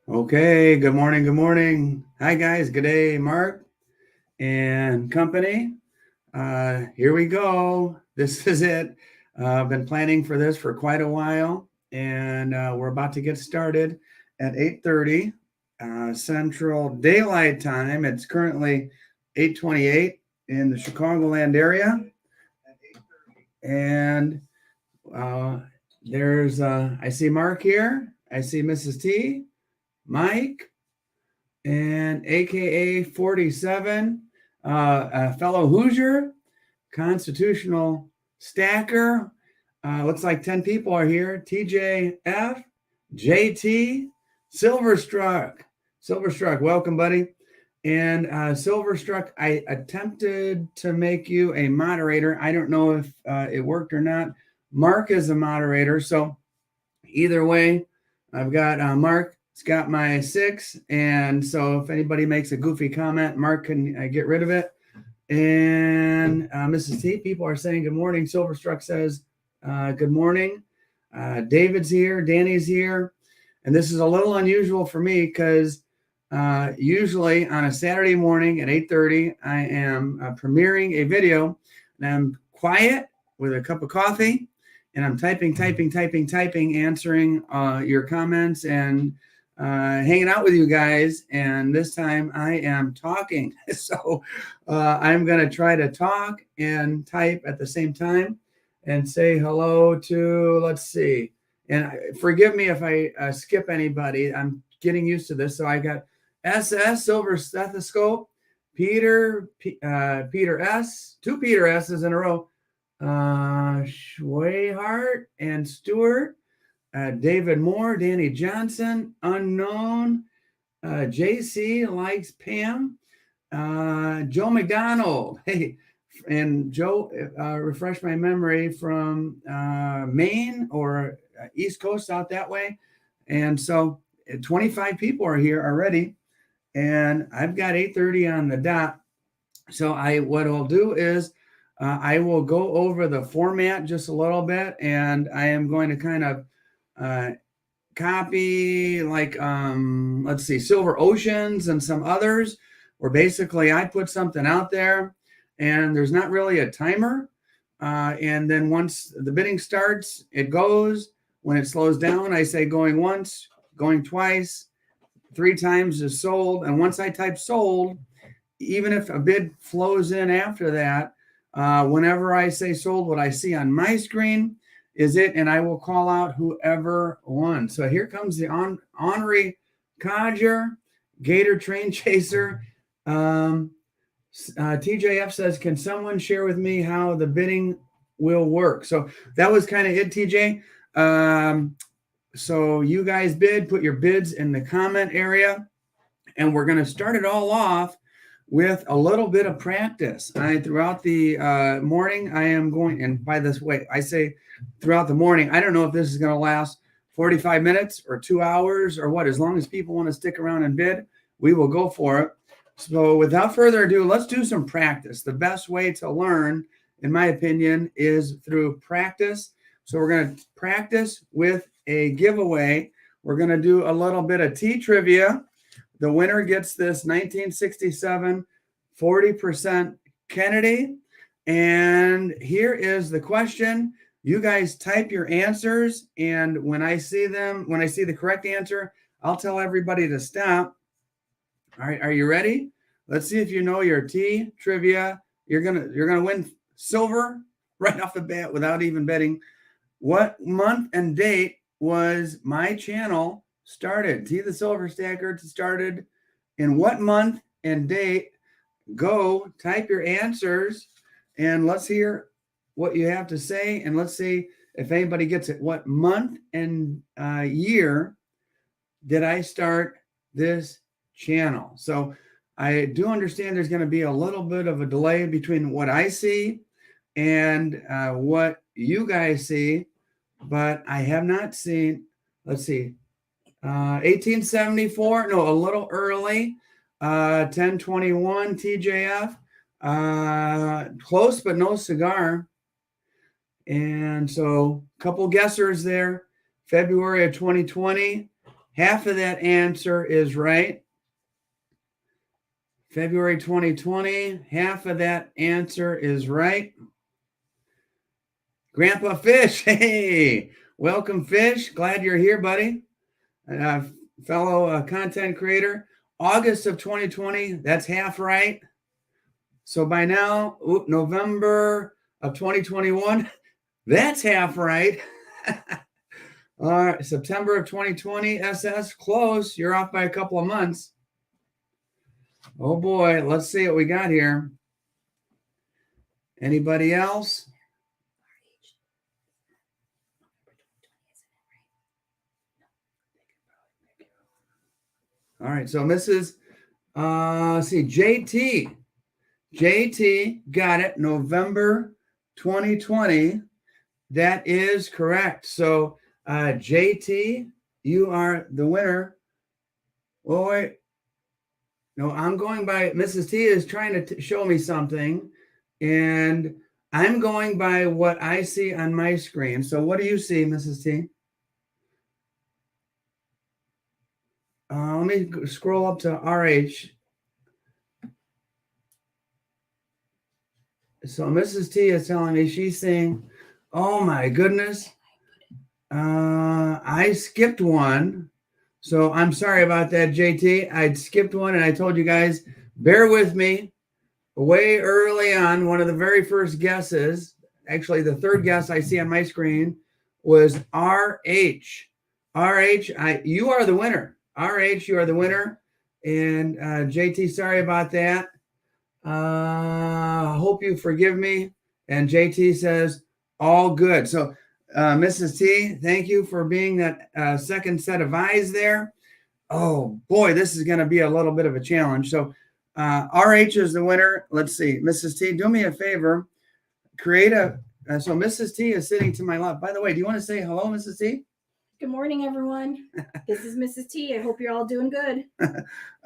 Okay, good morning, good morning. Hi guys, good day, Mark and company. Here we go. This is it. I've been planning for this for quite a while, and we're about to get started at 8:30 Central Daylight Time. It's currently 8:28 in the Chicagoland area, and uh, there's I see Mark here. I see Mrs. T, Mike, and AKA 47, a fellow Hoosier, constitutional stacker. Looks like 10 people are here. TJF, JT, Silverstruck. Silverstruck, welcome, buddy. And Silverstruck, I attempted to make you a moderator. I don't know if it worked or not. Mark is a moderator. So either way, I've got Mark. It's got my 6, and so if anybody makes a goofy comment, Mark can get rid of it. And Mrs. T, people are saying good morning. Silverstruck says good morning. David's here. Danny's here. And this is a little unusual for me because usually on a Saturday morning at 8:30, I am premiering a video, and I'm quiet with a cup of coffee, and I'm typing, answering your comments and hanging out with you guys. And this time I am talking. So I'm going to try to talk and type at the same time and say hello to, let's see. And forgive me if I skip anybody. I'm getting used to this. So I got SS, Silver Stethoscope, Peter, Peter S, 2 Peter S's in a row, Schwehart and Stewart, David Moore, Danny Johnson, unknown, JC likes Pam, Joe McDonald. Hey, and Joe, refresh my memory, from Maine or East Coast out that way. And so 25 people are here already, and I've got 8:30 on the dot. So what I'll do is I will go over the format just a little bit, and I am going to kind of copy, like let's see, Silver Oceans and some others, where basically I put something out there and there's not really a timer, and then once the bidding starts, it goes. When it slows down, I say going once, going twice, 3 times is sold. And once I type sold, even if a bid flows in after that, whenever I say sold, what I see on my screen is it, and I will call out whoever won. So here comes the Honorary Codger, Gator Train Chaser. TJF says, can someone share with me how the bidding will work? So that was kind of it, TJ. So you guys bid, put your bids in the comment area, and we're going to start it all off with a little bit of practice. Throughout the morning, I am going, and by this way, I say throughout the morning, I don't know if this is going to last 45 minutes or 2 hours or what. As long as people want to stick around and bid, we will go for it. So without further ado, let's do some practice. The best way to learn, in my opinion, is through practice. So we're going to practice with a giveaway. We're going to do a little bit of T trivia. The winner gets this 1967 40% Kennedy. And here is the question. You guys type your answers, and when I see the correct answer, I'll tell everybody to stop. All right, are you ready? Let's see if you know your T trivia. You're gonna win silver right off the bat without even betting. What month and date was my channel started? T the Silver Stacker started in what month and date? Go type your answers, and let's hear what you have to say, and let's see if anybody gets it. What month and year did I start this channel? So I do understand there's going to be a little bit of a delay between what I see and what you guys see, but I have not seen, let's see, 1874, no, a little early, 1021 TJF, close but no cigar. And so a couple guessers there. February of 2020, Half of that answer is right. February 2020, half of that answer is right. Grandpa Fish, hey, welcome Fish. Glad you're here, buddy. Fellow content creator. August of 2020, that's half right. So by now, November of 2021, that's half right. All right, September of 2020, SS, close. You're off by a couple of months. Oh boy, let's see what we got here. Anybody else? All right, so Mrs. JT got it, November 2020. That is correct. So JT, you are the winner. Oh, wait. No, I'm going by, Mrs. T is trying to show me something, and I'm going by what I see on my screen. So what do you see, Mrs. T? Let me scroll up to RH. So Mrs. T is telling me she's seeing, oh my goodness, I skipped one. So I'm sorry about that, JT. I skipped one, and I told you guys, bear with me. Way early on, one of the very first guesses, actually the third guess I see on my screen, was RH. RH, you are the winner. RH, you are the winner. And JT, sorry about that. Hope you forgive me. And JT says, all good. So Mrs. T, thank you for being that second set of eyes there. Oh boy, this is going to be a little bit of a challenge. So RH is the winner. Let's see. Mrs. T, do me a favor. Create a, so Mrs. T is sitting to my left. By the way, do you want to say hello, Mrs. T? Good morning, everyone. This is Mrs. T. I hope you're all doing good.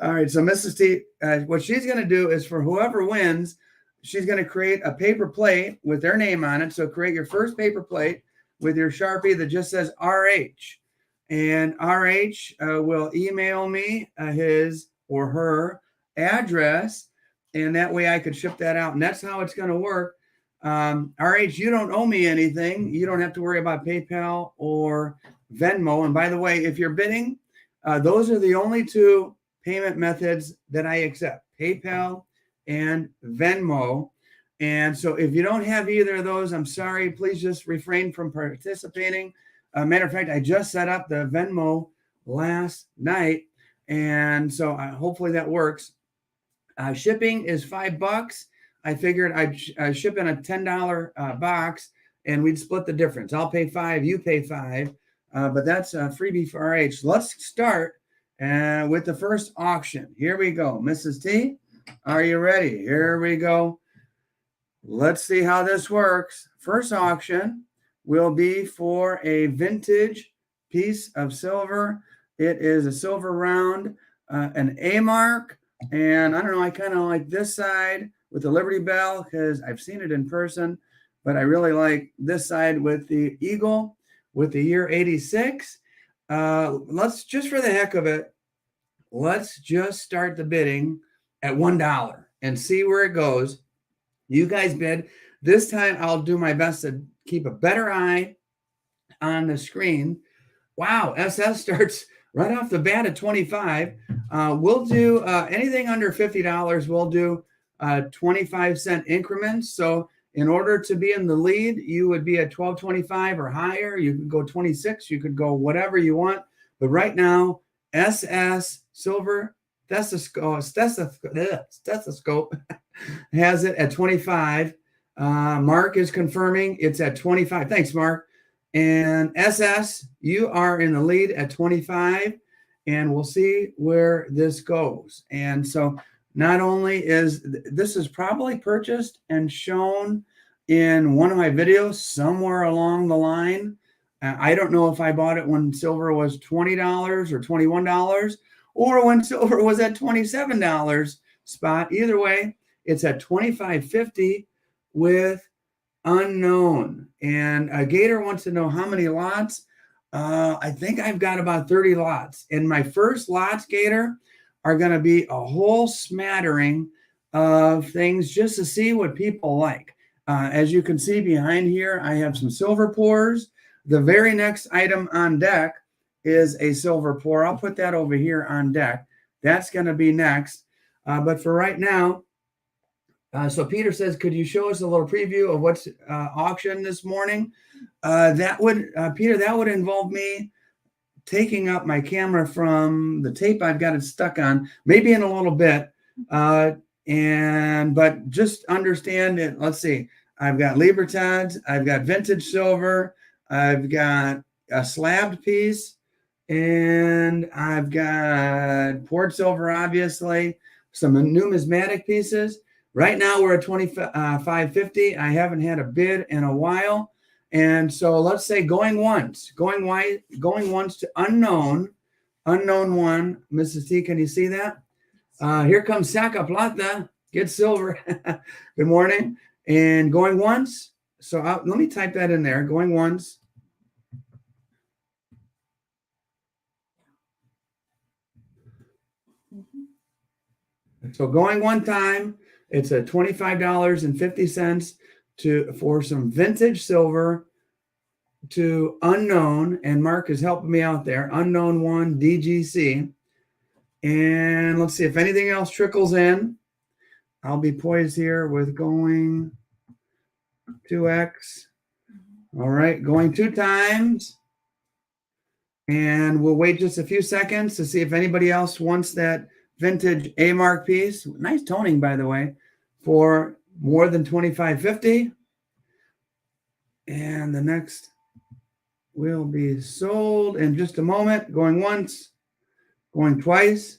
All right. So Mrs. T, what she's going to do is for whoever wins, she's going to create a paper plate with their name on it. So create your first paper plate with your Sharpie that just says RH. And RH will email me his or her address, and that way I could ship that out. And that's how it's going to work. RH, you don't owe me anything. You don't have to worry about PayPal or Venmo. And by the way, if you're bidding, those are the only two payment methods that I accept, PayPal and Venmo. And so if you don't have either of those, I'm sorry, please just refrain from participating. Matter of fact, I just set up the Venmo last night, and so hopefully that works. Shipping is $5. I figured I'd ship in a $10 box, and we'd split the difference. I'll pay $5, you pay $5, but that's a freebie for RH. Let's start with the first auction. Here we go. Mrs. T, are you ready? Here we go. Let's see how this works. First auction will be for a vintage piece of silver. It is a silver round, an A mark. And I don't know, I kind of like this side with the Liberty Bell because I've seen it in person, but I really like this side with the eagle with the year 86. Let's, just for the heck of it, let's just start the bidding at $1 and see where it goes. You guys bid. This time I'll do my best to keep a better eye on the screen. Wow, SS starts right off the bat at 25. We'll do anything under $50. We'll do 25-cent increments. So in order to be in the lead, you would be at $12.25 or higher. You could go 26. You could go whatever you want. But right now, SS Silver stethoscope has it at 25. Mark is confirming it's at 25. Thanks, Mark. And SS, you are in the lead at 25, and we'll see where this goes. And so not only is this is probably purchased and shown in one of my videos somewhere along the line. I don't know if I bought it when silver was $20 or $21 or when silver was at $27 spot. Either way, it's at $25.50 with unknown. And Gator wants to know how many lots. I think I've got about 30 lots. And my first lots, Gator, are going to be a whole smattering of things just to see what people like. As you can see behind here, I have some silver pours. The very next item on deck is a silver pour. I'll put that over here on deck. That's going to be next. But for right now, so Peter says, could you show us a little preview of what's auction this morning? Peter, that would involve me taking up my camera from the tape I've got it stuck on, maybe in a little bit. But just understand it. Let's see. I've got Libertads. I've got vintage silver. I've got a slabbed piece, and I've got poured silver, obviously, some numismatic pieces. Right now we're at $25.50. I haven't had a bid in a while. And so let's say going once to unknown one. Mrs. T, can you see that? Here comes Saca Plata, get silver. Good morning. And going once. So let me type that in there. Going once. So going one time, it's a $25.50 for some vintage silver to unknown, and Mark is helping me out there. Unknown one DGC. And let's see if anything else trickles in. I'll be poised here with going 2x. All right, going 2 times. And we'll wait just a few seconds to see if anybody else wants that vintage A-mark piece. Nice toning, by the way, for more than $25.50. And the next will be sold in just a moment. Going once, going twice.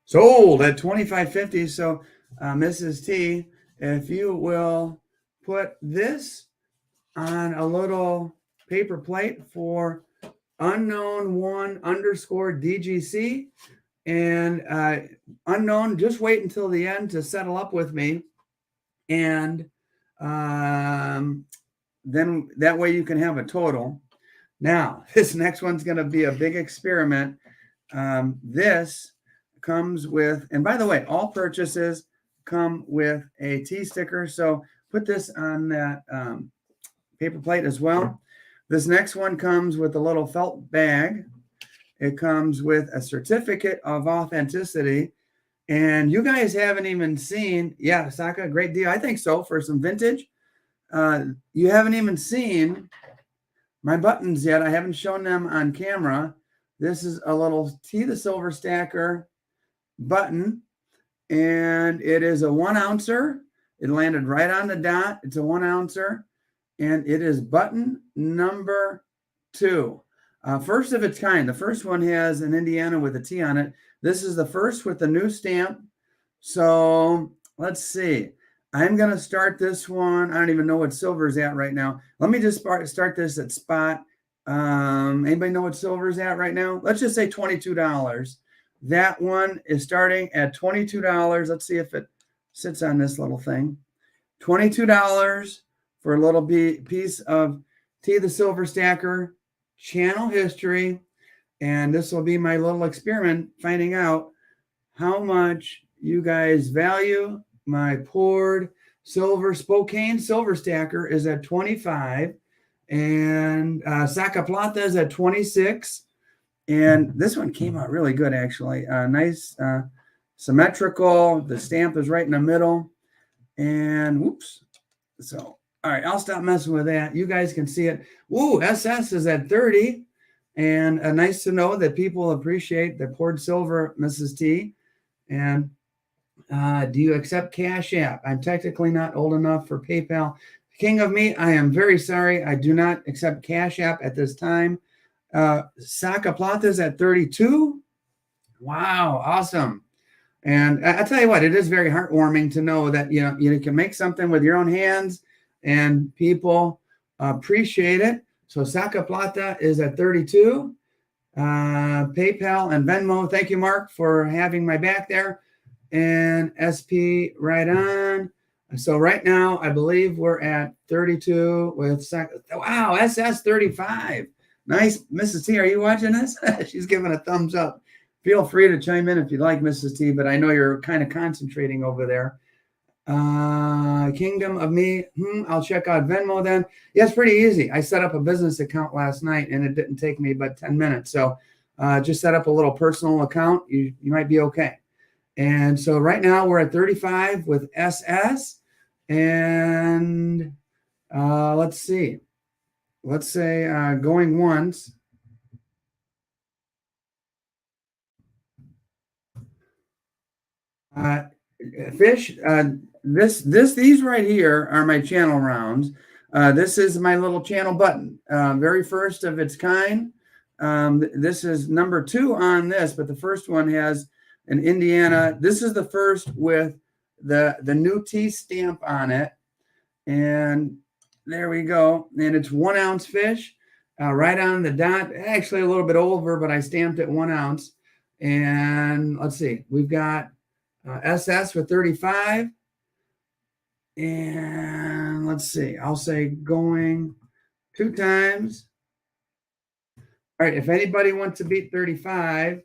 Sold at $25.50. So, Mrs. T, if you will put this on a little paper plate for unknown one underscore DGC, and unknown, just wait until the end to settle up with me. And then that way you can have a total. Now, this next one's going to be a big experiment. This comes with, and by the way, all purchases come with a T sticker. So put this on that paper plate as well. This next one comes with a little felt bag. It comes with a certificate of authenticity. And you guys haven't even seen, yeah, Saka, great deal. I think so, for some vintage. You haven't even seen my buttons yet. I haven't shown them on camera. This is a little T the Silver Stacker button, and it is a 1 ouncer. It landed right on the dot. It's a 1 ouncer, and it is button number 2. First of its kind. The first one has an Indiana with a T on it. This is the first with the new stamp. So let's see. I'm going to start this one. I don't even know what silver's at right now. Let me just start this at spot. Anybody know what silver's at right now? Let's just say $22. That one is starting at $22. Let's see if it sits on this little thing. $22 for a little piece of T the Silver Stacker channel history. And this will be my little experiment, finding out how much you guys value my poured silver. Spokane Silver Stacker is at 25, and Saca Plata is at 26. And this one came out really good, actually. Nice, symmetrical. The stamp is right in the middle. And whoops. So, all right, I'll stop messing with that. You guys can see it. Ooh, SS is at 30. And nice to know that people appreciate the poured silver, Mrs. T. And do you accept Cash App? I'm technically not old enough for PayPal. King of Me, I am very sorry. I do not accept Cash App at this time. Saca Plata is at 32. Wow, awesome. And I tell you what, it is very heartwarming to know that you can make something with your own hands and people appreciate it. So Saca Plata is at 32. PayPal and Venmo. Thank you, Mark, for having my back there. And SP right on. So right now, I believe we're at 32 with wow, SS 35. Nice. Mrs. T, are you watching this? She's giving a thumbs up. Feel free to chime in if you'd like, Mrs. T, but I know you're kind of concentrating over there. Kingdom of Me. I'll check out Venmo then. Yeah, it's pretty easy. I set up a business account last night and it didn't take me but 10 minutes. So just set up a little personal account. You might be okay. And so right now we're at 35 with SS. And let's see. Let's say going once. Fish, these right here are my channel rounds. This is my little channel button, very first of its kind. This is number 2 on this, but the first one has an Indiana. This is the first with the new T stamp on it. And there we go. And it's 1 ounce fish, right on the dot. Actually a little bit over, but I stamped it 1 ounce. And let's see, we've got SS with 35. And let's see, I'll say going 2 times. All right, if anybody wants to beat 35,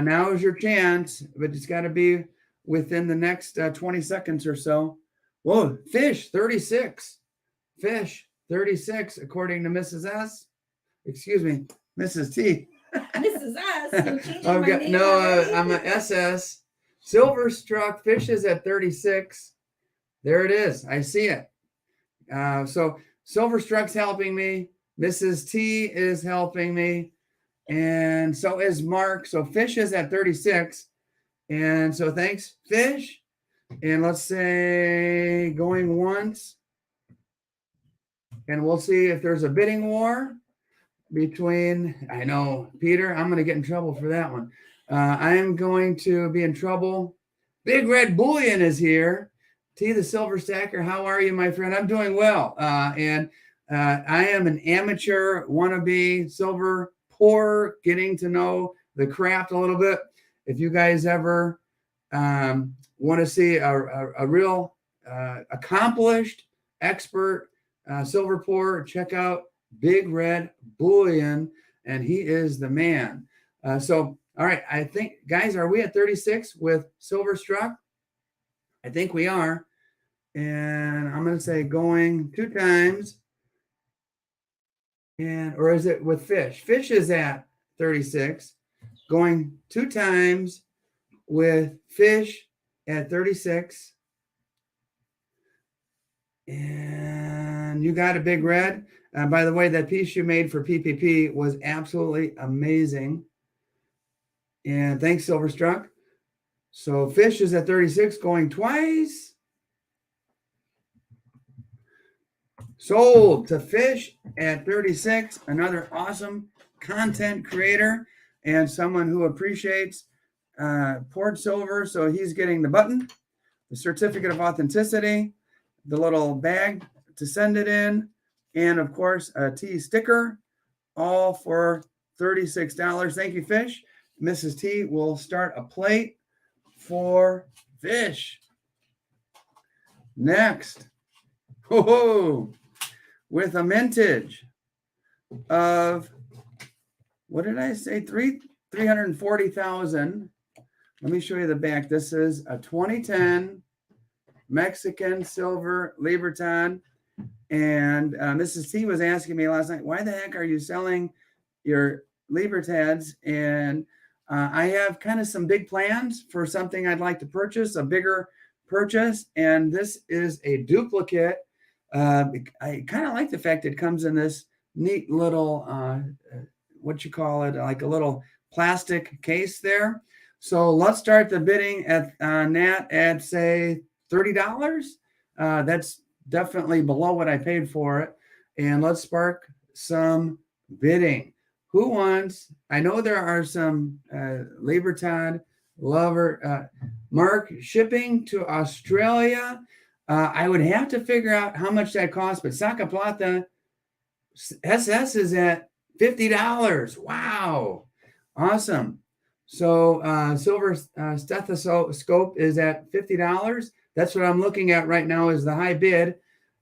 now is your chance, but it's got to be within the next 20 seconds or so. Whoa, fish 36. Fish 36, according to Mrs. S. Excuse me, Mrs. T. Mrs. S. I'm an SS. Silver struck fish is at 36. There it is. I see it. So Silver struck's helping me. Mrs. T is helping me. And so is Mark. So fish is at 36. And so thanks, fish. And let's say going once. And we'll see if there's a bidding war between, I know, Peter, I'm going to get in trouble for that one. I am going to be in trouble. Big Red Bullion is here. T, the Silver Stacker, how are you, my friend? I'm doing well. And I am an amateur wannabe silver pourer, getting to know the craft a little bit. If you guys ever want to see a real accomplished expert silver pourer, check out Big Red Bullion, and he is the man. So, all right, I think, guys, are we at 36 with Silver Struck? I think we are. And I'm going to say going 2 times. And, or is it with fish? Fish is at 36. Going 2 times with fish at 36. And you got a Big Red. By the way, that piece you made for PPP was absolutely amazing. And thanks, Silverstruck. So fish is at 36, going twice. Sold to fish at 36. Another awesome content creator and someone who appreciates poured silver. So he's getting the button, the certificate of authenticity, the little bag to send it in, and of course a T sticker, all for $36. Thank you, Fish. Mrs. T will start a plate for Fish. Next, with a mintage of, what did I say? 340,000. Let me show you the back. This is a 2010 Mexican silver Libertad. And Mrs. T was asking me last night, why the heck are you selling your Libertads? And I have kind of some big plans for something I'd like to purchase, a bigger purchase. And this is a duplicate. I kind of like the fact it comes in this neat little, what you call it, like a little plastic case there. So let's start the bidding at Nat at, say, $30. That's definitely below what I paid for it. And let's spark some bidding. Who wants? I know there are some Libertad lover. Mark, shipping to Australia. I would have to figure out how much that costs, but Saca Plata SS is at $50. Wow. Awesome. So silver stethoscope is at $50. That's what I'm looking at right now is the high bid.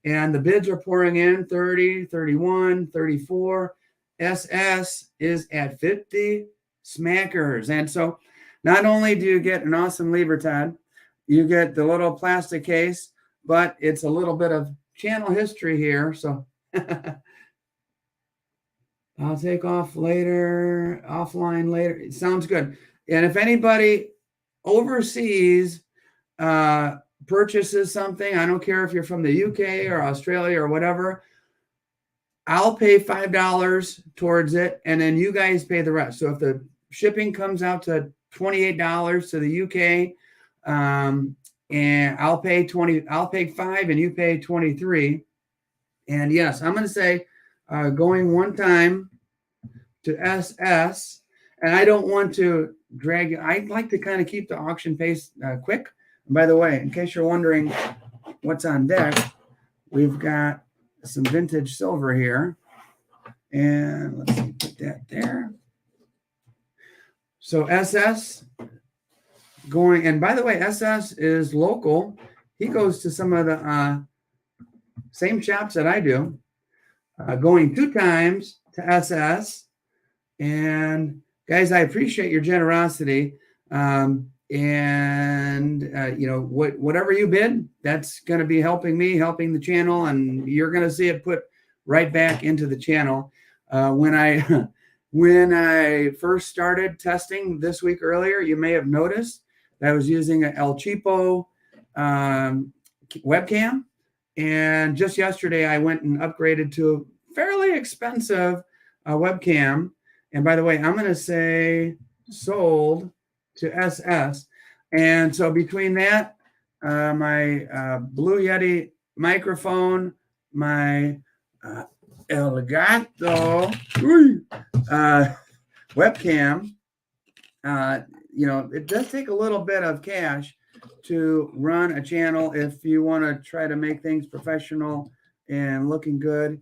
And the bids are pouring in 30, 31, 34. SS is at 50 smackers. And so not only do you get an awesome Libertad, you get the little plastic case, but it's a little bit of channel history here. So I'll take off later, offline later. It sounds good. And if anybody overseas purchases something, I don't care if you're from the UK or Australia or whatever, I'll pay $5 towards it, and then you guys pay the rest. So if the shipping comes out to $28 to the UK, and I'll pay $5 and you pay $23. And yes, I'm going to say going one time to SS, and I don't want to drag you. I'd like to kind of keep the auction pace quick. And by the way, in case you're wondering what's on deck, we've got some vintage silver here. And let's see, put that there. So SS going, and by the way, SS is local. He goes to some of the same shops that I do, going 2 times to SS. And guys, I appreciate your generosity. Whatever you bid, that's going to be helping me, helping the channel, and you're going to see it put right back into the channel. When I first started testing this week earlier, you may have noticed that I was using an El Cheapo webcam, and just yesterday I went and upgraded to a fairly expensive webcam. And by the way, I'm going to say sold to SS. And so between that, my Blue Yeti microphone, my Elgato webcam, it does take a little bit of cash to run a channel if you want to try to make things professional and looking good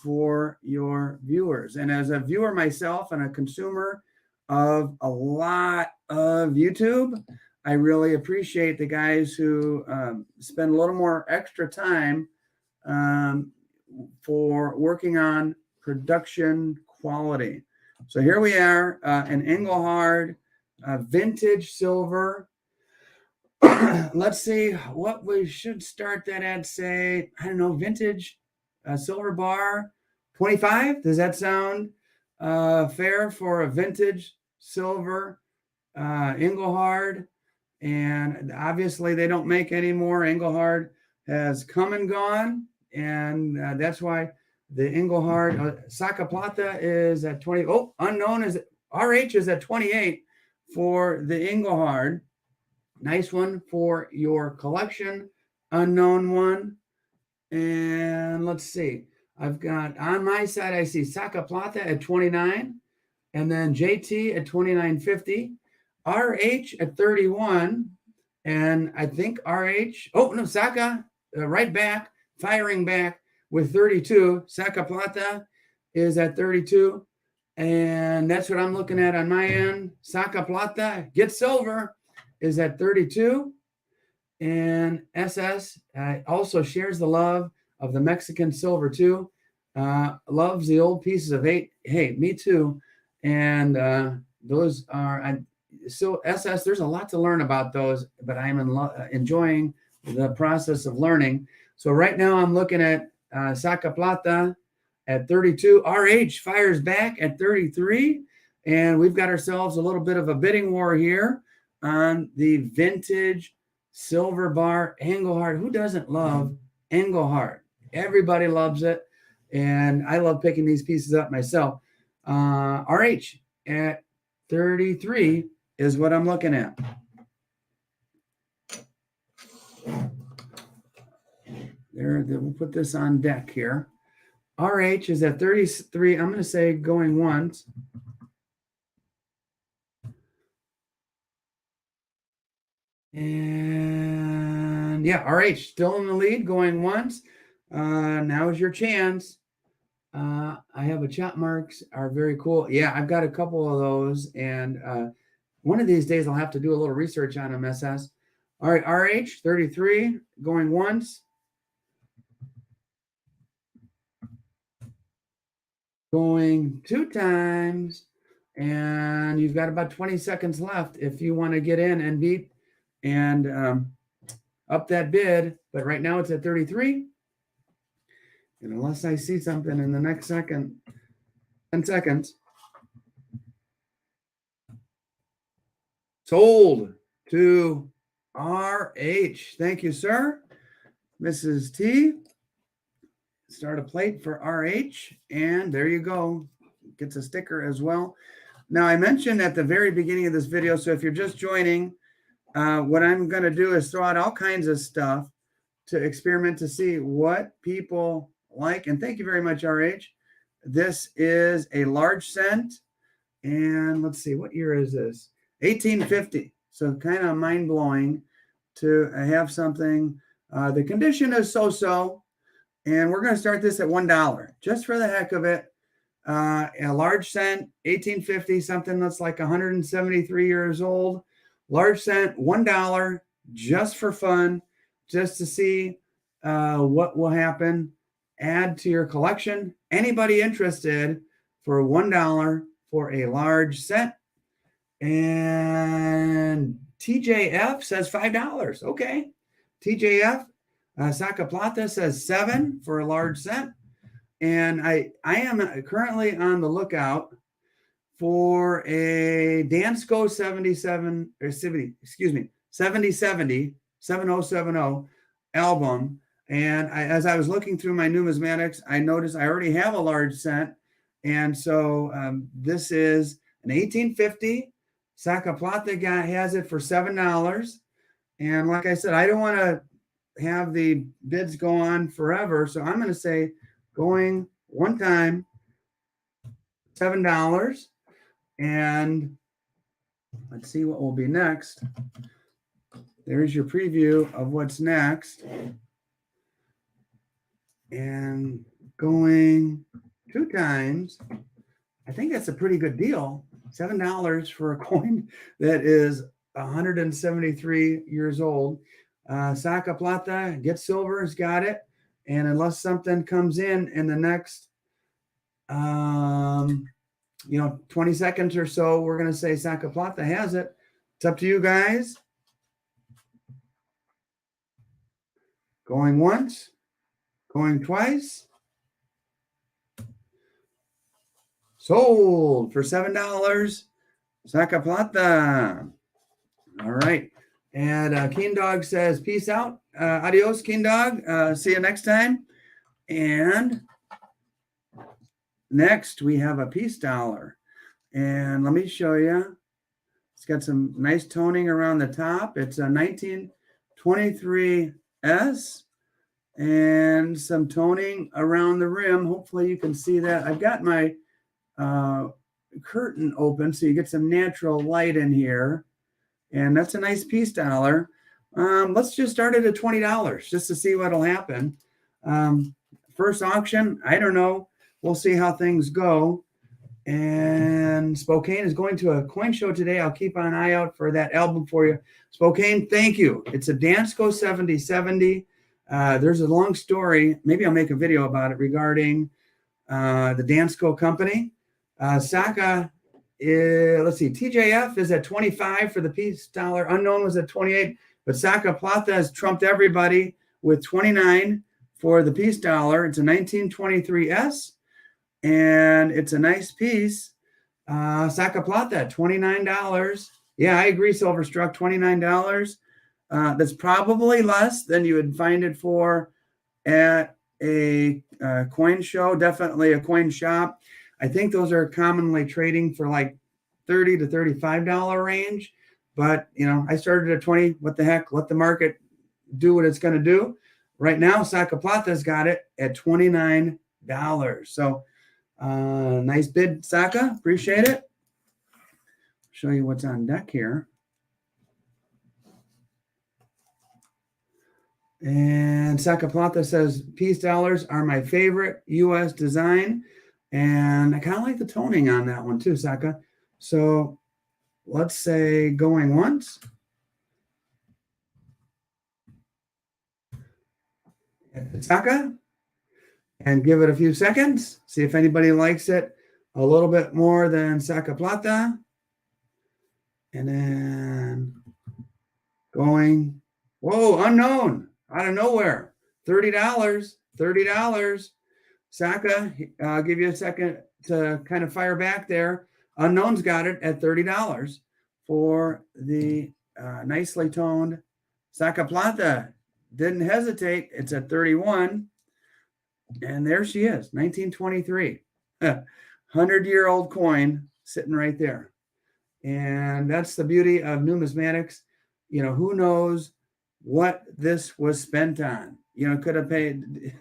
for your viewers. And as a viewer myself and a consumer of a lot of YouTube, I really appreciate the guys who spend a little more extra time for working on production quality. So here we are, an Engelhard vintage silver. Let's see what we should start that at, say, I don't know, vintage silver bar, 25. Does that sound fair for a vintage silver Engelhard? And obviously they don't make any more. Engelhard has come and gone, and that's why the Engelhard Saca Plata is at 20. Oh, unknown is RH is at 28 for the Engelhard. Nice one for your collection. Unknown one. And let's see. I've got on my side, I see Saca Plata at 29, and then JT at 29.50, RH at 31, and I think RH, oh no, Saca right back, firing back with 32. Saca Plata is at 32, and that's what I'm looking at on my end. Saca Plata, get silver, is at 32. And SS also shares the love of the Mexican silver too. Loves the old pieces of 8. Hey, me too. And those are so SS. There's a lot to learn about those, but I'm enjoying the process of learning. So right now I'm looking at Saca Plata at 32. RH fires back at 33, and we've got ourselves a little bit of a bidding war here on the vintage silver bar Engelhard. Who doesn't love Engelhard? Everybody loves it, and I love picking these pieces up myself. RH at 33 is what I'm looking at. There, we'll put this on deck here. RH is at 33. I'm going to say going once. And yeah, RH still in the lead, going once. Now is your chance. I have a chop marks are very cool. Yeah, I've got a couple of those, and one of these days I'll have to do a little research on them, SS. All right, RH 33 going once. Going 2 times. And you've got about 20 seconds left if you want to get in and beat and up that bid. But right now it's at 33. And unless I see something in the next second, 10 seconds. Sold to RH. Thank you, sir. Mrs. T. Start a plate for RH. And there you go. Gets a sticker as well. Now, I mentioned at the very beginning of this video, so if you're just joining, what I'm going to do is throw out all kinds of stuff to experiment to see what people like. And thank you very much, RH. This is a large cent. And let's see, what year is this? 1850. So kind of mind-blowing to have something. The condition is so-so. And we're going to start this at $1, just for the heck of it. A large cent, 1850, something that's like 173 years old. Large cent, $1, just for fun, just to see what will happen. Add to your collection. Anybody interested for $1 for a large cent? And TJF says $5. Okay. TJF, Sacaplata says $7 for a large cent. And I am currently on the lookout for a Dansko 7070 album. And as I was looking through my numismatics, I noticed I already have a large cent. And so this is an 1850. Sacaplata guy has it for $7. And like I said, I don't want to have the bids go on forever. So I'm going to say going one time, $7. And let's see what will be next. There's your preview of what's next. And going 2 times, I think that's a pretty good deal. $7 for a coin that is 173 years old. Sacaplata, Get Silver has got it. And unless something comes in the next 20 seconds or so, we're going to say Sacaplata has it. It's up to you guys. Going once, going twice. Sold for $7. Sacaplata. All right. And Keen Dog says, peace out. Adios, Keen Dog. See you next time. And next, we have a peace dollar. And let me show you. It's got some nice toning around the top. It's a 1923S and some toning around the rim. Hopefully you can see that. I've got my curtain open so you get some natural light in here. And that's a nice peace dollar. Let's just start it at $20 just to see what'll happen. First auction, I don't know. We'll see how things go. And Spokane is going to a coin show today. I'll keep an eye out for that album for you. Spokane, thank you. It's a Dansko 7070. There's a long story. Maybe I'll make a video about it regarding the Dansko company. Saka, let's see, TJF is at 25 for the peace dollar. Unknown was at 28, but Sacaplata has trumped everybody with 29 for the peace dollar. It's a 1923S, and it's a nice piece. Sacaplata, $29. Yeah, I agree, Silverstruck, $29. That's probably less than you would find it for at a coin show, definitely a coin shop. I think those are commonly trading for like $30 to $35 range. But, I started at 20. What the heck? Let the market do what it's going to do. Right now, Sacaplata's got it at $29. So nice bid, Saka. Appreciate it. Show you what's on deck here. And Sacaplata says, peace dollars are my favorite U.S. design. And I kind of like the toning on that one too, Saka. So let's say going once, Saka and give it a few seconds. See if anybody likes it a little bit more than Saka Plata. And then going, whoa, unknown, out of nowhere. $30. Saka, I'll give you a second to kind of fire back there. Unknown's got it at $30 for the nicely toned Saka Plata. Didn't hesitate. It's at 31. And there she is, 1923. 100-year-old coin sitting right there. And that's the beauty of numismatics. You know, who knows what this was spent on? You know, could have been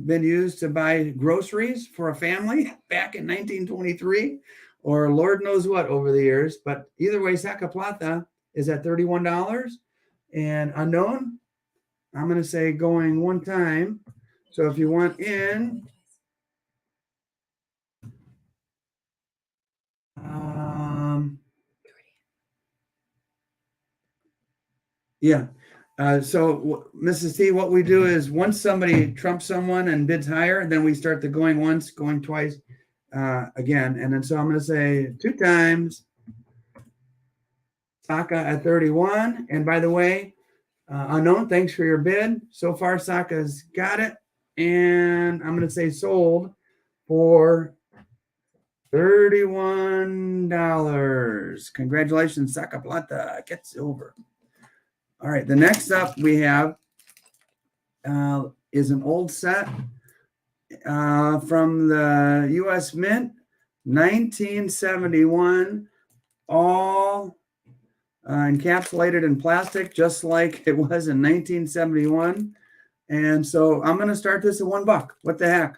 used to buy groceries for a family back in 1923, or Lord knows what over the years. But either way, Saka Plata is at $31. And unknown, I'm going to say going one time. So if you want in, yeah. So Mrs. T, what we do is once somebody trumps someone and bids higher, then we start the going once, going twice again. And then so I'm going to say 2 times Saka at 31. And by the way, unknown, thanks for your bid. So far, Saka's got it. And I'm going to say sold for $31. Congratulations, Saka Plata. Get silver. All right, the next up we have is an old set from the U.S. Mint, 1971, all encapsulated in plastic, just like it was in 1971. And so I'm going to start this at $1. What the heck?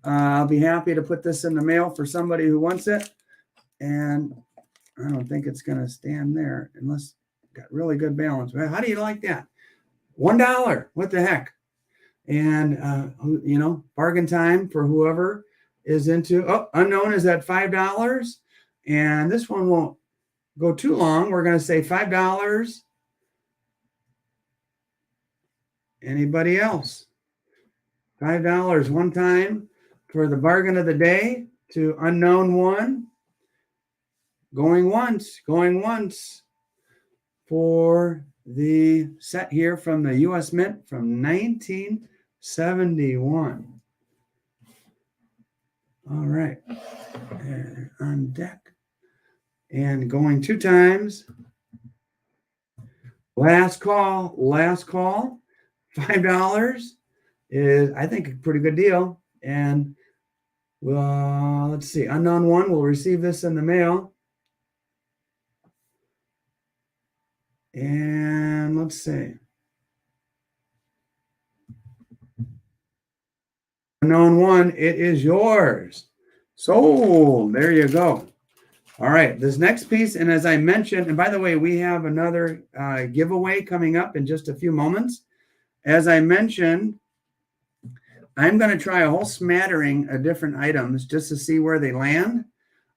I'll be happy to put this in the mail for somebody who wants it. And I don't think it's going to stand there unless got really good balance. Well, how do you like that? $1. What the heck? And, you know, bargain time for whoever is into, unknown is at $5. And this one won't go too long. We're going to say $5. Anybody else? $5 one time for the bargain of the day to unknown one. Going once for the set here from the U.S. Mint from 1971. All right. And on deck. And going 2 times. Last call. $5 is, I think, a pretty good deal. And well, let's see. Unknown one will receive this in the mail. And let's see. Unknown one, it is yours. Sold. There you go. All right. This next piece, and as I mentioned, and by the way, we have another giveaway coming up in just a few moments. As I mentioned, I'm going to try a whole smattering of different items just to see where they land.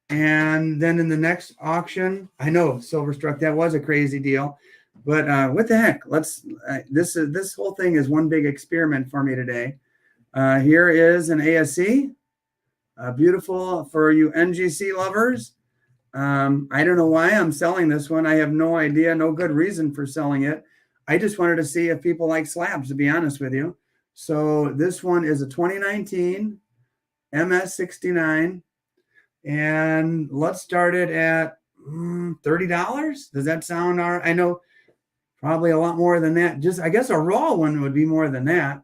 And then in the next auction, I know Silverstruck, that was a crazy deal, but what the heck? Let's. This whole thing is one big experiment for me today. Here is an ASC, beautiful for you NGC lovers. I don't know why I'm selling this one. I have no idea, no good reason for selling it. I just wanted to see if people like slabs, to be honest with you. So this one is a 2019 MS69. And let's start it at $30. Does that sound all right? I know probably a lot more than that. Just, I guess a raw one would be more than that.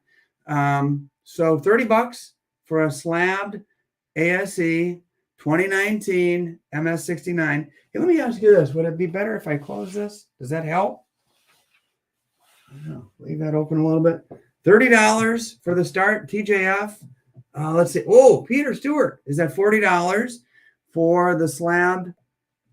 So $30 for a slabbed ASE 2019 MS69. Hey, let me ask you this. Would it be better if I close this? Does that help? I don't know. Leave that open a little bit. $30 for the start, TJF. Let's see. Oh, Peter Stewart is at $40 for the slabbed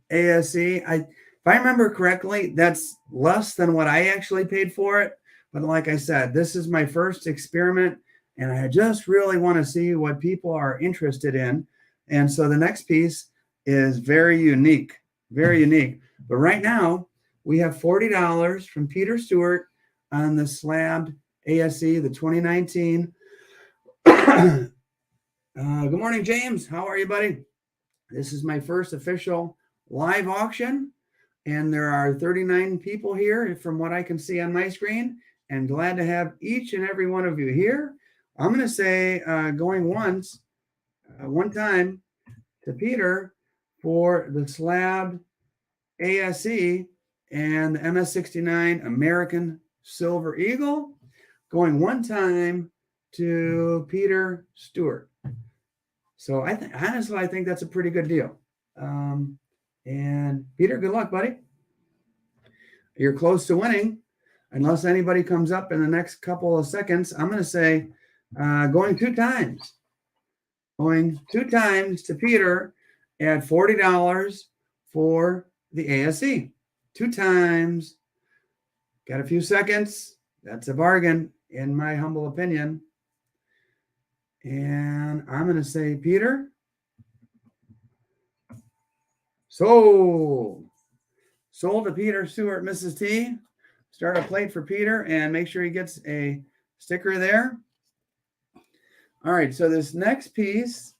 ASE. If I remember correctly, that's less than what I actually paid for it. But like I said, this is my first experiment, and I just really want to see what people are interested in. And so the next piece is very unique, very unique. But right now, we have $40 from Peter Stewart on the slabbed ASE, the 2019. Good morning, James. How are you, buddy? This is my first official live auction, and there are 39 people here from what I can see on my screen, and glad to have each and every one of you here. I'm going to say going once, one time to Peter for the slab ASE and the MS69 American Silver Eagle, going one time to Peter Stewart. So honestly, I think that's a pretty good deal. And Peter, good luck, buddy. You're close to winning. Unless anybody comes up in the next couple of seconds, I'm going to say going two times. Going two times to Peter at $40 for the ASE. Two times. Got a few seconds. That's a bargain, in my humble opinion. And I'm going to say, Peter, sold. Sold to Peter Stewart, Mrs. T. Start a plate for Peter and make sure he gets a sticker there. All right, so this next piece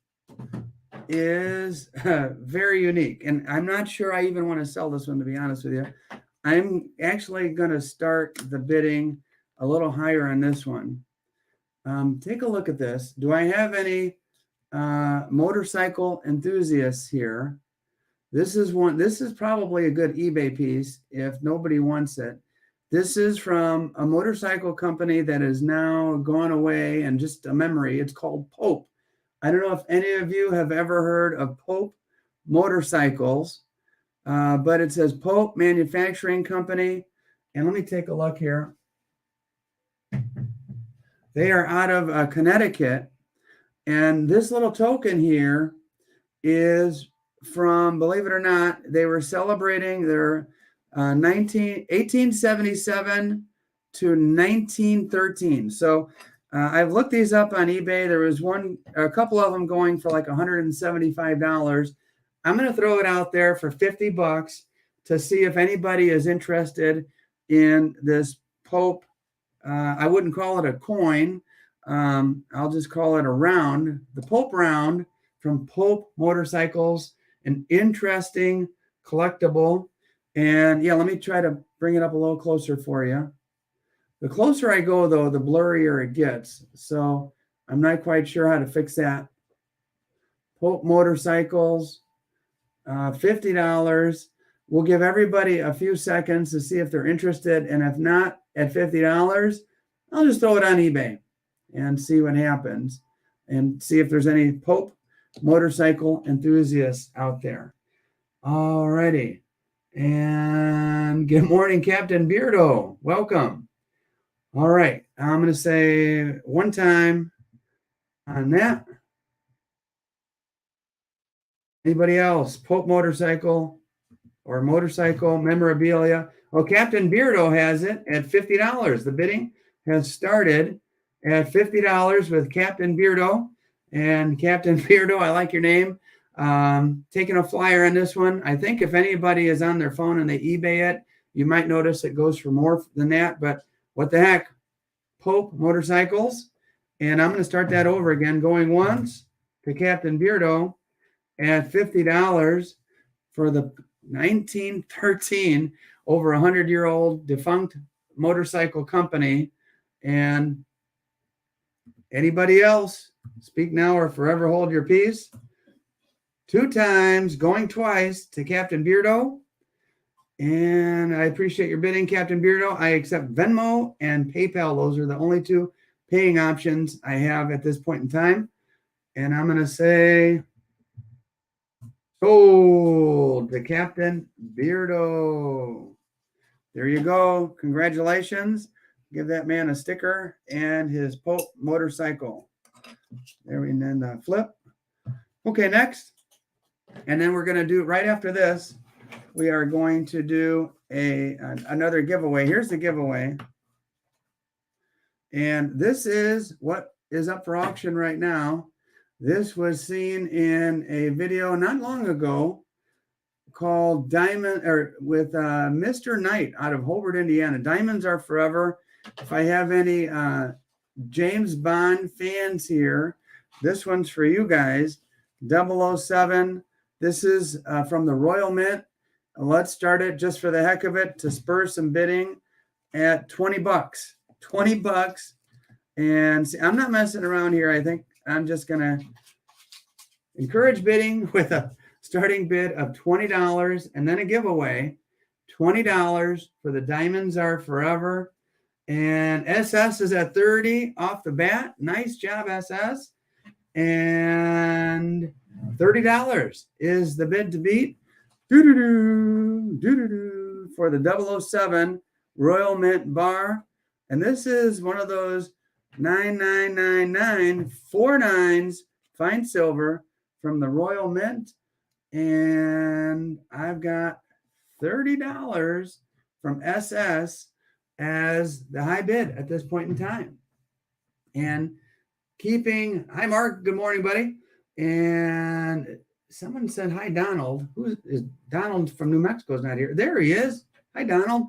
is very unique. And I'm not sure I even want to sell this one, to be honest with you. I'm actually going to start the bidding a little higher on this one. Take a look at this. Do I have any motorcycle enthusiasts here? This is one. This is probably a good eBay piece if nobody wants it. This is from a motorcycle company that is now gone away and just a memory. It's called Pope. I don't know if any of you have ever heard of Pope motorcycles, but it says Pope Manufacturing Company. And let me take a look here. They are out of Connecticut. And this little token here is from, believe it or not, they were celebrating their 1877 to 1913. So I've looked these up on eBay. There was a couple of them going for like $175. I'm going to throw it out there for $50 to see if anybody is interested in this Pope. I wouldn't call it a coin. I'll just call it a round. The Pope round from Pope Motorcycles, an interesting collectible. And yeah, let me try to bring it up a little closer for you. The closer I go, though, the blurrier it gets. So I'm not quite sure how to fix that. Pope Motorcycles, $50. We'll give everybody a few seconds to see if they're interested. And if not, at $50, I'll just throw it on eBay and see what happens and see if there's any Pope motorcycle enthusiasts out there. All righty. And good morning, Captain Beardo. Welcome. All right. I'm going to say one time on that. Anybody else? Pope motorcycle or motorcycle memorabilia? Well, Captain Beardo has it at $50. The bidding has started at $50 with Captain Beardo. And Captain Beardo, I like your name. Taking a flyer on this one. I think if anybody is on their phone and they eBay it, you might notice it goes for more than that. But what the heck? Pope Motorcycles. And I'm going to start that over again, going once to Captain Beardo at $50 for the 1913, over 100-year-old defunct motorcycle company. And anybody else, speak now or forever hold your peace. Two times, going twice to Captain Beardo. And I appreciate your bidding, Captain Beardo. I accept Venmo and PayPal. Those are the only two paying options I have at this point in time. And I'm going to say sold to Captain Beardo. There you go. Congratulations. Give that man a sticker and his Pope motorcycle. There, and then the flip. Okay, next. And then we're going to do right after this, we are going to do another giveaway. Here's the giveaway. And this is what is up for auction right now. This was seen in a video not long ago called Diamond, or with Mr. Knight out of Hobart, Indiana. Diamonds are forever. If I have any James Bond fans here, this one's for you guys. 007. This is from the Royal Mint. Let's start it just for the heck of it to spur some bidding at 20 bucks. 20 bucks. And see, I'm not messing around here. I think I'm just going to encourage bidding with a starting bid of $20 and then a giveaway. $20 for the Diamonds Are Forever. And SS is at 30 off the bat. Nice job, SS. And $30 is the bid to beat. Doo-doo-doo, doo-doo-doo, for the 007 Royal Mint Bar. And this is one of those 9999 4 nines fine silver from the Royal Mint. And I've got $30 from SS as the high bid at this point in time. And hi, Mark. Good morning, buddy. And someone said, hi, Donald. Who is Donald from New Mexico? Is not here. There he is. Hi, Donald.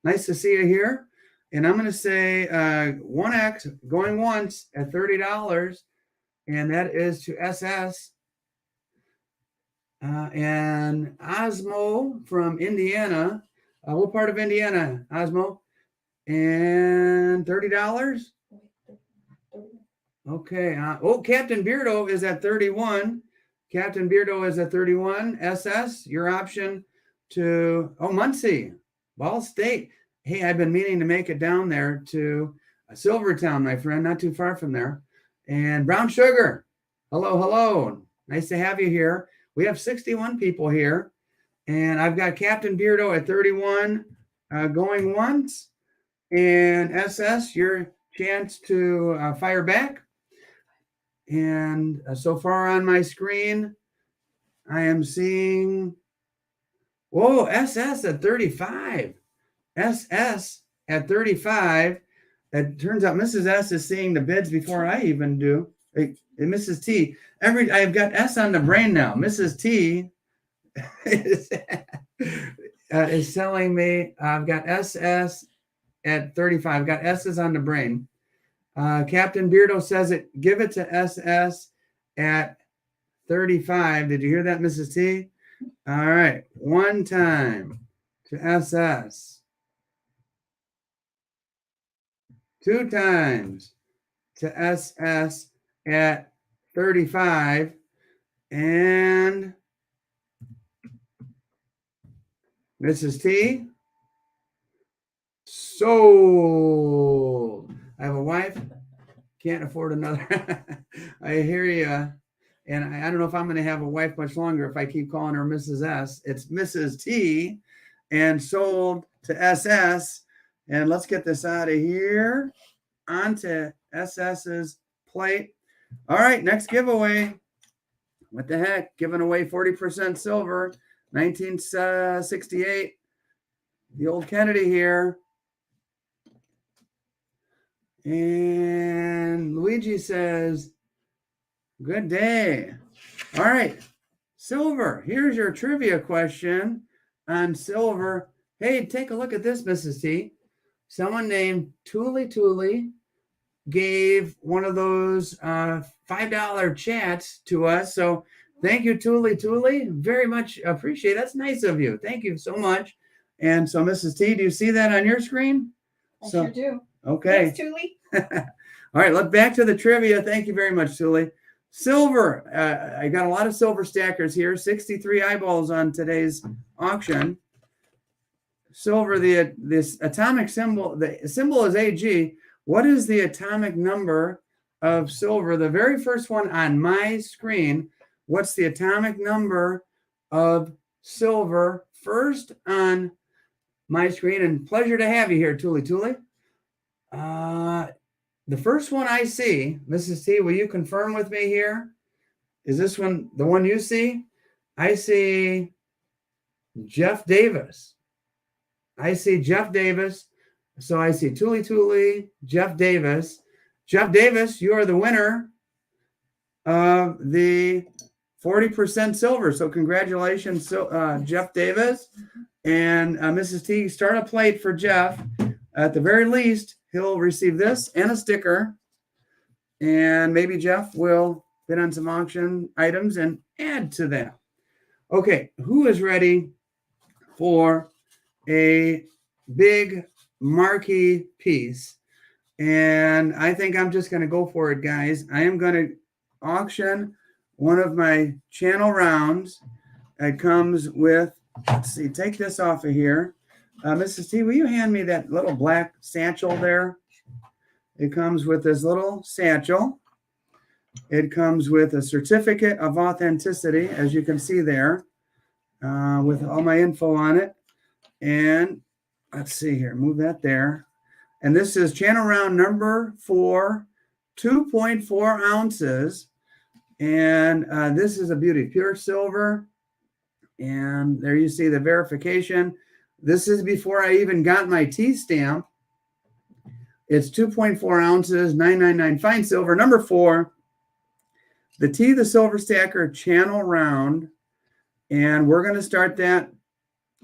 Nice to see you here. And I'm going to say 1X going once at $30. And that is to SS. And Osmo from Indiana. What part of Indiana, Osmo? And $30. Okay. Captain Beardo is at 31. Captain Beardo is at 31. SS, your option to, Muncie, Ball State. Hey, I've been meaning to make it down there to Silvertown, my friend, not too far from there. And Brown Sugar, hello. Nice to have you here. We have 61 people here. And I've got Captain Beardo at 31 going once. And SS, your chance to fire back. And so far on my screen, I am seeing, SS at 35. SS at 35. It turns out Mrs. S is seeing the bids before I even do. Hey, Mrs. T, I've got S on the brain now. Mrs. T is telling me I've got SS at 35. I've got S's on the brain. Captain Beardo says give it to SS at 35. Did you hear that, Mrs. T? All right. One time to SS. 2 times to SS at 35. And Mrs. T, sold. I have a wife, can't afford another. I hear you. And I don't know if I'm going to have a wife much longer if I keep calling her Mrs. S. It's Mrs. T and sold to SS. And let's get this out of here. Onto SS's plate. All right, next giveaway. What the heck? Giving away 40% silver. 1968. The old Kennedy here. And Luigi says, good day. All right. Silver. Here's your trivia question on silver. Hey, take a look at this, Mrs. T. Someone named Tuli gave one of those $5 chats to us. So thank you, Tuli. Very much appreciate it. That's nice of you. Thank you so much. And so, Mrs. T, do you see that on your screen? I sure do. Okay. Thanks, Tuli. All right, look back to the trivia. Thank you very much, Tuli. Silver. I got a lot of silver stackers here. 63 eyeballs on today's auction. Silver, this atomic symbol, the symbol is AG. What is the atomic number of silver? The very first one on my screen. What's the atomic number of silver first on my screen? And pleasure to have you here, Tuli. The first one I see, Mrs. T, will you confirm with me here? Is this one the one you see? I see Jeff Davis. So I see Tuli, Jeff Davis. Jeff Davis, you are the winner of the 40% silver. So congratulations, Jeff Davis. And Mrs. T, start a plate for Jeff. at the very least, he'll receive this and a sticker. And maybe Jeff will bid on some auction items and add to that. Okay, who is ready for a big marquee piece? And I think I'm just going to go for it, guys. I am going to auction one of my channel rounds. It comes with, let's see, take this off of here. Mrs. T, will you hand me that little black satchel there? It comes with this little satchel. It comes with a certificate of authenticity, as you can see there, with all my info on it. And let's see here, move that there. And this is channel round number 4, 2.4 ounces. And this is a beauty, pure silver. And there you see the verification. This is before I even got my T stamp. It's 2.4 ounces, 999 fine silver, number 4. The T, the Silver Stacker channel round. And we're going to start that,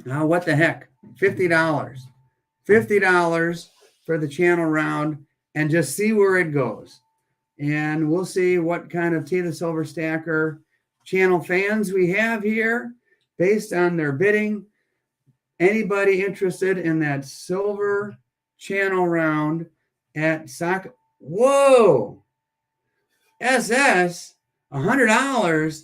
what the heck, $50. $50 for the channel round and just see where it goes. And we'll see what kind of T, the Silver Stacker channel fans we have here based on their bidding. Anybody interested in that silver channel round at Sock? Whoa! SS, $100.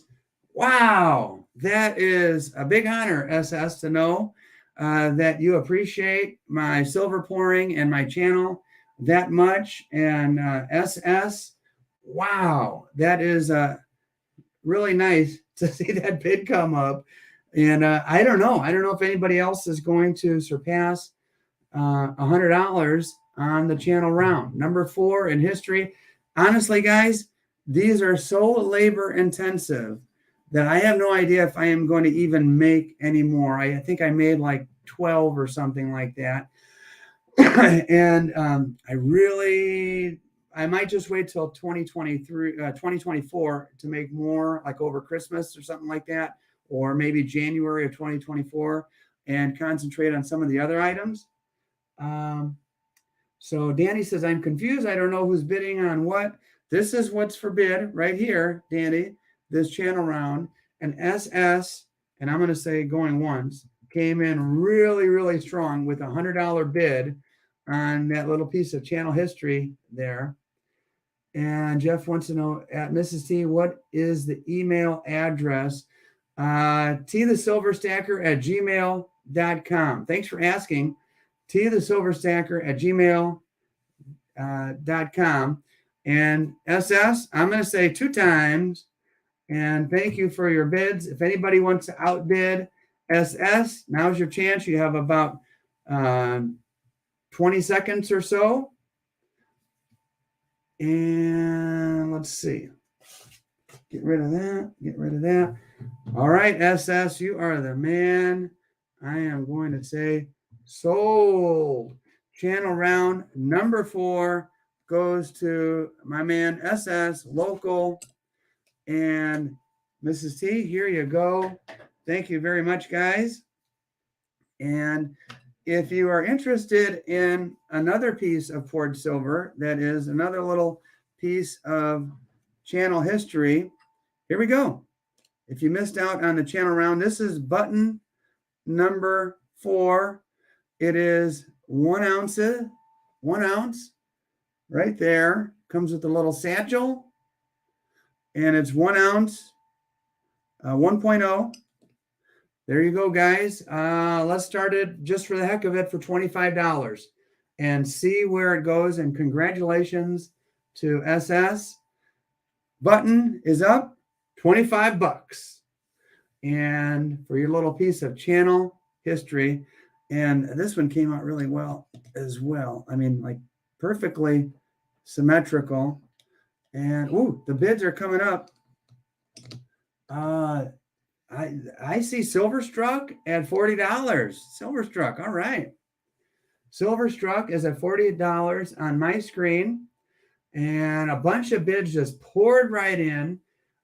Wow, that is a big honor, SS, to know that you appreciate my silver pouring and my channel that much. And SS, wow, that is really nice to see that bid come up. And I don't know if anybody else is going to surpass $100 on the channel round. Number 4 in history. Honestly, guys, these are so labor intensive that I have no idea if I am going to even make any more. I think I made like 12 or something like that. And I might just wait till 2024 to make more, like over Christmas or something like that, or maybe January of 2024, and concentrate on some of the other items. So Danny says, I'm confused. I don't know who's bidding on what. This is what's for bid right here, Danny, this channel round. And SS, and I'm going to say going once, came in really, really strong with a $100 bid on that little piece of channel history there. And Jeff wants to know, at Mrs. T, what is the email address? tthesilverstacker@gmail.com. Thanks for asking. tthesilverstacker@gmail.com. And SS, I'm going to say 2 times. And thank you for your bids. If anybody wants to outbid SS, now's your chance. You have about 20 seconds or so. And let's see. Get rid of that. Get rid of that. All right, SS, you are the man. I am going to say sold. Channel round number 4 goes to my man SS, local. And Mrs. T, here you go. Thank you very much, guys. And if you are interested in another piece of poured silver, that is another little piece of channel history, here we go. If you missed out on the channel round, this is button number 4. It is 1 ounce, 1 ounce right there. Comes with a little satchel. And it's 1 ounce, 1.0. There you go, guys. Let's start it just for the heck of it for $25 and see where it goes. And congratulations to SS. Button is up, $25. And for your little piece of channel history. And this one came out really well as well. I mean, like perfectly symmetrical. And the bids are coming up. I see Silverstruck at $40. Silverstruck, all right. Silverstruck is at $40 on my screen, and a bunch of bids just poured right in.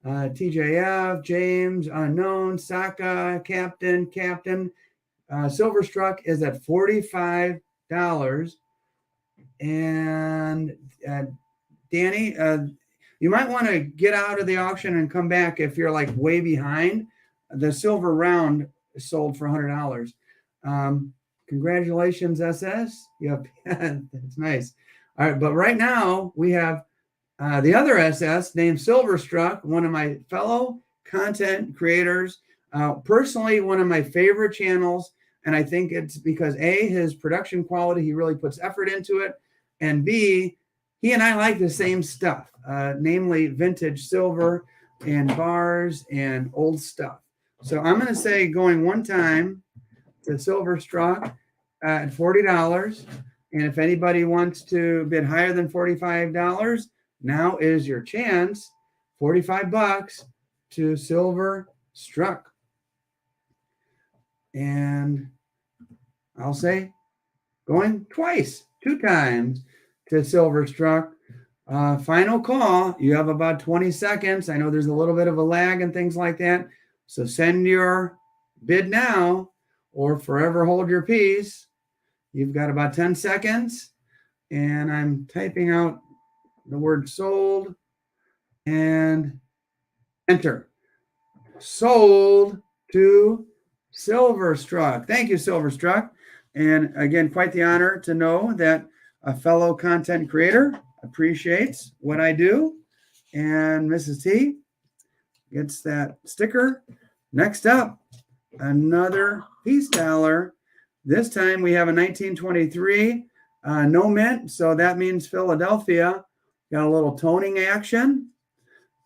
TJF, James, Unknown, Saka, Captain. Silverstruck is at $45. And Danny, you might want to get out of the auction and come back if you're like way behind. The silver round sold for $100. Congratulations, SS. Yep, that's nice. All right, but right now we have the other SS named Silverstruck, one of my fellow content creators. Personally, one of my favorite channels. And I think it's because A, his production quality, he really puts effort into it. And B, he and I like the same stuff, namely vintage silver and bars and old stuff. So I'm going to say going one time to Silverstruck at $40. And if anybody wants to bid higher than $45, now is your chance. $45 to Silverstruck. And I'll say going twice, 2 times to Silverstruck. Final call. You have about 20 seconds. I know there's a little bit of a lag and things like that. So send your bid now or forever hold your peace. You've got about 10 seconds. And I'm typing out the word sold and enter. Sold to Silverstruck. Thank you, Silverstruck. And again, quite the honor to know that a fellow content creator appreciates what I do. And Mrs. T gets that sticker. Next up, another peace dollar. This time we have a 1923 no mint. So that means Philadelphia. Got a little toning action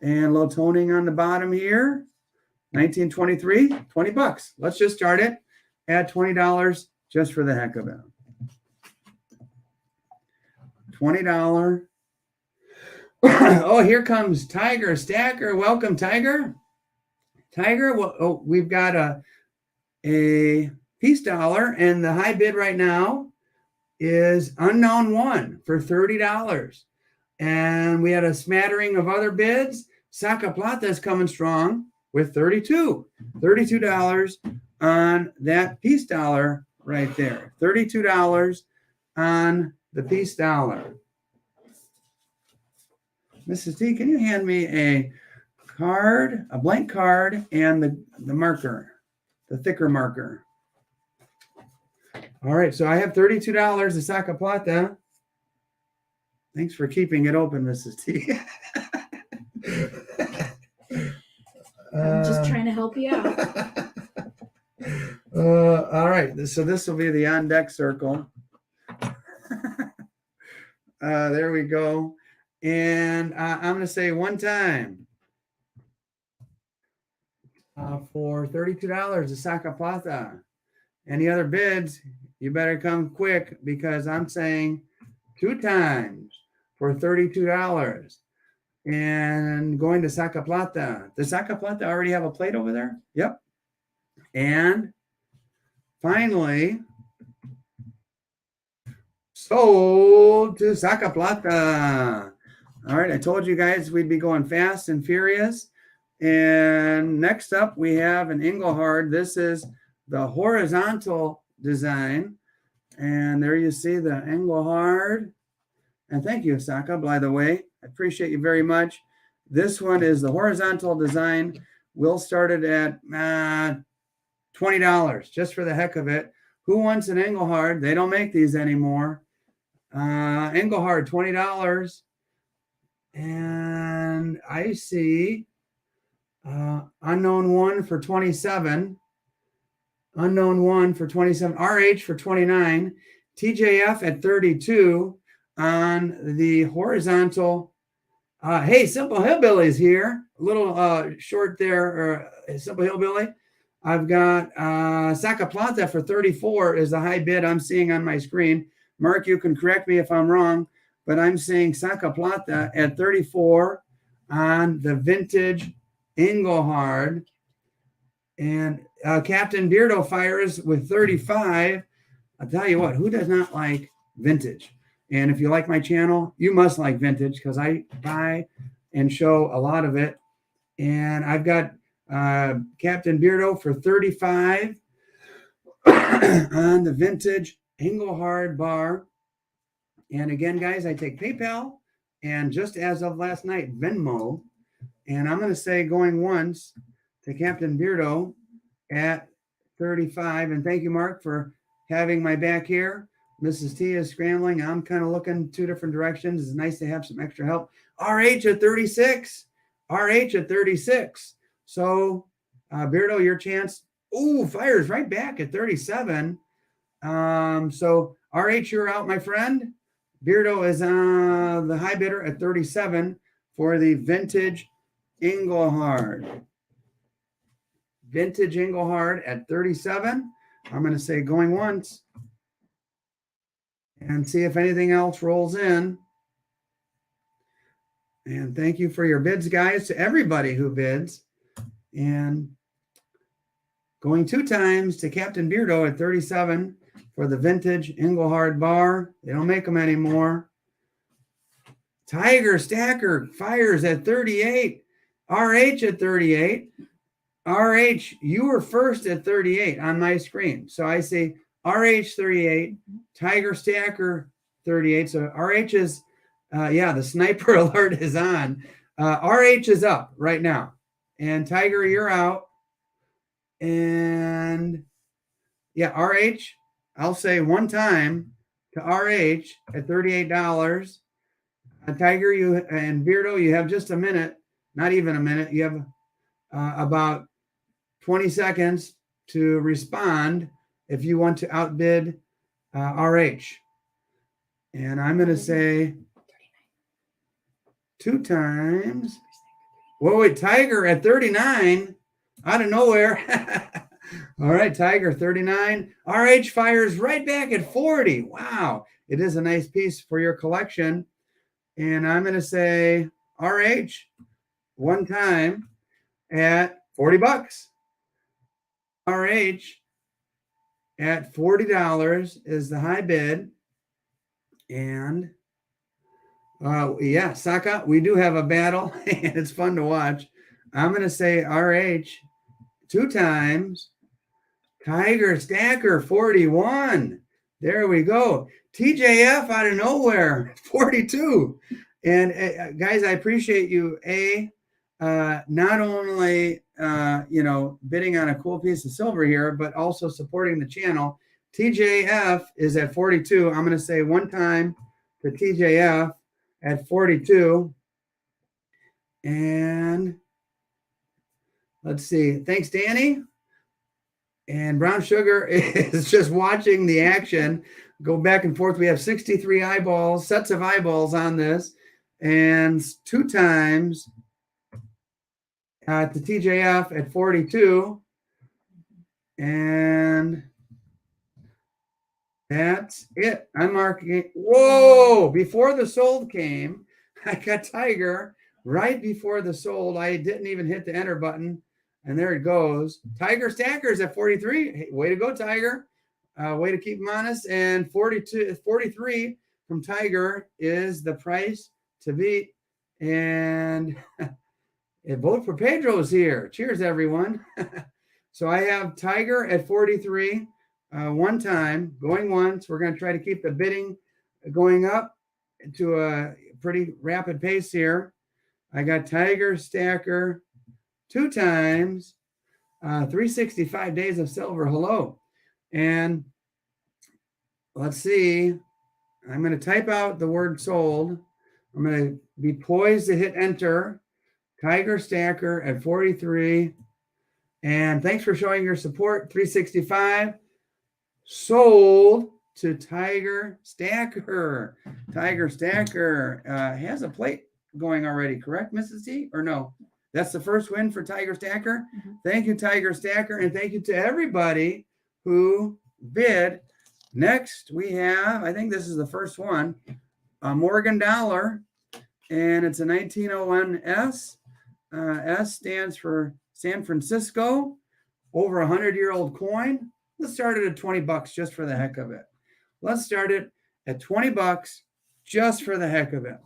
and a little toning on the bottom here. 1923, $20. Let's just start it at $20 just for the heck of it. $20. Oh, here comes Tiger Stacker. Welcome, Tiger. Tiger, well, we've got a peace dollar, and the high bid right now is unknown one for $30. And we had a smattering of other bids. Saca Plata is coming strong with $32 on that peace dollar right there. $32 on the peace dollar. Mrs. T, can you hand me a card, a blank card, and the marker, the thicker marker? All right, so I have $32 to Saca Plata. Thanks for keeping it open, Mrs. T. I'm just trying to help you out. All right, so this will be the on deck circle. There we go. And I'm going to say one time for $32 to Saca Plata. Any other bids, you better come quick because I'm saying 2 times for $32. And going to Saca Plata. Does Saca Plata already have a plate over there? Yep. And finally, sold to Saca Plata. All right, I told you guys we'd be going fast and furious. And next up, we have an Engelhard. This is the horizontal design. And there you see the Engelhard. And thank you, Saca, by the way. I appreciate you very much. This one is the horizontal design. We'll start it at $20, just for the heck of it. Who wants an Engelhard? They don't make these anymore. Engelhard, $20. And I see unknown one for 27. Unknown one for 27. RH for 29. TJF at 32 on the horizontal. Hey, Simple Hillbilly's here. A little short there, or Simple Hillbilly. I've got Saca Plata for 34 is the high bid I'm seeing on my screen. Mark, you can correct me if I'm wrong, but I'm seeing Saca Plata at 34 on the vintage Engelhard. And Captain Beardo fires with 35. I'll tell you what, who does not like vintage? And if you like my channel, you must like vintage because I buy and show a lot of it. And I've got Captain Beardo for 35 on the vintage Engelhard bar. And again, guys, I take PayPal and just as of last night, Venmo. And I'm going to say going once to Captain Beardo at 35. And thank you, Mark, for having my back here. Mrs. T is scrambling. I'm kind of looking two different directions. It's nice to have some extra help. RH at 36. RH at 36. So, Beardo, your chance. Ooh, fires right back at 37. So, RH, you're out, my friend. Beardo is the high bidder at 37 for the vintage Engelhard. Vintage Engelhard at 37. I'm going to say going once and see if anything else rolls in. And thank you for your bids, guys, to everybody who bids. And going 2 times to Captain Beardo at 37 for the vintage Engelhard bar. They don't make them anymore. Tiger Stacker fires at 38. RH at 38. RH, you were first at 38 on my screen. So I say RH 38, Tiger Stacker 38. So RH is, the sniper alert is on. RH is up right now. And Tiger, you're out. And RH, I'll say one time to RH at $38. Tiger, you and Beardo, you have just a minute, not even a minute. You have about 20 seconds to respond if you want to outbid RH. And I'm going to say 2 times. Whoa, wait, Tiger at 39 out of nowhere. All right, Tiger 39. RH fires right back at 40. Wow, it is a nice piece for your collection. And I'm going to say RH one time at $40. RH at $40 is the high bid. And Saka, we do have a battle and it's fun to watch. I'm going to say RH 2 times. Tiger Stacker 41. There we go. TJF out of nowhere 42. And guys, I appreciate you not only bidding on a cool piece of silver here, but also supporting the channel. TJF is at 42. I'm going to say one time to TJF at 42. And let's see. Thanks, Danny. And Brown Sugar is just watching the action go back and forth. We have 63 sets of eyeballs on this, and 2 times at the TJF at 42. And that's it. I'm marking it. Whoa! Before the sold came, I got Tiger right before the sold. I didn't even hit the enter button. And there it goes. Tiger Stackers at 43. Hey, way to go, Tiger. Way to keep them honest. And 43 from Tiger is the price to beat. And vote for Pedro's here. Cheers, everyone. So I have Tiger at 43 one time, going once. We're going to try to keep the bidding going up to a pretty rapid pace here. I got Tiger Stacker 2 times, 365 days of silver. Hello. And let's see. I'm going to type out the word sold. I'm going to be poised to hit enter. Tiger Stacker at 43. And thanks for showing your support. 365 sold to Tiger Stacker. Tiger Stacker has a plate going already, correct, Mrs. T? Or no? That's the first win for Tiger Stacker. Mm-hmm. Thank you, Tiger Stacker. And thank you to everybody who bid. Next, we have, I think this is the first one, a Morgan Dollar. And it's a 1901 S. S stands for San Francisco. Over 100-year-old coin. Let's start it at $20 just for the heck of it. Let's start it at $20 just for the heck of it.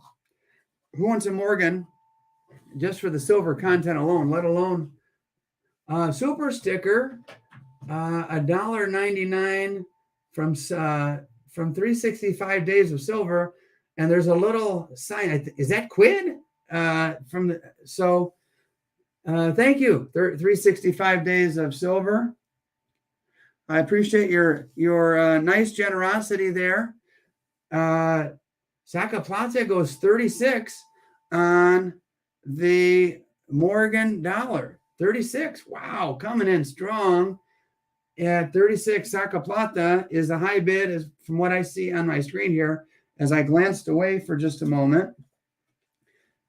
Who wants a Morgan? Just for the silver content alone, let alone super sticker, $1.99 from 365 Days of Silver, and there's a little sign. Is that quid? Thank you, 365 Days of Silver. I appreciate your nice generosity there. Saca Plata goes 36 on the Morgan dollar. 36. Wow, coming in strong at 36. Saca Plata is a high bid, as from what I see on my screen here, as I glanced away for just a moment.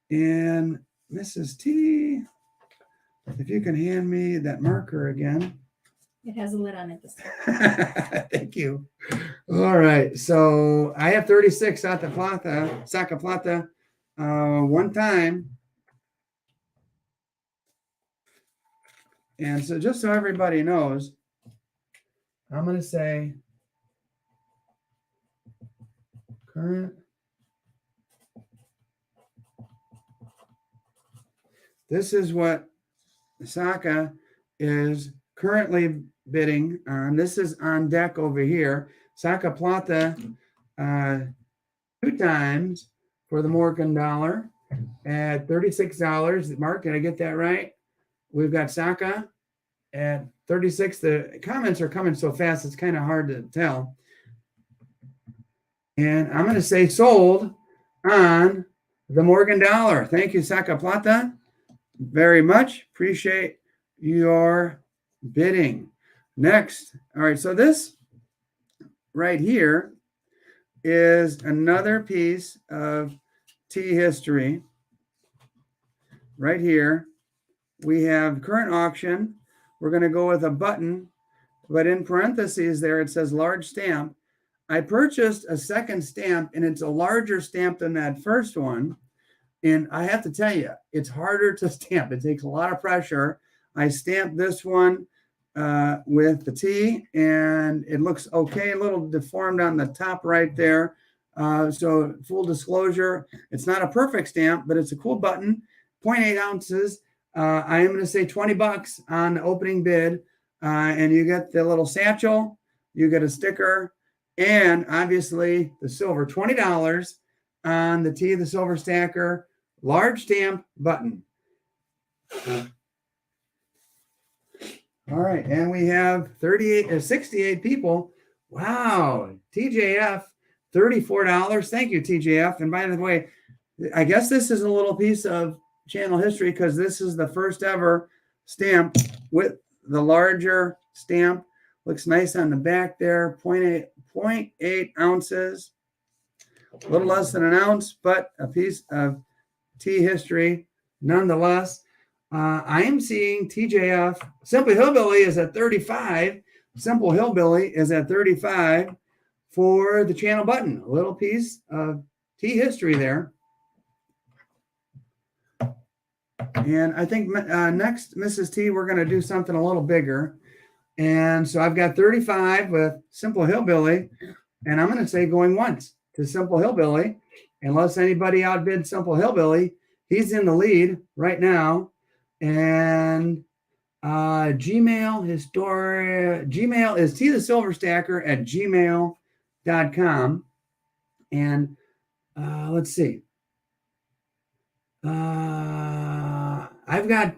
And Mrs. T, if you can hand me that marker again. It has a lid on it this time. Thank you. All right. So I have 36 Saca Plata, one time. And so just so everybody knows, I'm going to say current. This is what Saca is currently bidding on. This is on deck over here. Saca Plata, 2 times for the Morgan dollar at $36. Mark, did I get that right? We've got Saca at 36. The comments are coming so fast, it's kind of hard to tell. And I'm going to say sold on the Morgan dollar. Thank you, Saca Plata, very much. Appreciate your bidding. Next. All right. So this right here is another piece of tea history. Right here, we have current auction. We're going to go with a button, but in parentheses there, it says large stamp. I purchased a second stamp, and it's a larger stamp than that first one. And I have to tell you, it's harder to stamp. It takes a lot of pressure. I stamped this one with the T, and it looks okay, a little deformed on the top right there. So full disclosure, it's not a perfect stamp, but it's a cool button. 0.8 ounces. I am going to say $20 on the opening bid, and you get the little satchel, you get a sticker, and obviously the silver. $20 on the T, the silver stacker, large stamp button. All right, and we have 68 people. Wow, TJF, $34. Thank you, TJF. And by the way, I guess this is a little piece of channel history because this is the first ever stamp with the larger stamp. Looks nice on the back there. 0.8 ounces, a little less than an ounce, but a piece of tea history nonetheless. I am seeing TJF. Simple Hillbilly is at 35. Simple Hillbilly is at 35 for the channel button. A little piece of tea history there. And I think next, Mrs. T, we're going to do something a little bigger. And so I've got 35 with Simple Hillbilly. And I'm going to say going once to Simple Hillbilly. Unless anybody outbid Simple Hillbilly, he's in the lead right now. And Gmail is tthesilverstacker@gmail.com. And let's see. I've got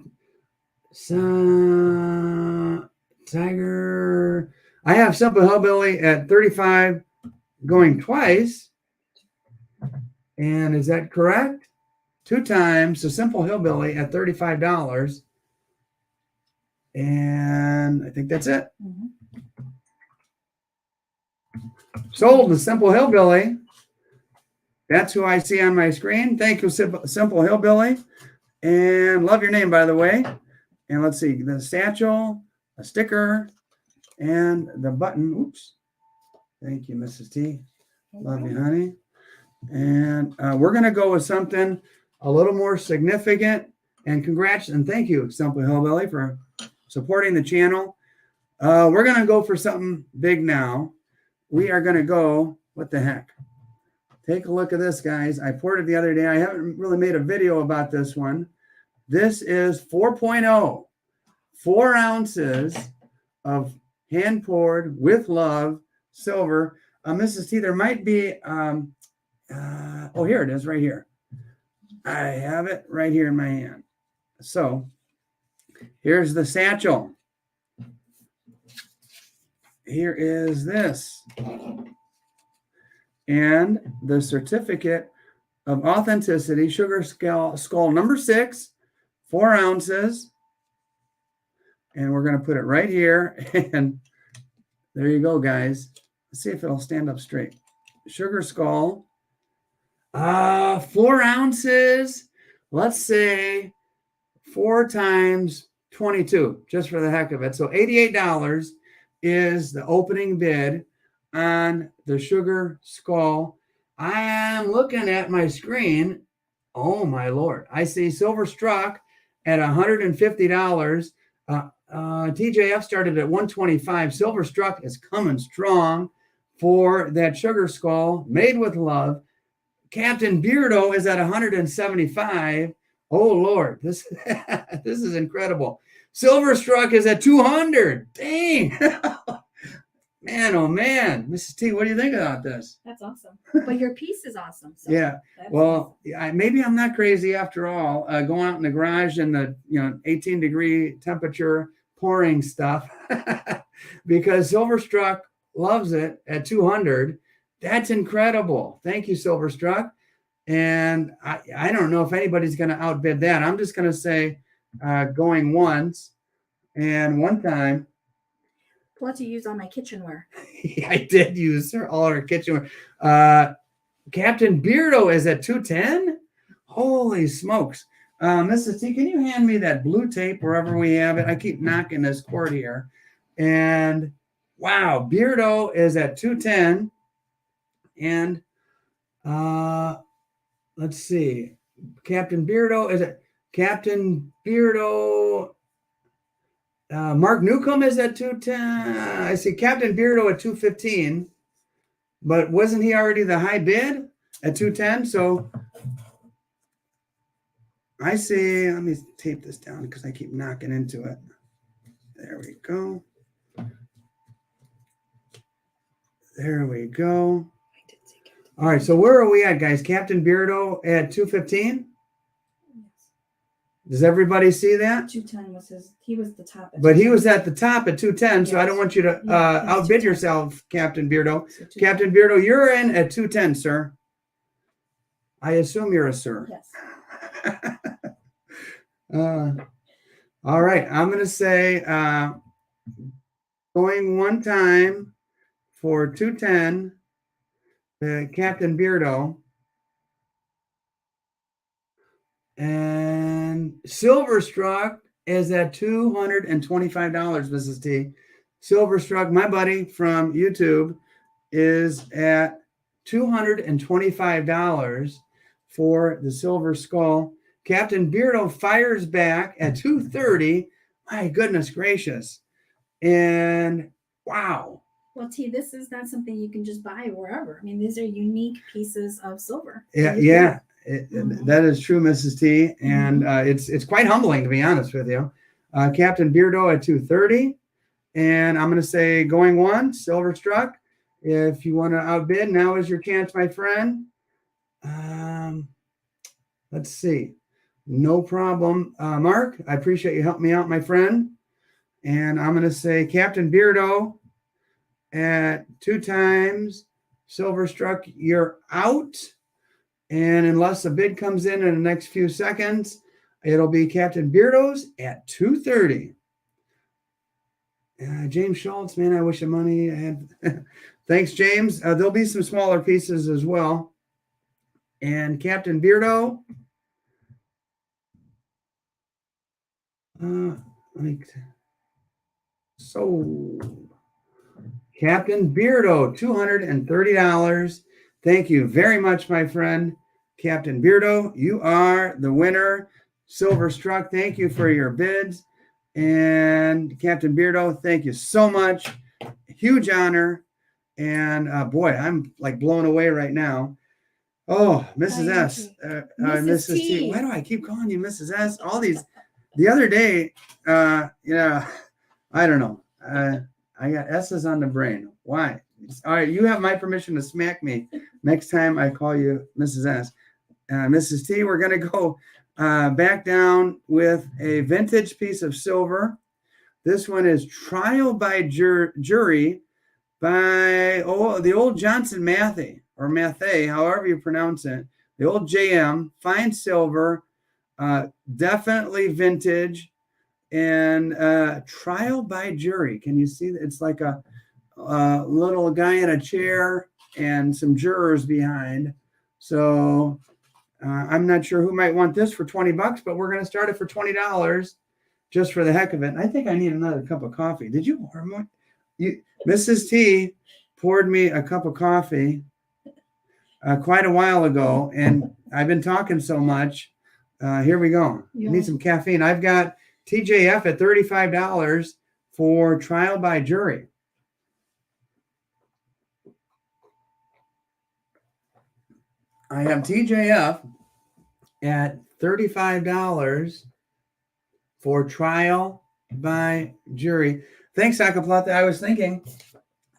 some Tiger. I have Simple Hillbilly at 35 going twice. And is that correct? 2 times. So Simple Hillbilly at $35. And I think that's it. Mm-hmm. Sold to Simple Hillbilly. That's who I see on my screen. Thank you, Simple Hillbilly. And love your name, by the way. And let's see, the satchel, a sticker, and the button. Oops. Thank you, Mrs. T. Love you, honey. And we're going to go with something a little more significant. And congrats and thank you, Simple Hillbilly, for supporting the channel. We're going to go for something big now. We are going to go, what the heck? Take a look at this, guys. I poured it the other day. I haven't really made a video about this one. This is 4.0, 4 ounces of hand poured with love silver. Mrs. T, there might be, oh, here it is right here. I have it right here in my hand. So here's the satchel. Here is this. And the certificate of authenticity, sugar skull number 6, 4 ounces. And we're going to put it right here. And there you go, guys. Let's see if it'll stand up straight. Sugar skull. 4 ounces. Let's say 4 times 22, just for the heck of it. So $88 is the opening bid on the sugar skull. I am looking at my screen. Oh my Lord. I see Silver Struck at $150. TJF started at $125. Silver Struck is coming strong for that sugar skull made with love. Captain Beardo is at $175. Oh Lord, this is incredible. Silver Struck is at $200. Dang. Man, oh man. Mrs. T, what do you think about this? That's awesome. But your piece is awesome. So yeah. Well, maybe I'm not crazy after all. Going out in the garage in the 18-degree temperature, pouring stuff, because Silver Struck loves it at $200. That's incredible. Thank you, Silver Struck. And I don't know if anybody's going to outbid that. I'm just going to say going once and one time. What to use on my kitchenware? I did use all our kitchenware. Captain Beardo is at $210. Holy smokes. Mrs. T, can you hand me that blue tape wherever we have it? I keep knocking this cord here. And wow, Beardo is at $210. And let's see. Captain Beardo is at Captain Beardo. Mark Newcomb is at $210. I see Captain Beardo at $215. But wasn't he already the high bid at $210? So I see, let me tape this down because I keep knocking into it. There we go. There we go. All right, so where are we at, guys? Captain Beardo at $215? Does everybody see that? 210 was he was the top. But he was at the top at 210, so I don't want you to outbid yourself, Captain Beardo. So Captain Beardo, you're in at 210, sir. I assume you're a sir. Yes. All right, I'm going to say going one time for 210 to Captain Beardo. And Silver Struck is at $225, Mrs. T. Silver Struck, my buddy from YouTube, is at $225 for the Silver Skull. Captain Beardo fires back at $230. My goodness gracious. And wow. Well, T, this is not something you can just buy wherever. I mean, these are unique pieces of silver. Yeah. That is true, Mrs. T, and it's quite humbling, to be honest with you. Captain Beardo at $230, and I'm going to say going one, Silver Struck. If you want to outbid, now is your chance, my friend. Let's see. No problem. Mark, I appreciate you helping me out, my friend. And I'm going to say Captain Beardo at 2 times. Silver Struck, you're out. And unless a bid comes in the next few seconds, it'll be Captain Beardo's at $230. James Schultz, man, I wish the money I had. Thanks, James. There'll be some smaller pieces as well. And Captain Beardo. Captain Beardo, $230. Thank you very much, my friend. Captain Beardo, you are the winner. Silver Struck, thank you for your bids. And Captain Beardo, thank you so much. Huge honor. And boy, I'm like blown away right now. Oh, Mrs. S. Mrs. T. Why do I keep calling you Mrs. S? All these. The other day, I don't know. I got S's on the brain. Why? All right, you have my permission to smack me next time I call you Mrs. S. Mrs. T, we're going to go back down with a vintage piece of silver. This one is Trial by Jury by the old Johnson Matthey, or Matthey, however you pronounce it. The old JM, fine silver, definitely vintage, and Trial by Jury. Can you see? It's like a little guy in a chair and some jurors behind. So I'm not sure who might want this for $20, but we're going to start it for $20 just for the heck of it. And I think I need another cup of coffee. Did you pour more? Mrs. T poured me a cup of coffee quite a while ago, and I've been talking so much. Here we go. Yeah. I need some caffeine. I've got TJF at $35 for Trial by Jury. I have TJF at $35 for Trial by Jury. Thanks, Akaplata. I was thinking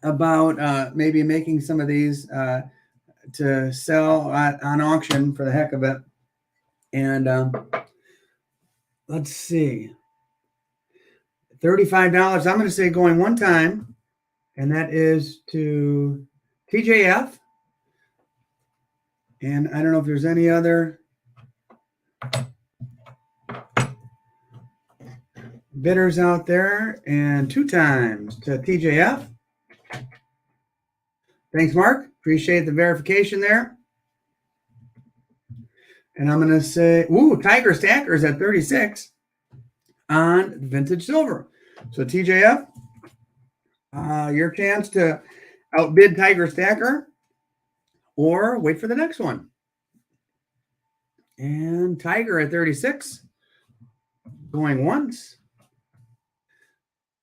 about maybe making some of these to sell on auction for the heck of it. And let's see. $35. I'm going to say going one time, and that is to TJF. And I don't know if there's any other bidders out there. And two times to TJF. Thanks, Mark. Appreciate the verification there. And I'm going to say, Tiger Stackers at 36 on vintage silver. So TJF, your chance to outbid Tiger Stacker or wait for the next one. And Tiger at 36, going once.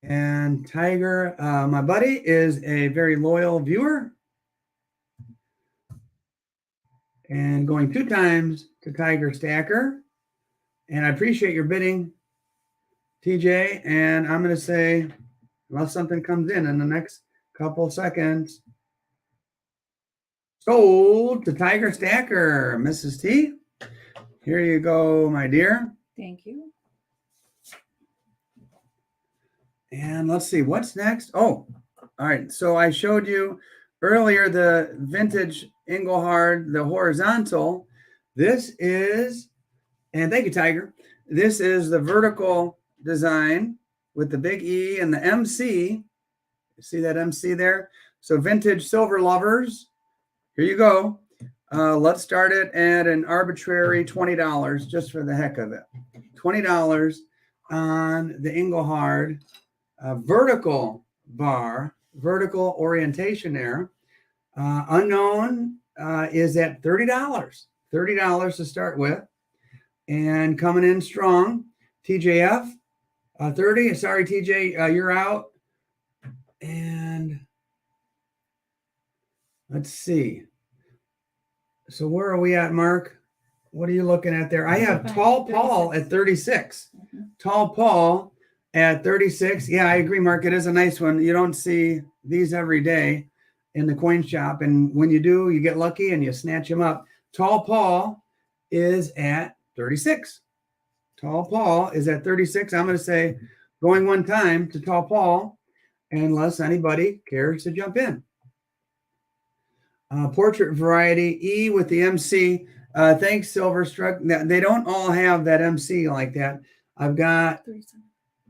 And Tiger, my buddy, is a very loyal viewer. And going two times to Tiger Stacker. And I appreciate your bidding, TJ. And I'm going to say, unless something comes in the next couple seconds, sold to Tiger Stacker, Mrs. T. Here you go, my dear. Thank you. And let's see, what's next? Oh, all right. So I showed you earlier the vintage Engelhard, the horizontal. This is, and thank you, Tiger. This is the vertical design with the big E and the MC. You see that MC there? So vintage silver lovers, here you go. Let's start it at an arbitrary $20 just for the heck of it. $20 on the Engelhard vertical bar, vertical orientation there. Unknown is at $30. $30 to start with. And coming in strong, TJF, 30. Sorry, TJ, you're out. And let's see. So where are we at, Mark? What are you looking at there? I have Tall Paul at 36. Tall Paul at 36. Yeah, I agree, Mark. It is a nice one. You don't see these every day in the coin shop. And when you do, you get lucky and you snatch them up. Tall Paul is at 36. Tall Paul is at 36. I'm going to say going one time to Tall Paul, unless anybody cares to jump in. Portrait variety, E with the MC. Thanks, Silverstruck. They don't all have that MC like that. I've got,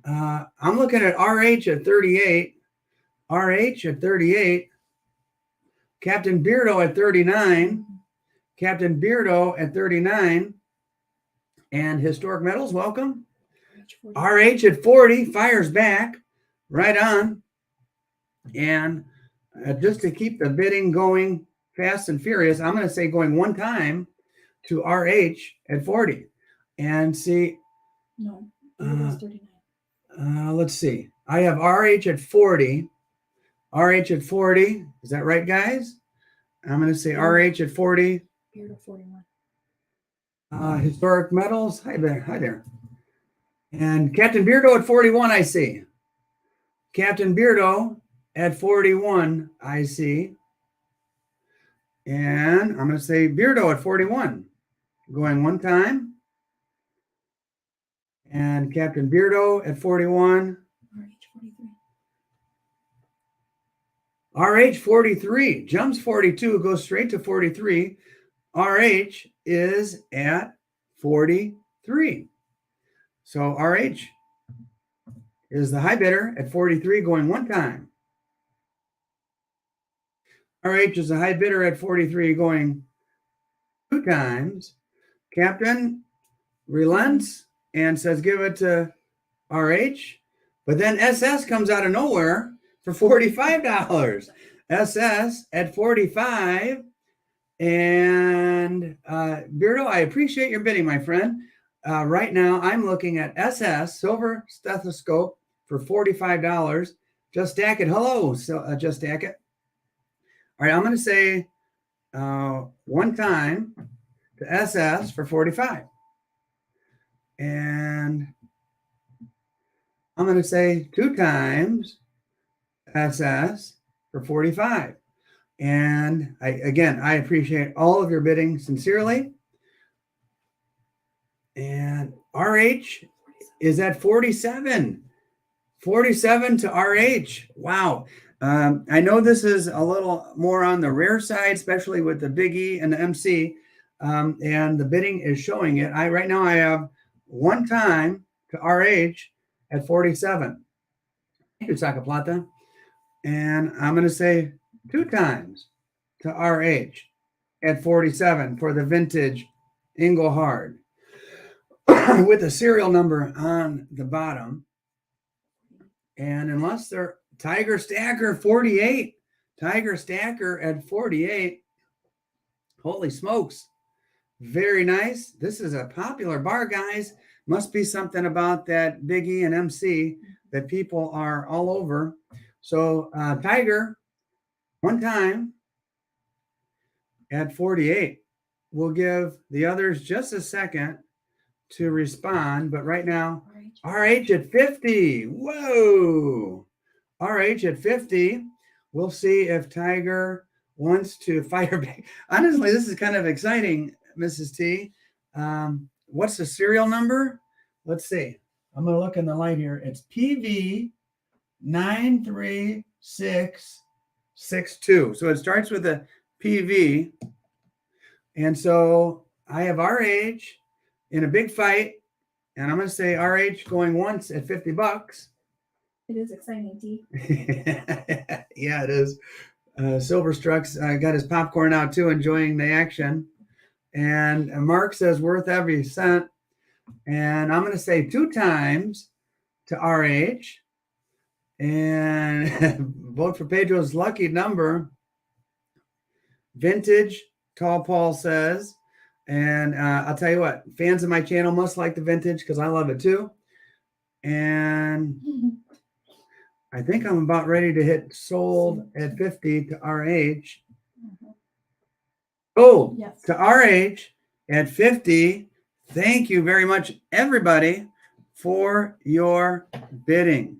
I'm looking at RH at 38. RH at 38. Captain Beardo at 39. Captain Beardo at 39. And Historic Metals, welcome. RH at 40, fires back. Right on. And just to keep the bidding going fast and furious, I'm going to say going one time to RH at 40. And see. No, it was 39. Let's see. I have RH at 40. RH at 40. Is that right, guys? I'm going to say RH at 40. Beard at 41. Historic Metals. Hi there. Hi there. And Captain Beardo at 41, I see. Captain Beardo at 41, I see. And I'm going to say Beardo at 41. Going one time. And Captain Beardo at 41. RH 43 jumps 42, goes straight to 43. RH is at 43. So RH is the high bidder at 43, going one time. RH is the high bidder at 43, going two times. Captain relents and says, give it to RH. But then SS comes out of nowhere for $45. SS at 45. And Beardo, I appreciate your bidding, my friend. Right now, I'm looking at SS silver stethoscope for $45. Just stack it. Hello, just stack it. All right, I'm going to say one time to SS for 45. And I'm going to say two times SS for 45. And I appreciate all of your bidding sincerely. And RH is at 47. 47 to RH. Wow. I know this is a little more on the rare side, especially with the Big E and the MC. And the bidding is showing it. Right now I have one time to RH at 47. Thank you, Saka Plata. And I'm going to say two times to RH at 47 for the vintage Engelhard with a serial number on the bottom. And unless they're Tiger Stacker 48, Tiger Stacker at 48. Holy smokes. Very nice. This is a popular bar, guys. Must be something about that Big E and MC that people are all over. So Tiger, one time at 48. We'll give the others just a second to respond. But right now, RH at 50. Whoa. RH at 50. We'll see if Tiger wants to fire back. Honestly, this is kind of exciting, Mrs. T. What's the serial number? Let's see. I'm going to look in the light here. It's PV 93662. So it starts with a PV. And so I have RH in a big fight. And I'm going to say RH going once at $50. It is exciting, T. Yeah, it is. Silverstruck's got his popcorn out too, enjoying the action. And Mark says worth every cent. And I'm going to say two times to RH. And vote for Pedro's lucky number. Vintage, Tall Paul says. And I'll tell you what, fans of my channel must like the vintage because I love it too. And I think I'm about ready to hit sold at 50 to RH. Oh, yes. To RH at 50. Thank you very much, everybody, for your bidding.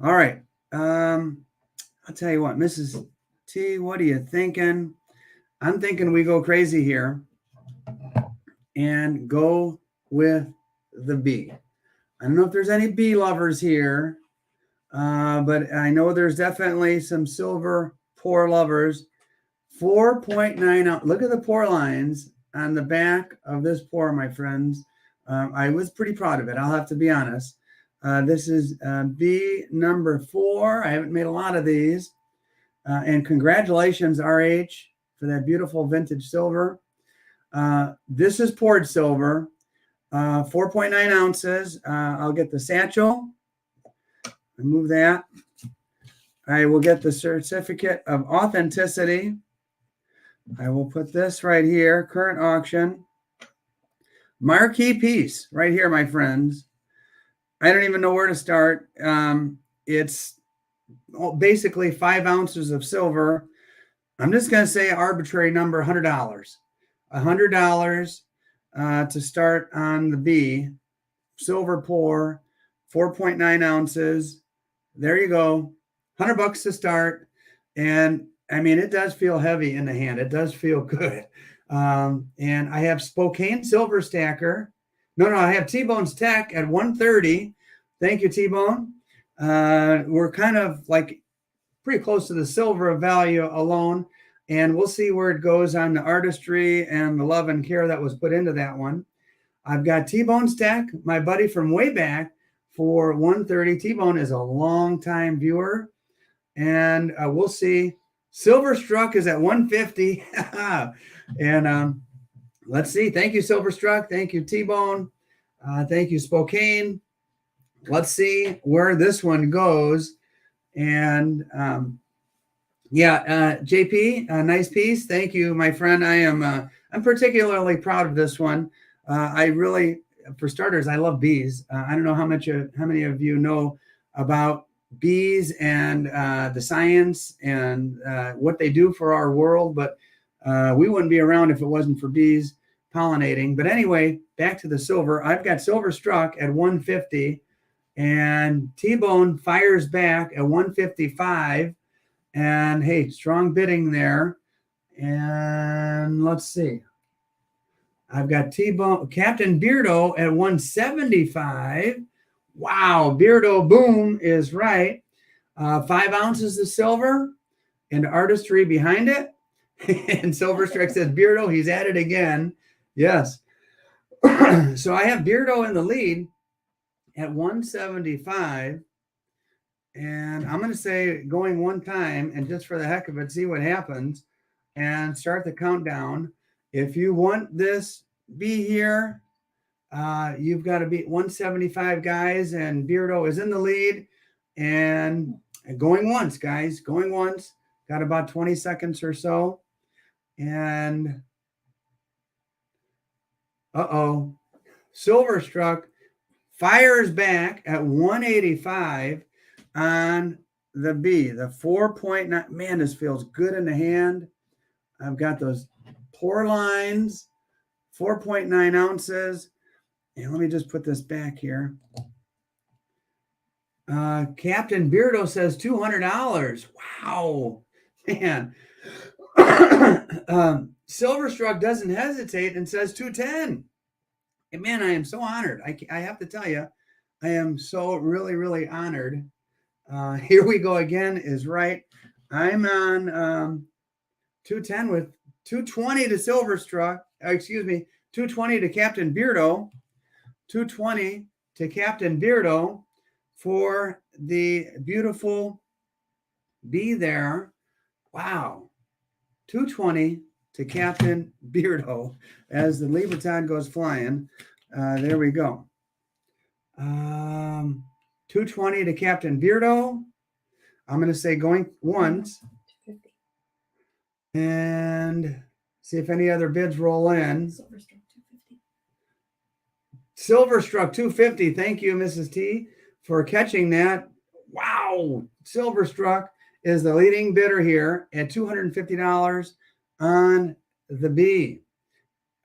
All right. I'll tell you what, Mrs. T, what are you thinking? I'm thinking we go crazy here and go with the B. I don't know if there's any B lovers here, but I know there's definitely some silver pour lovers. 4.9 ounce. Look at the pour lines on the back of this pour, my friends. I was pretty proud of it. I'll have to be honest. This is B number 4. I haven't made a lot of these. And congratulations, RH, for that beautiful vintage silver. This is poured silver, 4.9 ounces. I'll get the satchel. Remove that. I will get the certificate of authenticity. I will put this right here, current auction. Marquee piece right here, my friends. I don't even know where to start. It's basically 5 ounces of silver. I'm just going to say arbitrary number, $100. $100 to start on the B. Silver pour, 4.9 ounces. There you go, $100 to start. And I mean, it does feel heavy in the hand. It does feel good. And I have Spokane Silver Stacker. No, I have T-Bone's Tech at 130. Thank you, T-Bone. We're kind of like pretty close to the silver value alone. And we'll see where it goes on the artistry and the love and care that was put into that one. I've got T-Bone's Tech, my buddy from way back, for 130. T-Bone is a long-time viewer. And we'll see. Silverstruck is at 150. And let's see. Thank you, Silverstruck. Thank you, T-Bone. Thank you, Spokane. Let's see where this one goes. And JP, nice piece. Thank you, my friend. I'm particularly proud of this one. I really, for starters, I love bees. I don't know how many of you know about bees and the science and what they do for our world, but we wouldn't be around if it wasn't for bees pollinating. But anyway, back to the silver. I've got Silverstruck at 150, and T-Bone fires back at 155. And hey, strong bidding there. And let's see. I've got T-Bone, Captain Beardo at 175. Wow, Beardo boom is right. 5 ounces of silver and artistry behind it. And Silverstruck says, Beardo, he's at it again. Yes. So I have Beardo in the lead at 175. And I'm going to say going one time and just for the heck of it, see what happens and start the countdown. If you want this be here, you've got to beat 175 guys, and Beardo is in the lead. And going once, guys, going once. Got about 20 seconds or so. And Silverstruck fires back at 185 on the B, the 4.9. Man, this feels good in the hand. I've got those pour lines, 4.9 ounces. And let me just put this back here. Captain Beardo says $200. Wow, man. Silverstruck doesn't hesitate and says 210. And man, I am so honored. I have to tell you, I am so really, really honored. Here we go again is right. I'm on 210 with 220 to Silverstruck. 220 to Captain Beardo. 220 to Captain Beardo for the beautiful bee there. Wow. 220 to Captain Beardo as the Libertad goes flying. There we go. 220 to Captain Beardo. I'm going to say going once. 250. And see if any other bids roll in. Silverstruck 250. Thank you, Mrs. T, for catching that. Wow. Silverstruck is the leading bidder here at $250 on the B.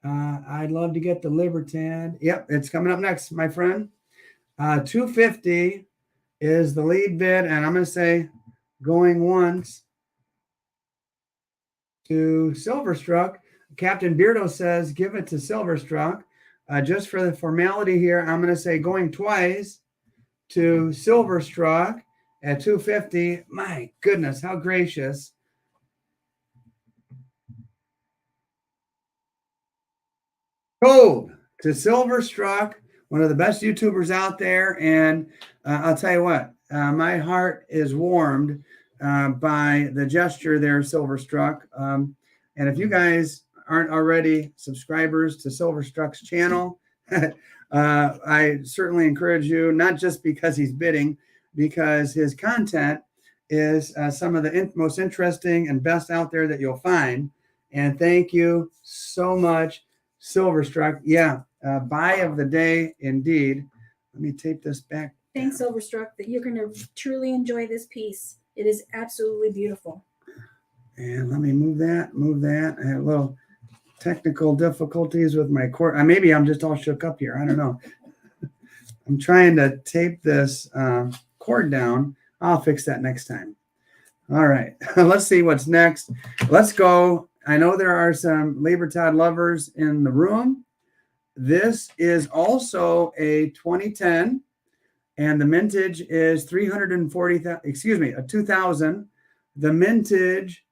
I'd love to get the Libertad. Yep, it's coming up next, my friend. 250 is the lead bid, and I'm going to say going once to Silverstruck. Captain Beardo says give it to Silverstruck. Just for the formality here, I'm going to say going twice to Silverstruck at 250. My goodness, how gracious. Gold to Silverstruck, one of the best YouTubers out there. And I'll tell you what, my heart is warmed by the gesture there, Silverstruck. And if you guys aren't already subscribers to Silverstruck's channel, I certainly encourage you, not just because he's bidding, because his content is some of the most interesting and best out there that you'll find. And thank you so much, Silverstruck. Yeah, buy of the day, indeed. Let me tape this back. Thanks, Silverstruck, that you're going to truly enjoy this piece. It is absolutely beautiful. And let me move that. I have a little technical difficulties with my cord. Maybe I'm just all shook up here. I don't know. I'm trying to tape this cord down. I'll fix that next time. All right, let's see what's next. Let's go. I know there are some Libertad lovers in the room. This is also a 2010, and the mintage is 340,000. Excuse me, a 2000. The mintage,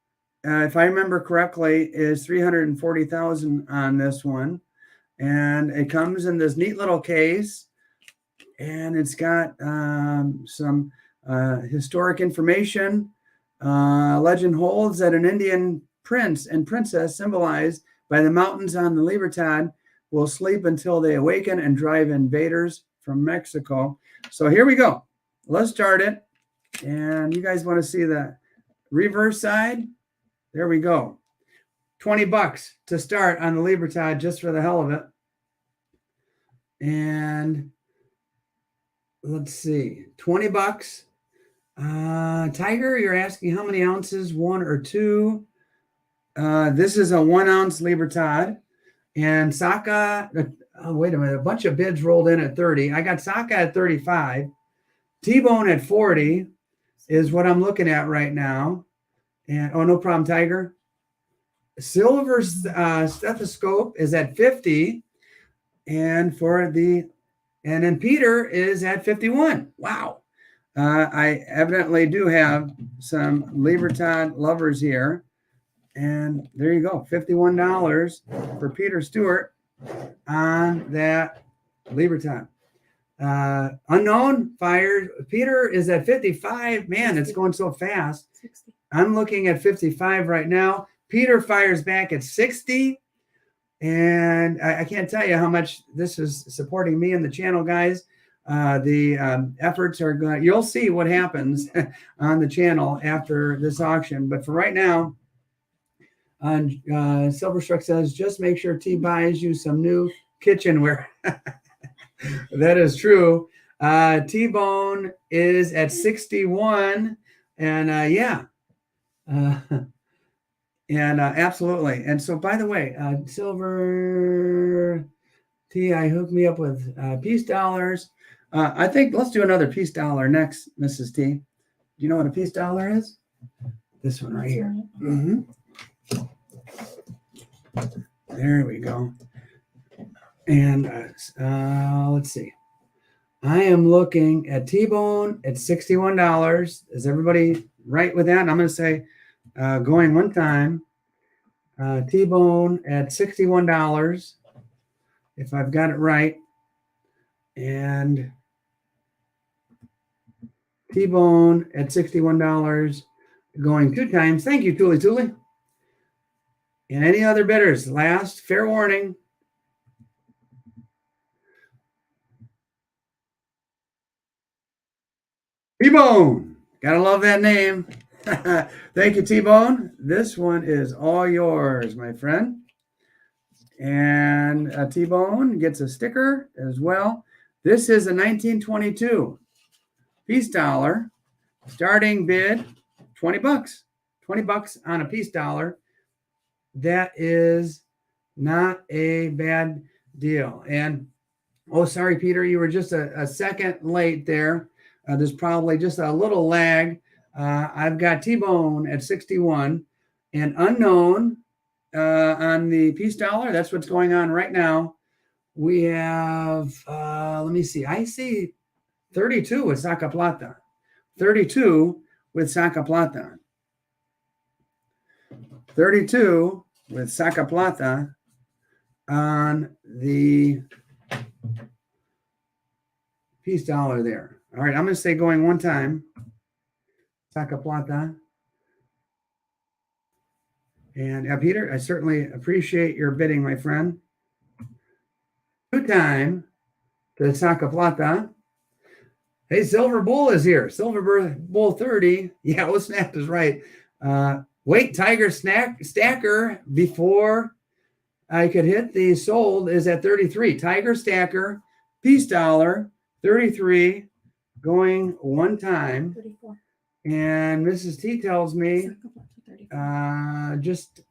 if I remember correctly, is 340,000 on this one, and it comes in this neat little case, and it's got some historic information. Legend holds that an Indian prince and princess, symbolized by the mountains on the Libertad, will sleep until they awaken and drive invaders from Mexico. So here we go. Let's start it. And you guys want to see the reverse side? There we go. $20 to start on the Libertad just for the hell of it. And let's see, $20. Tiger, you're asking how many ounces, 1 or 2? This is a 1 ounce Libertad. And Saka, wait a minute, a bunch of bids rolled in at 30. I got Saka at 35. T-Bone at 40 is what I'm looking at right now. And oh, no problem, Tiger. Silver stethoscope is at 50. And then Peter is at 51. Wow. I evidently do have some Libertad lovers here. And there you go, $51 for Peter Stewart on that Libertad. Unknown fired. Peter is at 55. Man, 60. It's going so fast. 60. I'm looking at 55 right now. Peter fires back at 60. And I can't tell you how much this is supporting me and the channel, guys. The efforts are going. You'll see what happens on the channel after this auction. But for right now, Silverstruck says, just make sure T buys you some new kitchenware. That is true. T-Bone is at 61. And yeah. Absolutely. And so, by the way, Silver T, I hooked me up with peace dollars. I think let's do another peace dollar next, Mrs. T. Do you know what a peace dollar is? This one right here. Mm-hmm. There we go. And let's see. I am looking at T-Bone at $61. Is everybody right with that? And I'm going to say, going one time, T-Bone at $61, if I've got it right. And T-Bone at $61, going 2 times. Thank you, Tuli. And any other bidders? Last fair warning. T-Bone. Gotta love that name. Thank you, T-Bone. This one is all yours, my friend. And T-Bone gets a sticker as well. This is a 1922 peace dollar. Starting bid, $20. $20 on a peace dollar. That is not a bad deal. And oh, sorry, Peter, you were just a second late there. There's probably just a little lag. I've got T-Bone at 61 and unknown on the peace dollar. That's what's going on right now. We have, let me see. I see 32 with Saca Plata. 32 with Saca Plata. 32 with Saca Plata on the peace dollar there. All right, I'm going to say going one time. Saca Plata. And Peter, I certainly appreciate your bidding, my friend. 2 time to Saca Plata. Hey, Silver Bull is here. Silver Bull 30. Yeah, what Snap is right. Wait, Tiger Stacker, before I could hit the sold, is at 33. Tiger Stacker, peace dollar, 33, going one time. 34. And Mrs. T tells me just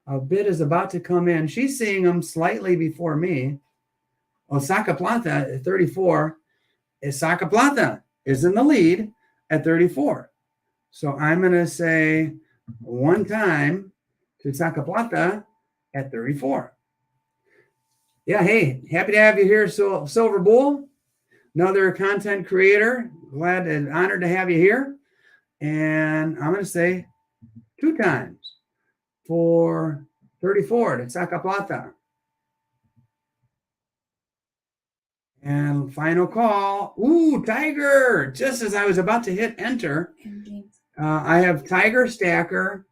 a bid is about to come in. She's seeing them slightly before me. Well, Saca Plata at 34. Saca Plata is in the lead at 34. So I'm going to say one time to Saca Plata at 34. Yeah, hey, happy to have you here, Silver Bull, another content creator. Glad and honored to have you here. And I'm going to say two times for 34 to Saca Plata. And final call. Ooh, Tiger! Just as I was about to hit enter, I have Tiger Stacker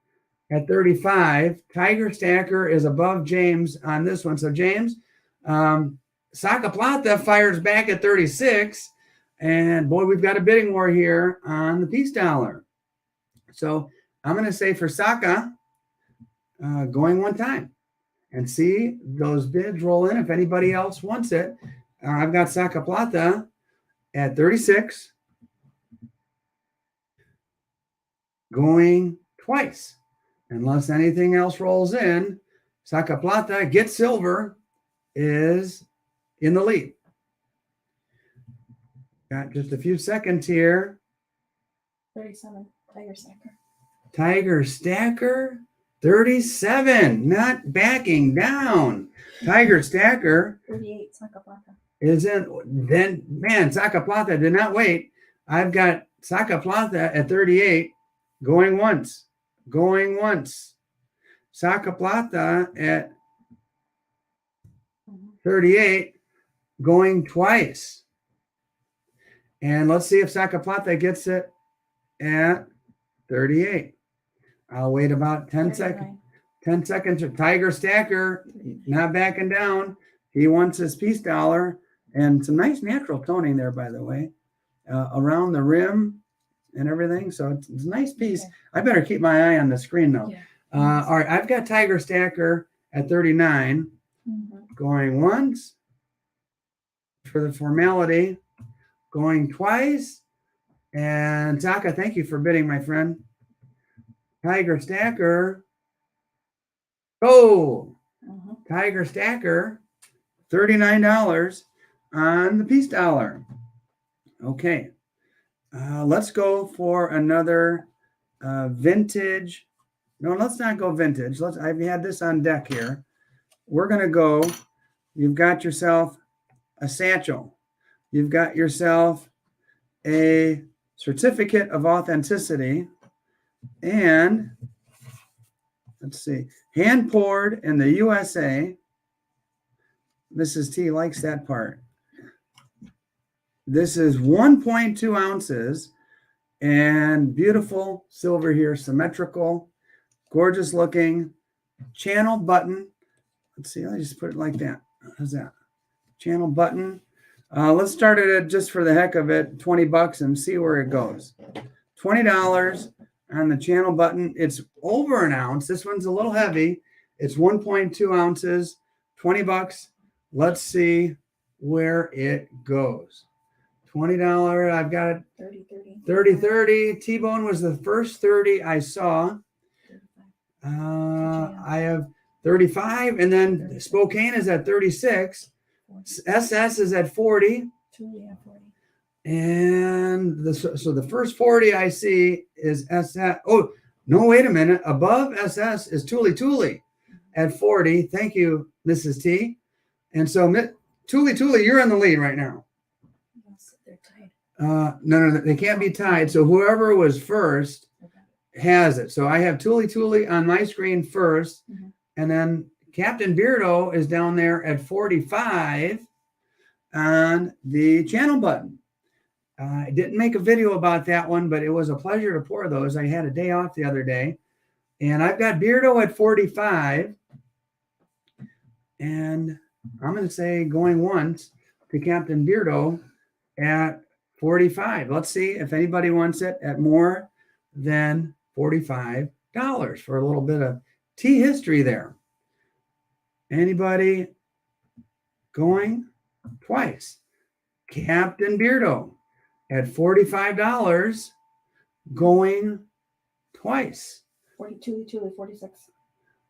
at 35. Tiger Stacker is above James on this one. So James, Saca Plata fires back at 36. And boy, we've got a bidding war here on the peace dollar. So I'm going to say for Saca, going one time and see those bids roll in. If anybody else wants it, I've got Saca Plata at 36, going twice. Unless anything else rolls in, Saca Plata, get silver, is in the lead. Got just a few seconds here. 37, Tiger Stacker. Tiger Stacker, 37, not backing down. Tiger Stacker 38, Saca Plata. is in. Then, man, Saca Plata did not wait. I've got Saca Plata at 38, going once. Saca Plata at 38, going twice. And let's see if Saca Plata gets it at 38. I'll wait about 10 seconds. 10 seconds. Tiger Stacker, not backing down. He wants his peace dollar. And some nice natural toning there, by the way, around the rim and everything. So it's a nice piece. Okay. I better keep my eye on the screen, though. Yeah. All right, I've got Tiger Stacker at 39, going once for the formality, going twice. And Saca, thank you for bidding, my friend. Tiger Stacker. Oh, Tiger Stacker, $39 on the peace dollar. Okay, let's go for another vintage. No, let's not go vintage. I've had this on deck here. We're going to go. You've got yourself a satchel. You've got yourself a certificate of authenticity. And let's see, hand poured in the USA. Mrs. T likes that part. This is 1.2 ounces and beautiful silver here, symmetrical, gorgeous looking channel button. Let's see, I'll just put it like that. How's that? Channel button. Let's start it at, just for the heck of it, $20 and see where it goes. $20 on the channel button. It's over an ounce. This one's a little heavy. It's 1.2 ounces, $20. Let's see where it goes. $20. I've got it. 30. T-Bone was the first 30 I saw. I have 35, and then Spokane is at 36. SS is at 40. And so the first 40 I see is SS. Oh, no, wait a minute. Above SS is Tule at 40. Thank you, Mrs. T. And so Tule, you're in the lead right now. They're tied. No, they can't be tied. So whoever was first has it. So I have Tule on my screen first. And then Captain Beardo is down there at 45 on the channel button. I didn't make a video about that one, but it was a pleasure to pour those. I had a day off the other day. And I've got Beardo at 45. And I'm going to say going once to Captain Beardo at 45. Let's see if anybody wants it at more than $45 for a little bit of tea history there. Anybody going twice? Captain Beardo at $45, going twice. 42, 46.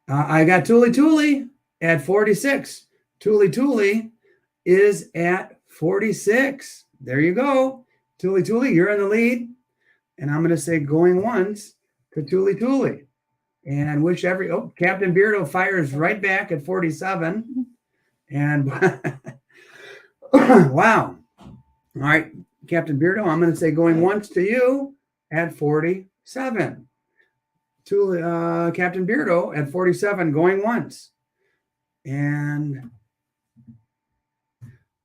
I got Tule at 46. Tule is at 46. There you go. Tule, you're in the lead. And I'm going to say going once to Tuli Tuli. And wish Captain Beardo fires right back at 47. And wow. All right, Captain Beardo, I'm going to say going once to you at 47. To Captain Beardo at 47, going once. And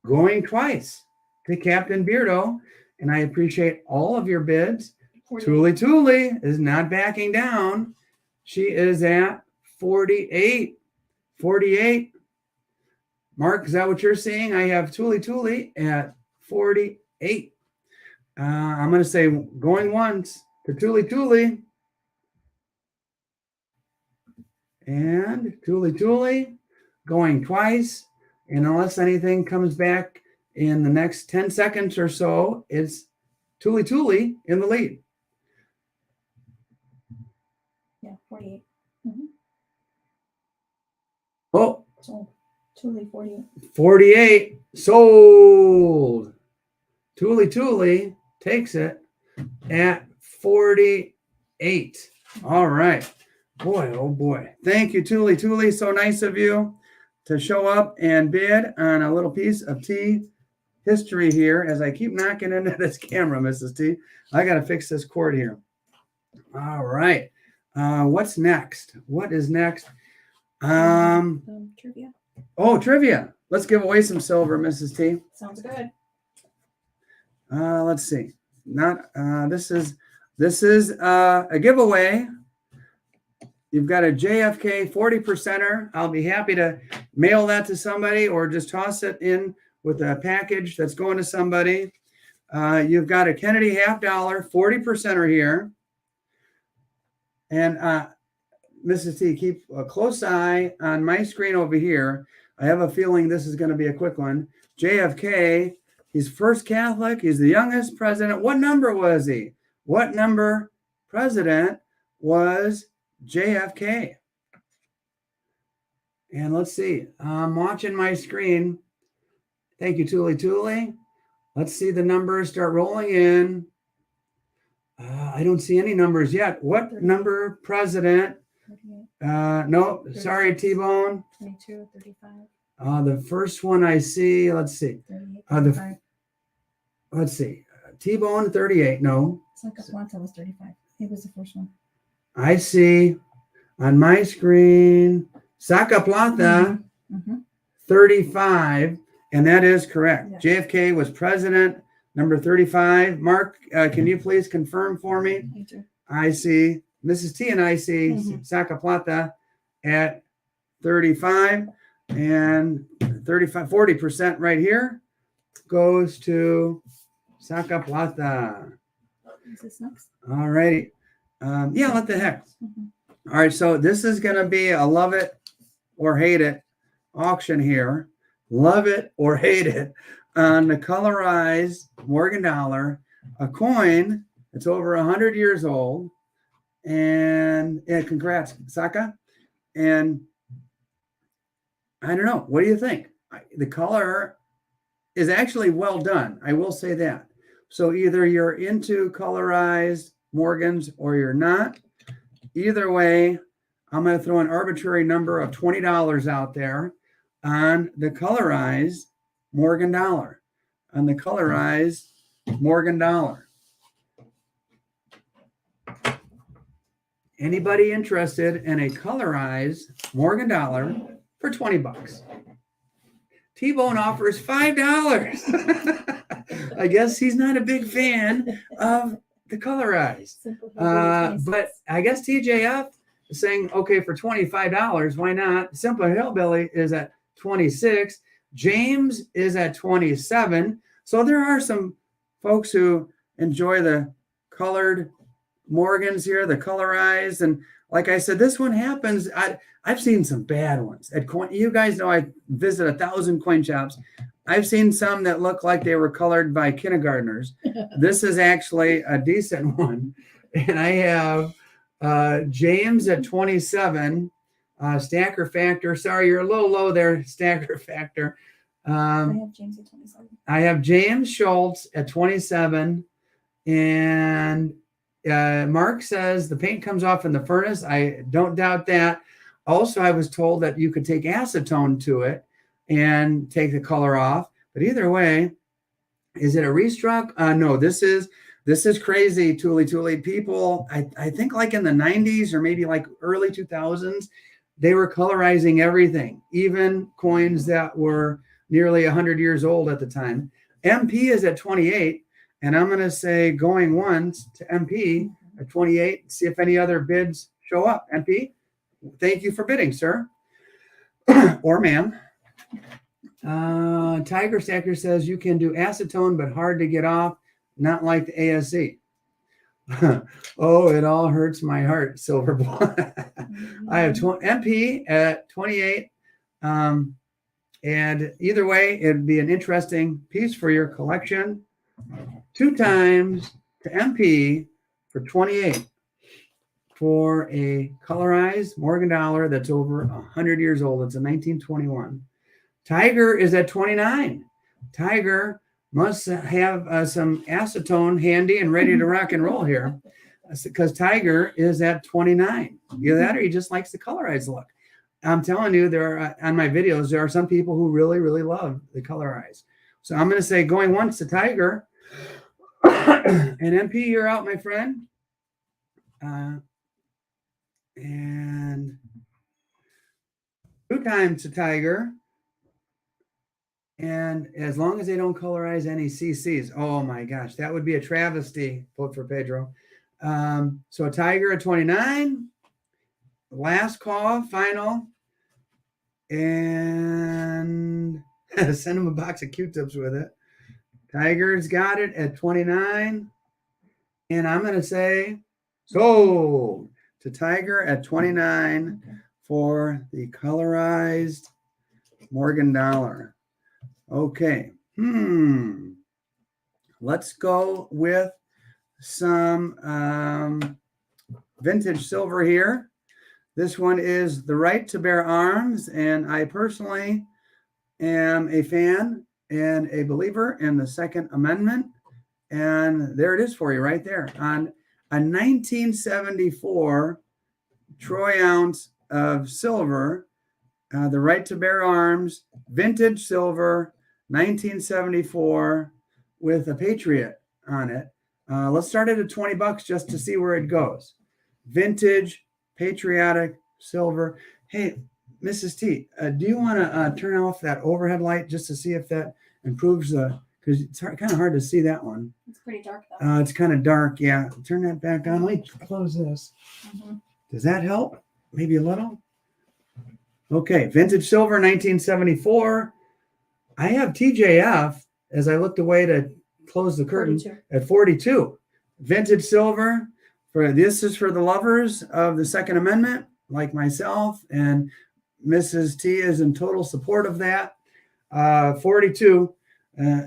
going twice to Captain Beardo. And I appreciate all of your bids. Tuli Tuli is not backing down. She is at 48. 48. Mark, is that what you're seeing? I have Tuli Tuli at 48. I'm going to say going once to Tuli Tuli. And Tuli Tuli going twice. And unless anything comes back in the next 10 seconds or so, it's Tuli Tuli in the lead. Yeah, 48. Mm-hmm. Oh, So Tuli 48. 48 sold. Tuli Tuli takes it at 48. All right. Boy, oh boy. Thank you, Tuli Tuli. So nice of you to show up and bid on a little piece of tea history here as I keep knocking into this camera, Mrs. T. I got to fix this cord here. All right. What's next? What is next? Trivia. Oh, trivia. Let's give away some silver, Mrs. T. Sounds good. Let's see. This is a giveaway. You've got a JFK 40%er. I'll be happy to mail that to somebody or just toss it in with a package that's going to somebody. You've got a Kennedy half dollar 40%er here. And Mrs. T, keep a close eye on my screen over here. I have a feeling this is going to be a quick one. JFK, he's first Catholic. He's the youngest president. What number was he? What number president was JFK? And let's see. I'm watching my screen. Thank you, Tuli Tuli. Let's see the numbers start rolling in. I don't see any numbers yet. What number president? No, 36. Sorry, T-Bone. 22, 35. The first one I see, let's see. 38, Let's see. T-Bone, 38. No. Sakaplata was 35. He was the first one. I see on my screen Sakaplata, 35, and that is correct. Yes. JFK was president, number 35. Mark, can you please confirm for me? I see Mrs. T and I see Sakaplata at 35, and 40% right here goes to Sakaplata. Is this next? All righty. Yeah, what the heck. All right, so this is going to be a love it or hate it auction here. Love it or hate it on the colorized Morgan dollar, a coin that's over 100 years old. And yeah, congrats, Saka. And I don't know. What do you think? The color is actually well done. I will say that. So either you're into colorized Morgans or you're not. Either way, I'm going to throw an arbitrary number of $20 out there on the colorized Morgan dollar. On the colorized Morgan dollar. Anybody interested in a colorized Morgan dollar for 20 bucks? T-Bone offers $5. I guess he's not a big fan of the colorized. But I guess TJF is saying, okay, for $25, why not? Simple Hillbilly is at 26. James is at 27. So there are some folks who enjoy the colored Morgans here, the colorized. And like I said, this one happens. I've seen some bad ones at coin. You guys know I visit 1,000 coin shops. I've seen some that look like they were colored by kindergartners. This is actually a decent one. And I have James at 27, Stacker Factor. Sorry, you're a little low there, Stacker Factor. I have James at 27. I have James Schultz at 27. And Mark says the paint comes off in the furnace. I don't doubt that. Also, I was told that you could take acetone to it and take the color off. But either way, is it a restruck? No, this is crazy, Tuli. People, I think like in the 90s or maybe like early 2000s, they were colorizing everything, even coins that were nearly 100 years old at the time. MP is at 28, and I'm going to say going once to MP at 28, see if any other bids show up. MP, thank you for bidding, sir. Or ma'am. Tiger Stacker says you can do acetone, but hard to get off, not like the ASE. Oh, it all hurts my heart, Silver Boy. I have MP at 28. And either way, it'd be an interesting piece for your collection. 2 times to MP for 28 for a colorized Morgan dollar that's over 100 years old. It's a 1921. Tiger is at 29. Tiger must have some acetone handy and ready to rock and roll here, because Tiger is at 29. Either that or he just likes the colorized look. I'm telling you, there are, on my videos, there are some people who really, really love the colorized. So I'm going to say going once to Tiger. And MP, you're out, my friend. And 2 times to Tiger. And as long as they don't colorize any CCs, oh my gosh, that would be a travesty. Vote for Pedro. So Tiger at 29. Last call, final. And send him a box of Q-tips with it. Tiger's got it at 29. And I'm going to say sold to Tiger at 29 for the colorized Morgan dollar. Okay. Let's go with some vintage silver here. This one is the right to bear arms, and I personally am a fan and a believer in the Second Amendment. And there it is for you right there on a 1974 troy ounce of silver, the right to bear arms, vintage silver, 1974 with a Patriot on it. Let's start it at $20 just to see where it goes. Vintage, patriotic silver. Hey, Mrs. T, do you want to turn off that overhead light just to see if that improves the, because it's kind of hard to see that one. It's pretty dark though. It's kind of dark. Yeah. Turn that back on. Let me close this. Does that help? Maybe a little? Okay. Vintage silver, 1974. I have TJF as I looked away to close the curtain 42. At 42. Vintage silver. This is for the lovers of the Second Amendment, like myself, and Mrs. T is in total support of that. 42,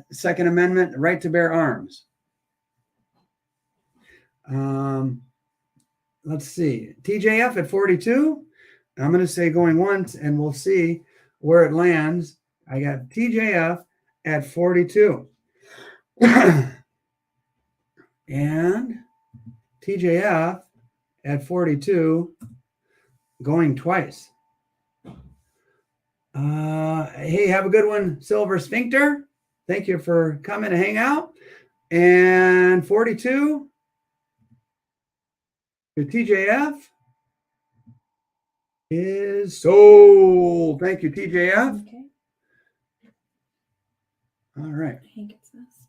Second Amendment, right to bear arms. Let's see. TJF at 42. I'm going to say going once, and we'll see where it lands. I got TJF at 42. And TJF at 42, going twice. Hey, have a good one, Silver Sphincter. Thank you for coming to hang out. And 42 to TJF is sold. Thank you, TJF. Okay. All right. Hank gets this.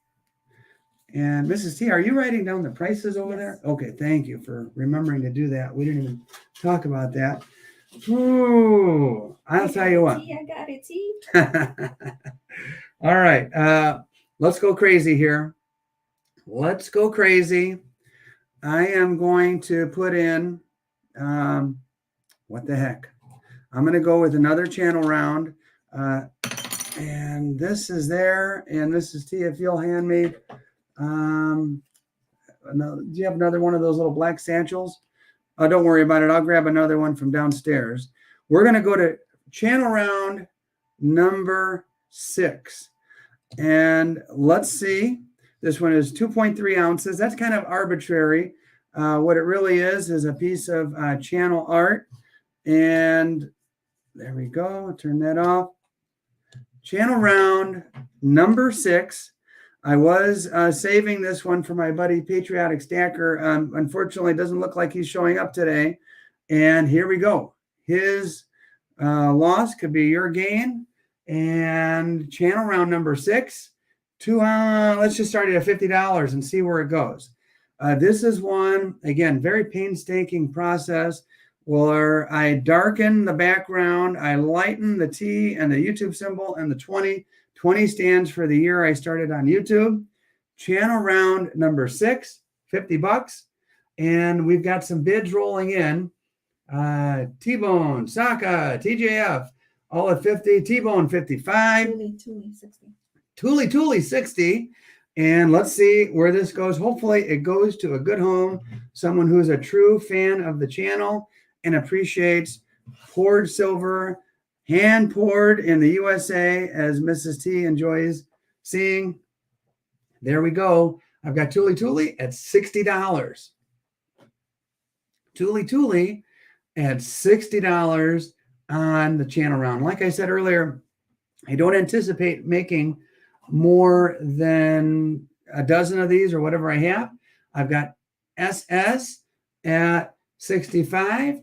And Mrs. T, are you writing down the prices over Yes. there? Okay, thank you for remembering to do that. We didn't even talk about that. Ooh, I'll tell you what. I got it, T. All right. Let's go crazy here. Let's go crazy. I am going to put in, what the heck? I'm going to go with another channel round. And this is there. And Mrs. T, if you'll hand me, do you have another one of those little black satchels? Oh, don't worry about it. I'll grab another one from downstairs. We're going to go to channel round number 6. And let's see. This one is 2.3 ounces. That's kind of arbitrary. What it really is a piece of channel art. And there we go. Turn that off. Channel round number 6. I was saving this one for my buddy Patriotic Stacker. Unfortunately, it doesn't look like he's showing up today. And here we go. His loss could be your gain. And channel round number 6. Let's just start it at $50 and see where it goes. This is one, again, very painstaking process where I darken the background, I lighten the T and the YouTube symbol and the 20. 20 stands for the year I started on YouTube. Channel round number 6, $50. And we've got some bids rolling in. T-Bone, Saka, TJF, all at 50. T-Bone, 55. Tuli, 60. Tuli, 60. And let's see where this goes. Hopefully it goes to a good home, someone who's a true fan of the channel and appreciates poured silver, hand poured in the USA, as Mrs. T enjoys seeing. There we go. I've got Tuli at $60. Tuli at $60 on the channel round. Like I said earlier, I don't anticipate making more than a dozen of these or whatever I have. I've got SS at 65.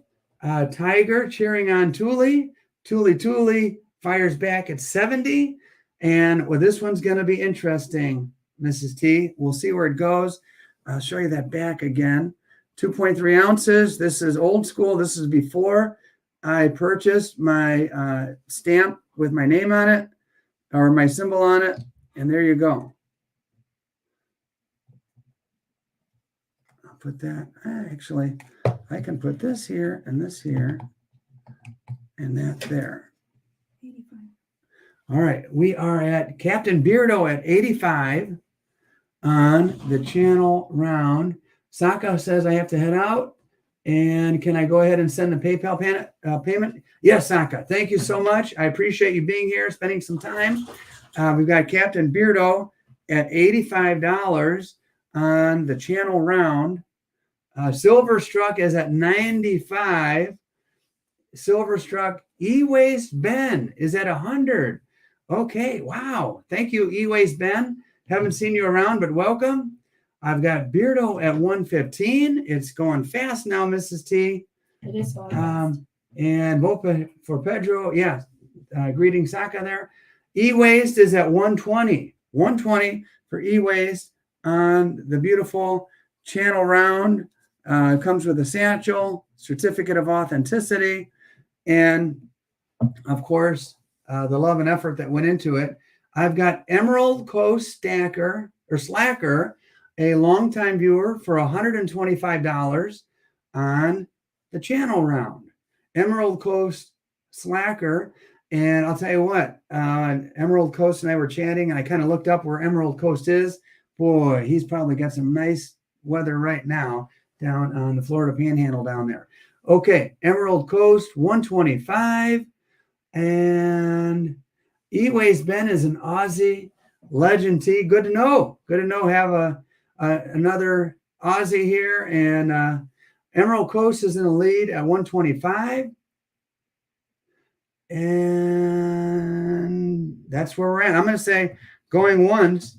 Tiger cheering on Tuli. Tuli fires back at 70. And well, this one's going to be interesting, Mrs. T. We'll see where it goes. I'll show you that back again. 2.3 ounces. This is old school. This is before I purchased my stamp with my name on it or my symbol on it. And there you go. I'll put that. Actually, I can put this here and this here and that there. 85. All right. We are at Captain Beardo at 85 on the channel round. Saka says I have to head out. And can I go ahead and send the PayPal payment? Yes, Saka. Thank you so much. I appreciate you being here, spending some time. We've got Captain Beardo at $85 on the channel round. Silver Struck is at 95. Silver Struck E-Waste Ben is at 100. Okay, wow. Thank you, E-Waste Ben. Haven't seen you around, but welcome. I've got Beardo at 115. It's going fast now, Mrs. T. It is going fast. And vote for Pedro. Yeah. Greetings, Saka there. E-Waste is at 120. 120 for E-Waste on the beautiful channel round. Comes with a satchel, certificate of authenticity, and of course, the love and effort that went into it. I've got Emerald Coast Slacker, a longtime viewer, for $125 on the channel round. Emerald Coast Slacker. And I'll tell you what, Emerald Coast and I were chatting, and I kind of looked up where Emerald Coast is. Boy, he's probably got some nice weather right now down on the Florida Panhandle down there. Okay, Emerald Coast, 125. And E-Waste Ben is an Aussie legend T. Good to know. Good to know. Have another Aussie here. And Emerald Coast is in the lead at 125. And that's where we're at. I'm going to say going once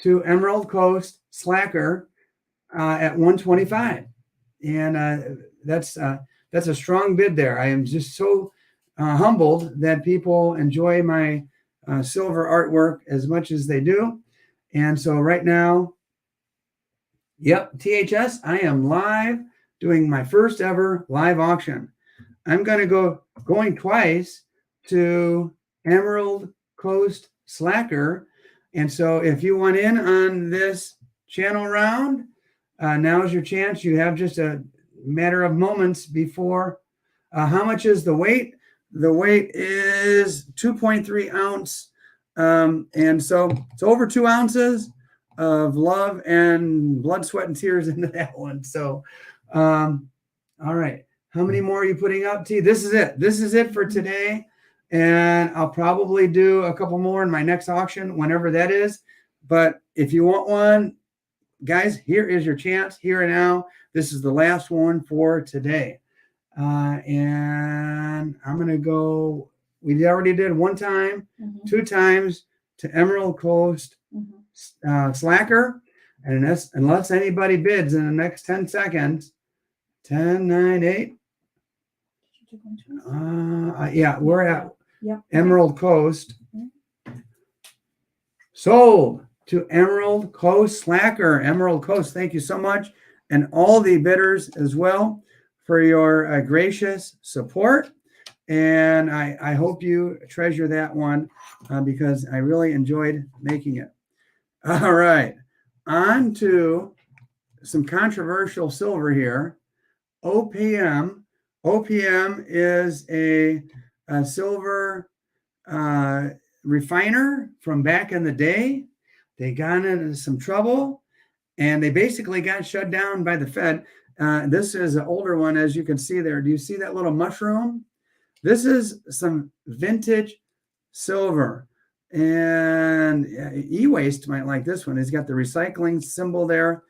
to Emerald Coast Slacker at 125. And that's a strong bid there. I am just so humbled that people enjoy my silver artwork as much as they do. And so right now, yep, THS, I am live doing my first ever live auction. I'm going to going twice to Emerald Coast Slacker. And so if you want in on this channel round, now's your chance. You have just a matter of moments before. How much is the weight? The weight is 2.3 ounce. And so it's over 2 ounces of love and blood, sweat, and tears into that one. So, all right. How many more are you putting up, T? This is it. This is it for today. And I'll probably do a couple more in my next auction, whenever that is. But if you want one, guys, here is your chance here and now. This is the last one for today. And I'm going to go, we already did one time, 2 times to Emerald Coast Slacker. And unless anybody bids in the next 10 seconds, 10, 9, 8. Yeah, we're at Emerald Coast. Sold to Emerald Coast Slacker. Emerald Coast, thank you so much. And all the bidders as well for your gracious support. And I hope you treasure that one because I really enjoyed making it. All right, on to some controversial silver here. OPM. OPM is a silver refiner from back in the day. They got into some trouble and they basically got shut down by the Fed. This is an older one, as you can see there. Do you see that little mushroom? This is some vintage silver. And E-Waste might like this one. It's got the recycling symbol there.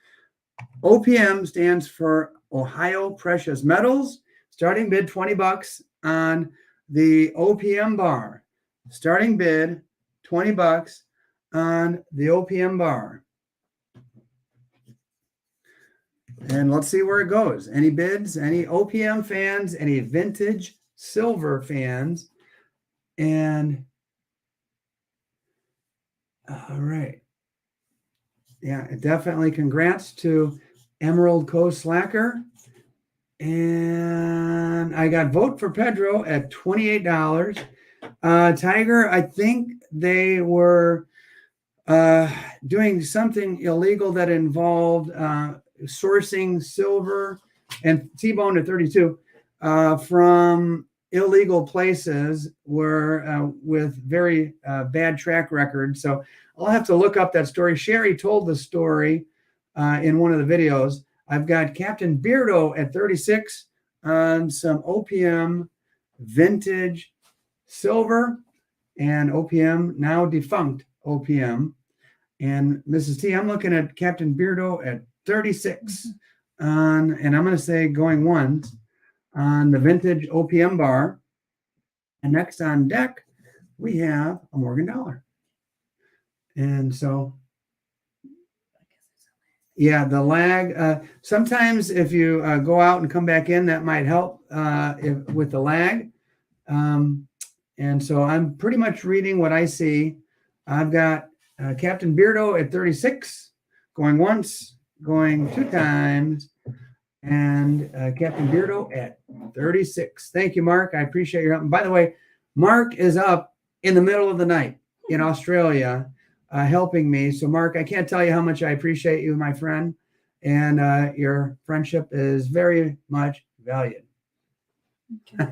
OPM stands for Ohio Precious Metals. Starting bid $20 on the OPM bar. Starting bid $20 on the OPM bar. And let's see where it goes. Any bids? Any OPM fans? Any vintage silver fans? And all right. Yeah, definitely congrats to Emerald Coast Slacker. And I got vote for Pedro at $28. Tiger, I think they were doing something illegal that involved sourcing silver, and T-Bone at 32 from illegal places were with very bad track records. So I'll have to look up that story. Sherry told the story in one of the videos. I've got Captain Beardo at 36 on some OPM vintage silver and OPM, now defunct OPM. And Mrs. T, I'm looking at Captain Beardo at 36 on, and I'm going to say going once on the vintage OPM bar. And next on deck, we have a Morgan Dollar. And so, yeah, the lag. Sometimes if you go out and come back in, that might help with the lag. And so I'm pretty much reading what I see. I've got Captain Beardo at 36, going once, going 2 times, and Captain Beardo at 36. Thank you, Mark. I appreciate your help. And by the way, Mark is up in the middle of the night in Australia helping me. So, Mark, I can't tell you how much I appreciate you, my friend, and your friendship is very much valued. Okay.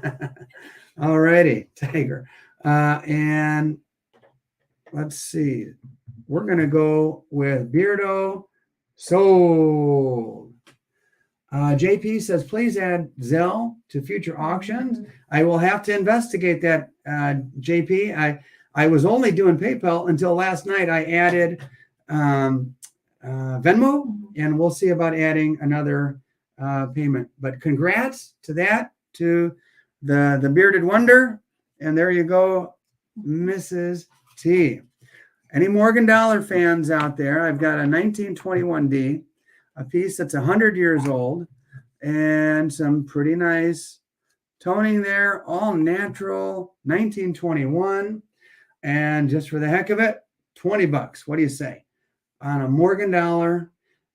All righty, Tiger. And let's see. We're going to go with Beardo sold. JP says, please add Zelle to future auctions. I will have to investigate that, JP. I was only doing PayPal until last night. I added Venmo, and we'll see about adding another payment. But congrats to that, to the Bearded Wonder. And there you go, Mrs. T. Any Morgan Dollar fans out there? I've got a 1921D, a piece that's 100 years old, and some pretty nice toning there, all natural, 1921. And just for the heck of it, $20. What do you say? On a Morgan Dollar.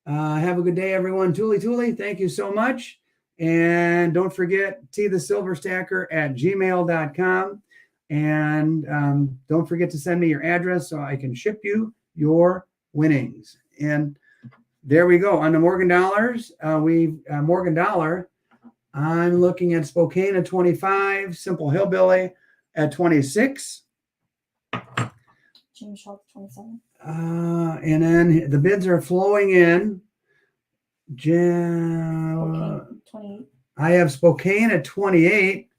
Have a good day, everyone. Tooly, thank you so much. And don't forget, tthesilverstacker@gmail.com. And don't forget to send me your address so I can ship you your winnings. And there we go. On the Morgan Dollars, Morgan Dollar, I'm looking at Spokane at 25, Simple Hillbilly at 26. James Schultz, 27. And then the bids are flowing in. Spokane, 28. I have Spokane at 28.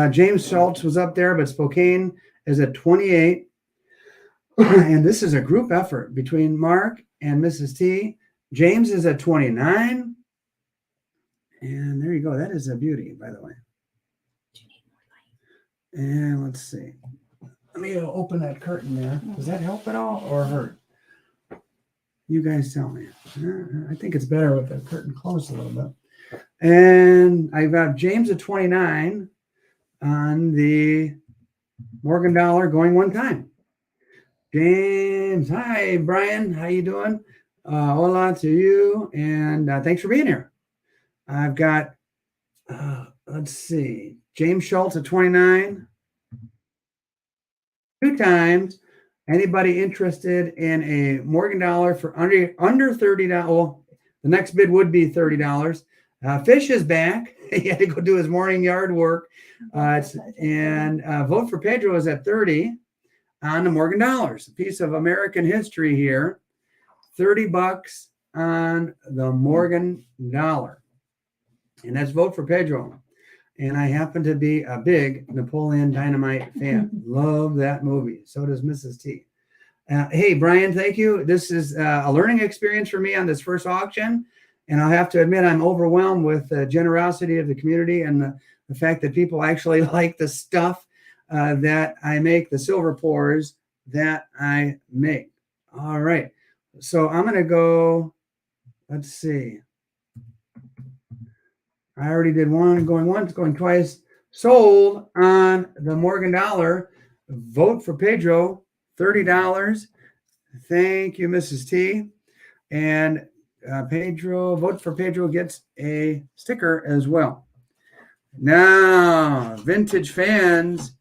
James Schultz was up there, but Spokane is at 28. And this is a group effort between Mark and Mrs. T James is at 29. And there you go. That is a beauty, by the way. And let's see. Let me open that curtain there. Does that help at all or hurt? You guys tell me. I think it's better with the curtain closed a little bit. And I've got James at 29 on the Morgan dollar going one time. James, hi, Brian. How you doing? Hola to you. And thanks for being here. I've got, let's see, James Schultz at 29. 2 times. Anybody interested in a Morgan dollar for under $30? Well, the next bid would be $30. Fish is back. He had to go do his morning yard work. And Vote for Pedro is at 30 on the Morgan dollars. A piece of American history here. $30 on the Morgan dollar. And that's Vote for Pedro. And I happen to be a big Napoleon Dynamite fan. Love that movie. So does Mrs. T. Hey, Brian, thank you. This is a learning experience for me on this first auction. And I'll have to admit, I'm overwhelmed with the generosity of the community and the fact that people actually like the stuff that I make, the silver pours that I make. All right. So I'm going to go, let's see. I already did one, going once, going twice. Sold on the Morgan dollar. Vote for Pedro, $30. Thank you, Mrs. T. And Vote for Pedro gets a sticker as well. Now, Vintage Fans,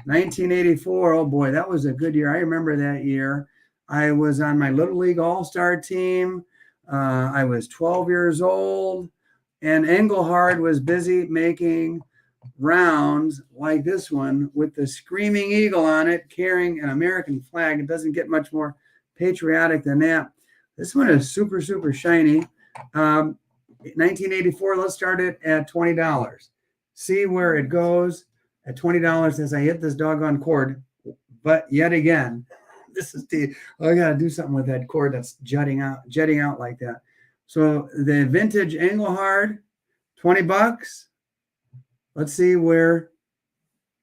1984. Oh boy, that was a good year. I remember that year. I was on my Little League All-Star team. I was 12 years old. And Engelhard was busy making rounds like this one with the screaming eagle on it, carrying an American flag. It doesn't get much more patriotic than that. This one is super, super shiny. 1984, let's start it at $20. See where it goes at $20 as I hit this doggone cord. But yet again, this is I got to do something with that cord that's jetting out like that. So the vintage Engelhard, $20. Let's see where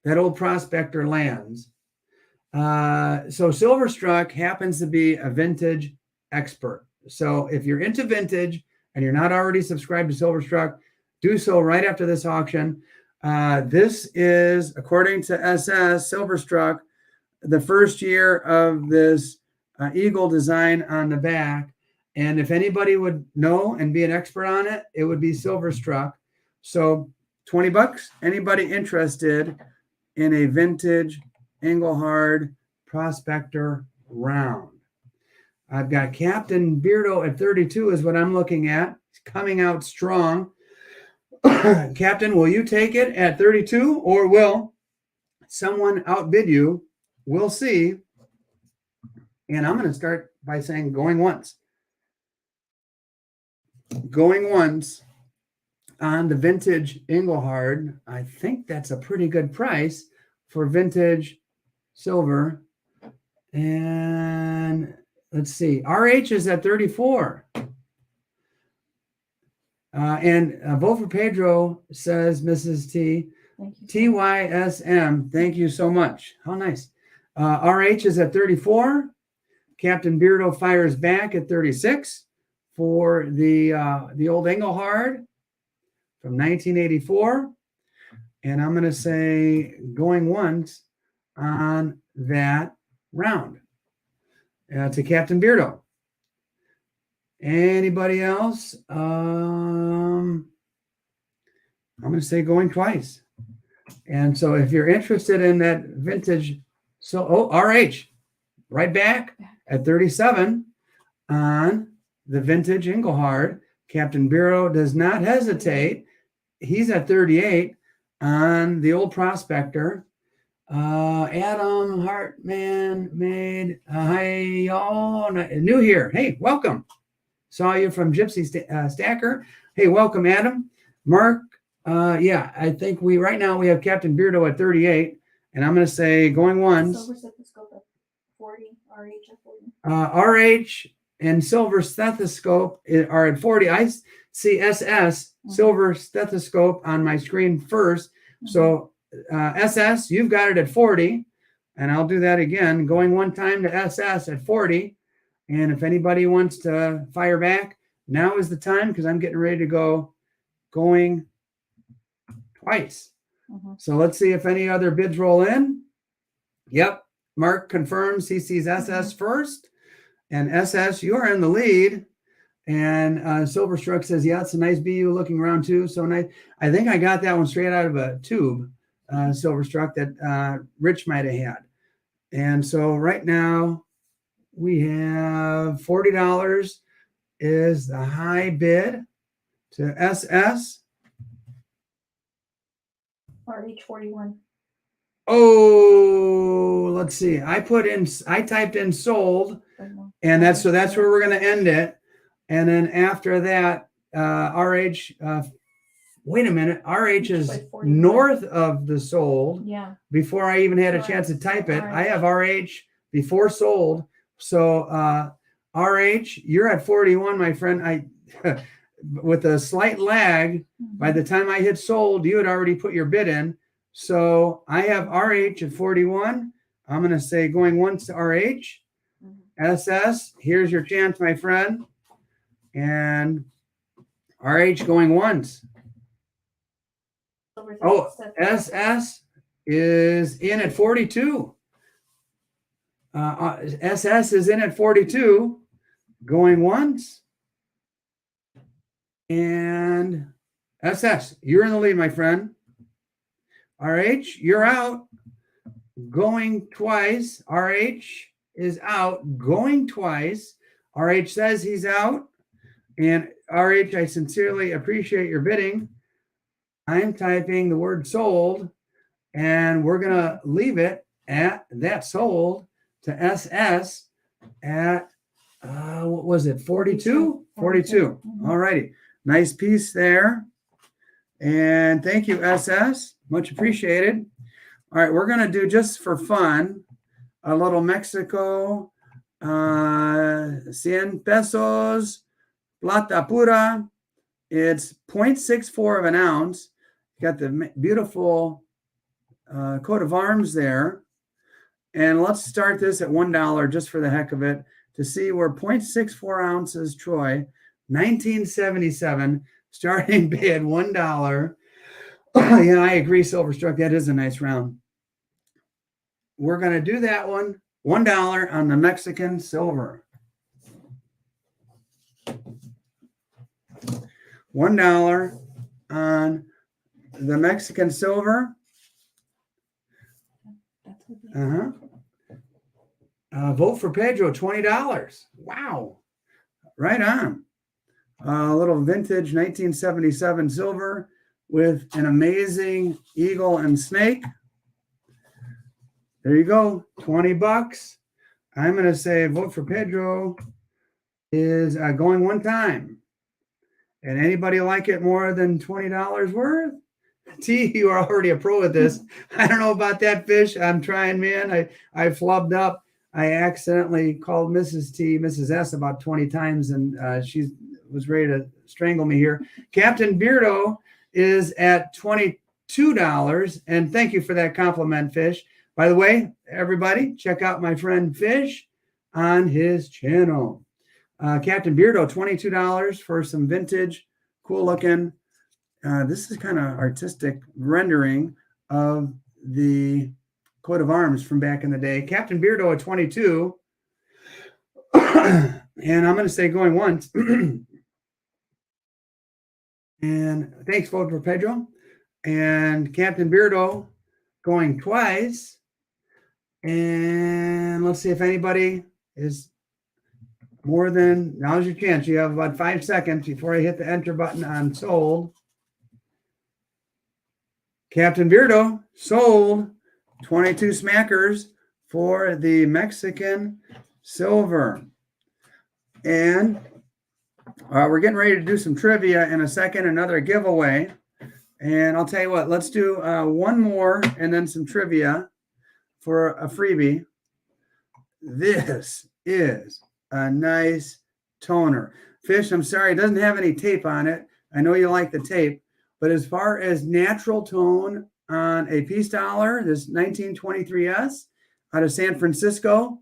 that old prospector lands. So Silverstruck happens to be a vintage expert. So if you're into vintage and you're not already subscribed to Silverstruck, do so right after this auction. This is, according to SS, Silverstruck, the first year of this eagle design on the back. And if anybody would know and be an expert on it, it would be Silverstruck. So $20. Anybody interested in a vintage Engelhard prospector round? I've got Captain Beardo at 32 is what I'm looking at. He's coming out strong. Captain, will you take it at 32 or will someone outbid you? We'll see. And I'm going to start by saying going once. Going once on the vintage Engelhard. I think that's a pretty good price for vintage silver. And let's see. RH is at 34. And Vote for Pedro says, Mrs. T. TYSM. Thank you so much. How nice. RH is at 34. Captain Beardo fires back at 36 for the old Engelhard from 1984. And I'm going to say going once on that round to Captain Beardo. Anybody else? I'm going to say going twice. And so if you're interested in that vintage, RH, right back at 37 on the vintage Engelhard. Captain Beardo does not hesitate. He's at 38 on the old prospector. Adam Hartman made, hi, y'all, new here. Hey, welcome. Saw you from Gypsy Stacker. Hey, welcome, Adam. Mark, yeah, I think right now we have Captain Beardo at 38, and I'm going to say going once. Silver set the scope at 40, RH at 40. RH and silver stethoscope are at 40. I see SS, silver stethoscope, on my screen first. So SS, you've got it at 40. And I'll do that again, going one time to SS at 40. And if anybody wants to fire back, now is the time, because I'm getting ready to go going twice. So let's see if any other bids roll in. Yep. Mark confirms he sees SS first. And SS, you are in the lead. And Silverstruck says, yeah, it's a nice BU looking around too. So nice. I think I got that one straight out of a tube, Silverstruck, that Rich might have had. And so right now we have $40 is the high bid to SS. RH 41. Oh, let's see. I typed in sold, and that's where we're going to end it. And then after that, RH, wait a minute, RH is north of the sold. Yeah. Before I even had a chance to type it, I have RH before sold. So RH, you're at 41, my friend. With a slight lag, by the time I hit sold, you had already put your bid in. So I have RH at 41. I'm going to say going once to RH. SS, here's your chance, my friend. And RH going once. Oh, SS is in at 42. SS is in at 42, going once. And SS, you're in the lead, my friend. RH, you're out, going twice. RH is out, going twice. RH says he's out. And RH, I sincerely appreciate your bidding. I'm typing the word sold, and we're going to leave it at that sold to SS at, what was it, 42? 42. All righty. Nice piece there. And thank you, SS. Much appreciated. All right, we're going to do, just for fun, a little Mexico, 100 pesos, plata pura. It's 0.64 of an ounce. Got the beautiful coat of arms there. And let's start this at $1 just for the heck of it, to see where 0.64 ounces Troy, 1977, starting bid $1. Yeah, I agree, Silverstruck. That is a nice round. We're going to do that one, $1 on the Mexican silver. $1 on the Mexican silver. Vote for Pedro, $20. Wow. Right on. A little vintage 1977 silver with an amazing eagle and snake. There you go. $20. I'm going to say vote for Pedro is going one time. And anybody like it more than $20 worth? T, you are already a pro at this. I don't know about that, Fish. I'm trying, man. I flubbed up. I accidentally called Mrs. T, Mrs. S about 20 times, and she was ready to strangle me here. Captain Beardo is at $22, and thank you for that compliment, Fish. By the way, everybody, check out my friend Fish on his channel. Captain Beardo, $22 for some vintage, cool looking. This is kind of artistic rendering of the coat of arms from back in the day. Captain Beardo at 22. And I'm going to say going once. And thanks, vote for Pedro. And Captain Beardo going twice. And let's see if anybody is more than, now's your chance. You have about 5 seconds before I hit the enter button on sold. Captain Beardo sold 22 smackers for the Mexican silver. And we're getting ready to do some trivia in a second, another giveaway. And I'll tell you what, let's do one more and then some trivia for a freebie. This is a nice toner. Fish, I'm sorry, it doesn't have any tape on it. I know you like the tape, but as far as natural tone on a peace dollar, this 1923S out of San Francisco,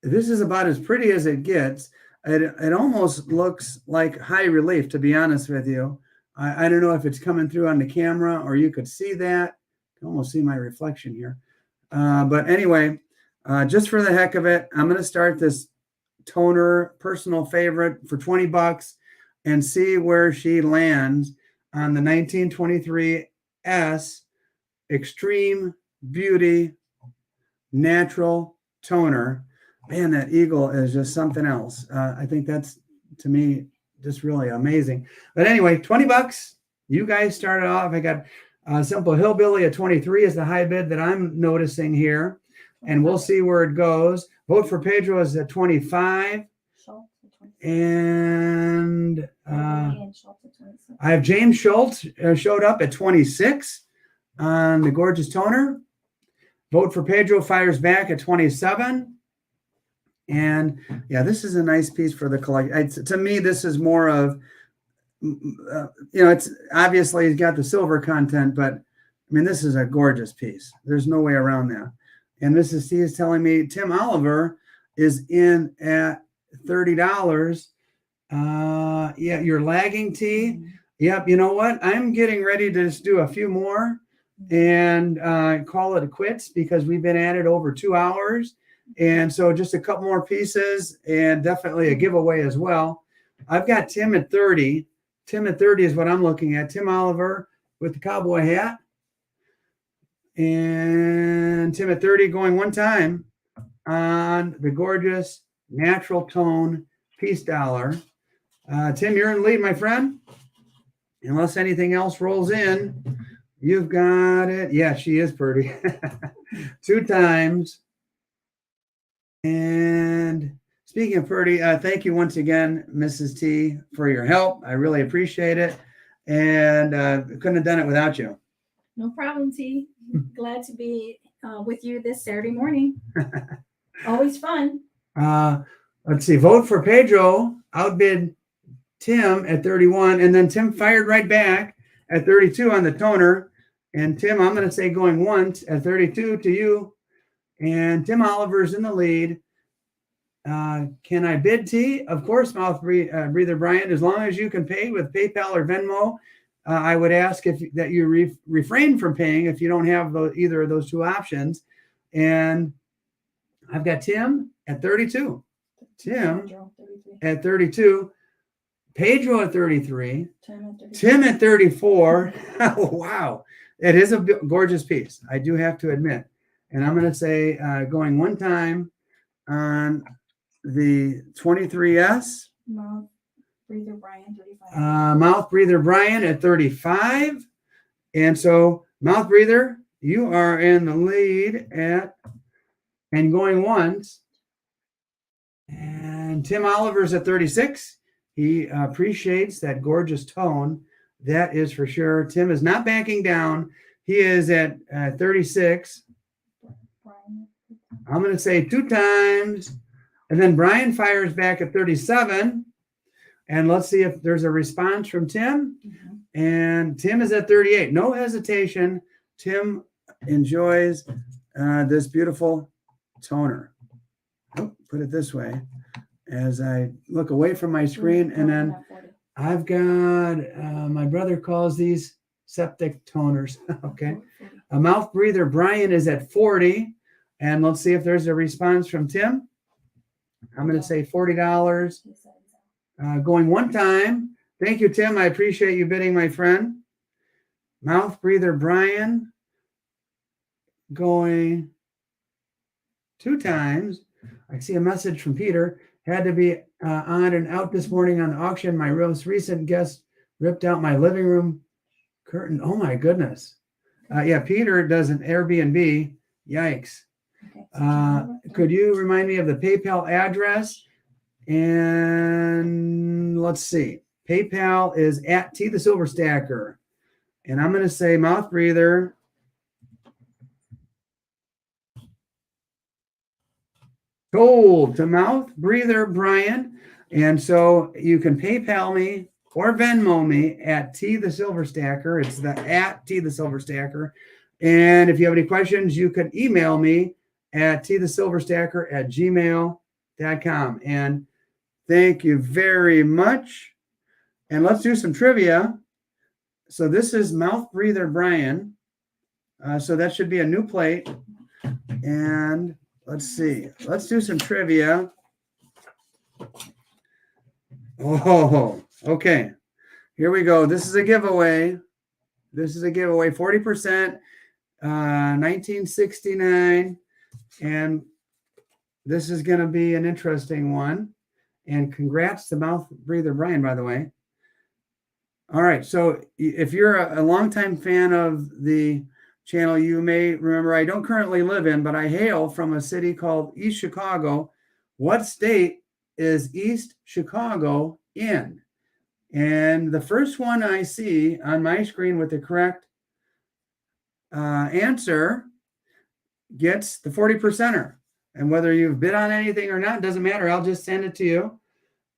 this is about as pretty as it gets. It almost looks like high relief, to be honest with you. I don't know if it's coming through on the camera or you could see that. You can almost see my reflection here. But anyway, just for the heck of it, I'm going to start this toner personal favorite for 20 bucks and see where she lands on the 1923S Extreme Beauty Natural Toner. Man, that eagle is just something else. I think that's, to me, just really amazing. But anyway, 20 bucks. You guys started off. I got Simple Hillbilly at 23 is the high bid that I'm noticing here. And we'll see where it goes. Vote for Pedro is at 25. And I have James Schultz showed up at 26 on the gorgeous toner. Vote for Pedro fires back at 27. And yeah, this is a nice piece for the collection. To me, this is more of, it's obviously it's got the silver content, but I mean, this is a gorgeous piece. There's no way around that. And Mrs. T is telling me Tim Oliver is in at $30. Yeah, you're lagging, T. Yep. You know what? I'm getting ready to just do a few more and call it quits because we've been at it over 2 hours. And so just a couple more pieces and definitely a giveaway as well. I've got Tim at 30. Tim at 30 is what I'm looking at. Tim Oliver with the cowboy hat. And Tim at 30 going one time on the gorgeous natural tone peace dollar. Tim, you're in the lead, my friend. Unless anything else rolls in, you've got it. Yeah, she is pretty. 2 times. And speaking of Purdy, thank you once again, Mrs. T, for your help. I really appreciate it. And couldn't have done it without you. No problem, T. Glad to be with you this Saturday morning. Always fun. Let's see. Vote for Pedro outbid Tim at 31. And then Tim fired right back at 32 on the toner. And Tim, I'm going to say going once at 32 to you. And Tim Oliver's in the lead. Can I bid, T? Of course, Mouth Breather Brian. As long as you can pay with PayPal or Venmo, I would ask that you refrain from paying if you don't have either of those 2 options. And I've got Tim at 32. Tim at 32. Pedro at 33. Tim at 34. Wow. It is a gorgeous piece. I do have to admit. And I'm going to say going one time on the 23S. Mouth Breather Brian, 35. Mouth Breather Brian at 35. And so, Mouth Breather, you are in the lead and going once. And Tim Oliver's at 36. He appreciates that gorgeous tone. That is for sure. Tim is not backing down. He is at 36. I'm going to say 2 times. And then Brian fires back at 37. And let's see if there's a response from Tim. Mm-hmm. And Tim is at 38. No hesitation. Tim enjoys this beautiful toner. Oh, put it this way. As I look away from my screen. And then I've got, my brother calls these septic toners. Okay. A Mouth Breather Brian is at 40. And let's see if there's a response from Tim. I'm going to say $40. Going one time. Thank you, Tim. I appreciate you bidding, my friend. Mouth Breather Brian going 2 times. I see a message from Peter. Had to be on and out this morning on the auction. My most recent guest ripped out my living room curtain. Oh, my goodness. Yeah, Peter does an Airbnb. Yikes. Could you remind me of the PayPal address? And let's see. PayPal is at T the Silver Stacker. And I'm going to say Mouth Breather. Sold to Mouth Breather Brian. And so you can PayPal me or Venmo me at T the Silver Stacker. It's the at T the Silver Stacker. And if you have any questions, you can email me at tthesilverstacker@gmail.com. And thank you very much. And let's do some trivia. So this is Mouth Breather Brian. So that should be a new plate. And let's see. Let's do some trivia. Oh, okay. Here we go. This is a giveaway. 40%, 1969. And this is going to be an interesting one. And congrats to Mouth Breather Brian, by the way. All right. So if you're a longtime fan of the channel, you may remember I don't currently live in, but I hail from a city called East Chicago. What state is East Chicago in? And the first one I see on my screen with the correct answer gets the 40%er. And whether you've bid on anything or not, doesn't matter. I'll just send it to you.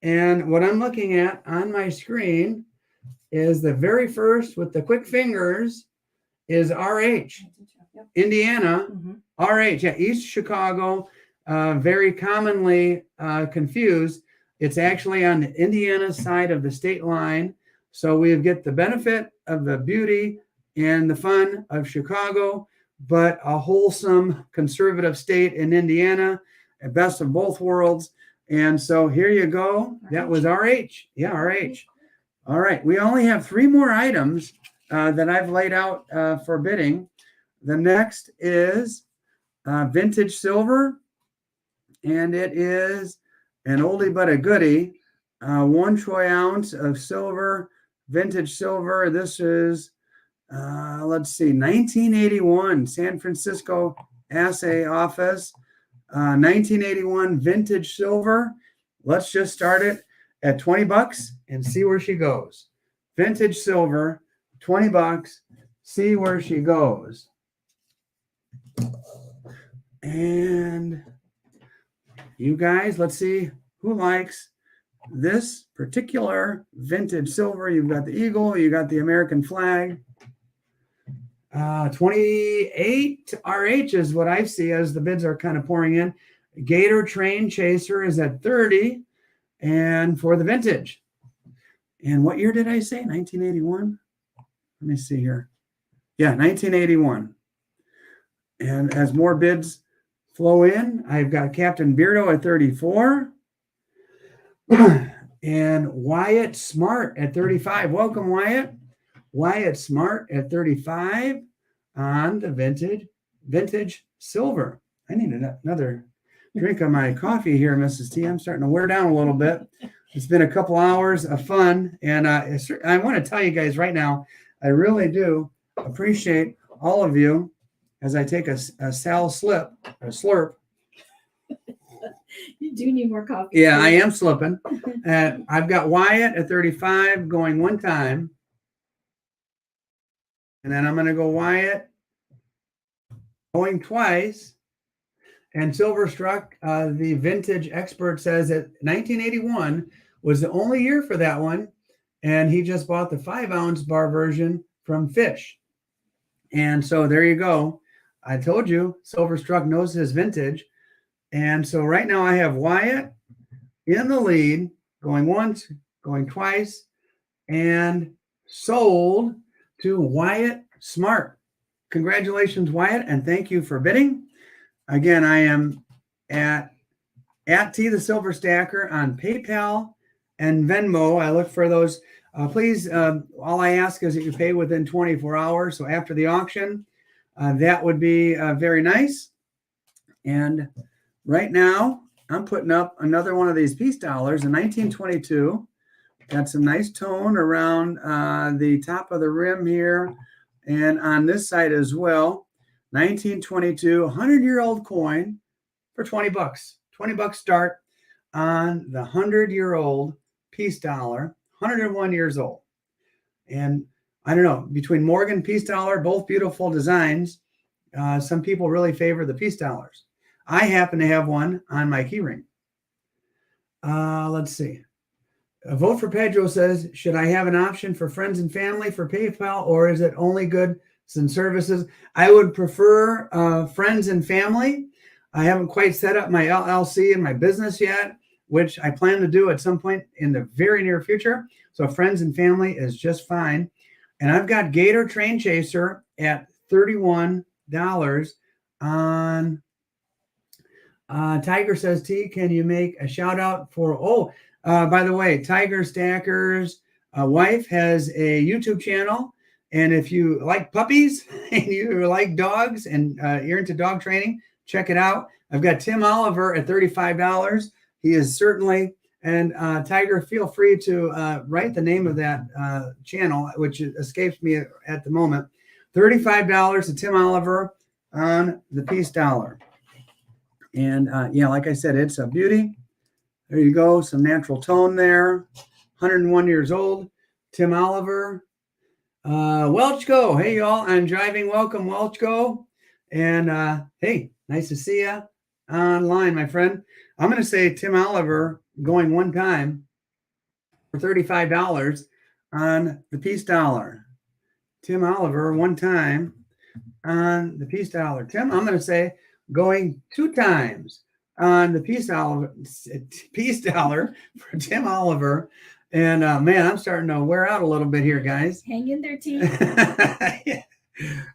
And what I'm looking at on my screen is the very first with the quick fingers is RH, Indiana, RH, yeah, East Chicago, very commonly confused. It's actually on the Indiana side of the state line. So we get the benefit of the beauty and the fun of Chicago, but a wholesome conservative state in Indiana, a best of both worlds. And so here you go. That was RH. Yeah, RH. All right. We only have 3 more items that I've laid out for bidding. The next is vintage silver, and it is an oldie but a goodie. 1 troy ounce of silver, vintage silver. This is, let's see, 1981 San Francisco Assay Office. 1981 vintage silver. Let's just start it at $20 and see where she goes. Vintage silver, $20. See where she goes. And you guys, let's see who likes this particular vintage silver. You've got the eagle, you got the American flag. 28 RH is what I see as the bids are kind of pouring in. Gator Train Chaser is at 30, and for the vintage. And what year did I say? 1981? Let me see here. Yeah, 1981. And as more bids flow in, I've got Captain Beardo at 34. And Wyatt Smart at 35. Welcome, Wyatt. Wyatt Smart at 35 on the vintage silver. I need another drink of my coffee here, Mrs. T. I'm starting to wear down a little bit. It's been a couple hours of fun. And I want to tell you guys right now, I really do appreciate all of you as I take a slurp. You do need more coffee. Yeah, I am slipping. I've got Wyatt at 35 going 1 time. And then I'm going to go Wyatt going twice. And Silverstruck, the vintage expert, says that 1981 was the only year for that one. And he just bought the 5-ounce bar version from Fish. And so there you go. I told you, Silverstruck knows his vintage. And so right now I have Wyatt in the lead, going once, going twice, and sold to Wyatt Smart. Congratulations, Wyatt, and thank you for bidding. Again, I am at T the Silver Stacker on PayPal and Venmo. I look for those. Please, all I ask is that you pay within 24 hours. So after the auction, that would be very nice. And right now, I'm putting up another one of these piece dollars in 1922. Got some nice tone around the top of the rim here and on this side as well. 1922, 100-year-old coin for $20. $20 start on the 100-year-old piece dollar, 101 years old. And I don't know, between Morgan piece dollar, both beautiful designs, some people really favor the piece dollars. I happen to have one on my key ring. Let's see. A vote for Pedro says, should I have an option for friends and family for PayPal, or is it only goods and services? I would prefer friends and family. I haven't quite set up my LLC and my business yet, which I plan to do at some point in the very near future. So friends and family is just fine. And I've got Gator Train Chaser at $31 on Tiger says, T, can you make a shout out for, by the way, Tiger Stacker's wife has a YouTube channel. And if you like puppies and you like dogs and you're into dog training, check it out. I've got Tim Oliver at $35. He is certainly, and Tiger, feel free to write the name of that channel, which escapes me at the moment. $35 to Tim Oliver on the Peace Dollar. And yeah, like I said, it's a beauty. There you go. Some natural tone there. 101 years old. Tim Oliver. Welchco. Hey, y'all. I'm driving. Welcome, Welchco. And hey, nice to see you online, my friend. I'm going to say Tim Oliver going one time for $35 on the Peace Dollar. Tim Oliver one time on the Peace Dollar. Tim, I'm going to say going two times on the Peace Dollar for Tim Oliver. And man, I'm starting to wear out a little bit here, guys. Hang in there, T.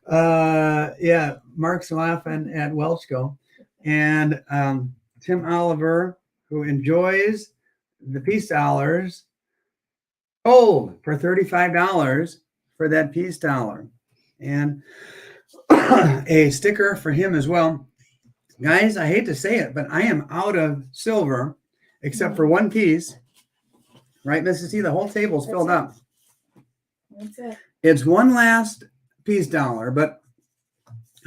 Yeah, Mark's laughing at Welchco. And Tim Oliver, who enjoys the Peace Dollars, sold for $35 for that Peace Dollar. And a sticker for him as well. Guys, I hate to say it, but I am out of silver except for one piece. Right, Mrs. T? The whole table's filled up. That's it. It's one last Peace Dollar, but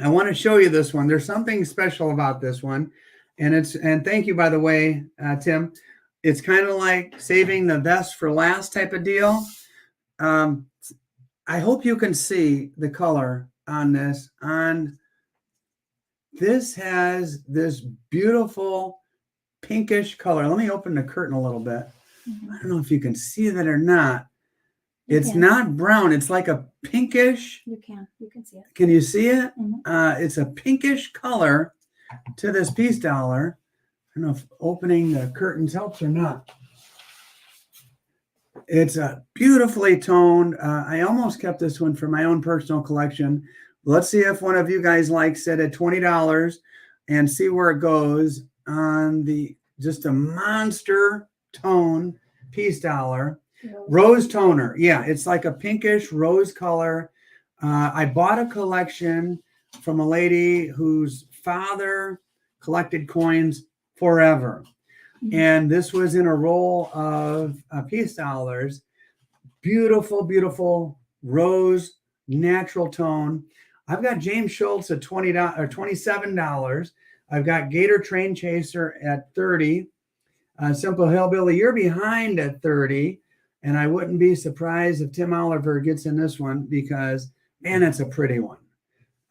I want to show you this one. There's something special about this one. And thank you, by the way, Tim. It's kind of like saving the best for last type of deal. I hope you can see the color on this. This has this beautiful pinkish color. Let me open the curtain a little bit. I don't know if you can see that or not. It's not brown. It's like a pinkish. You can see it. Can you see it? Mm-hmm. It's a pinkish color to this Peace Dollar. I don't know if opening the curtains helps or not. It's a beautifully toned. I almost kept this one for my own personal collection. Let's see if one of you guys likes it at $20 and see where it goes on the just a monster tone Peace Dollar. Rose toner. Yeah, it's like a pinkish rose color. I bought a collection from a lady whose father collected coins forever. And this was in a roll of Peace Dollars. Beautiful, beautiful rose natural tone. I've got James Schultz at $20 or $27. I've got Gator Train Chaser at $30. Simple Hillbilly, you're behind at $30. And I wouldn't be surprised if Tim Oliver gets in this one because, man, it's a pretty one.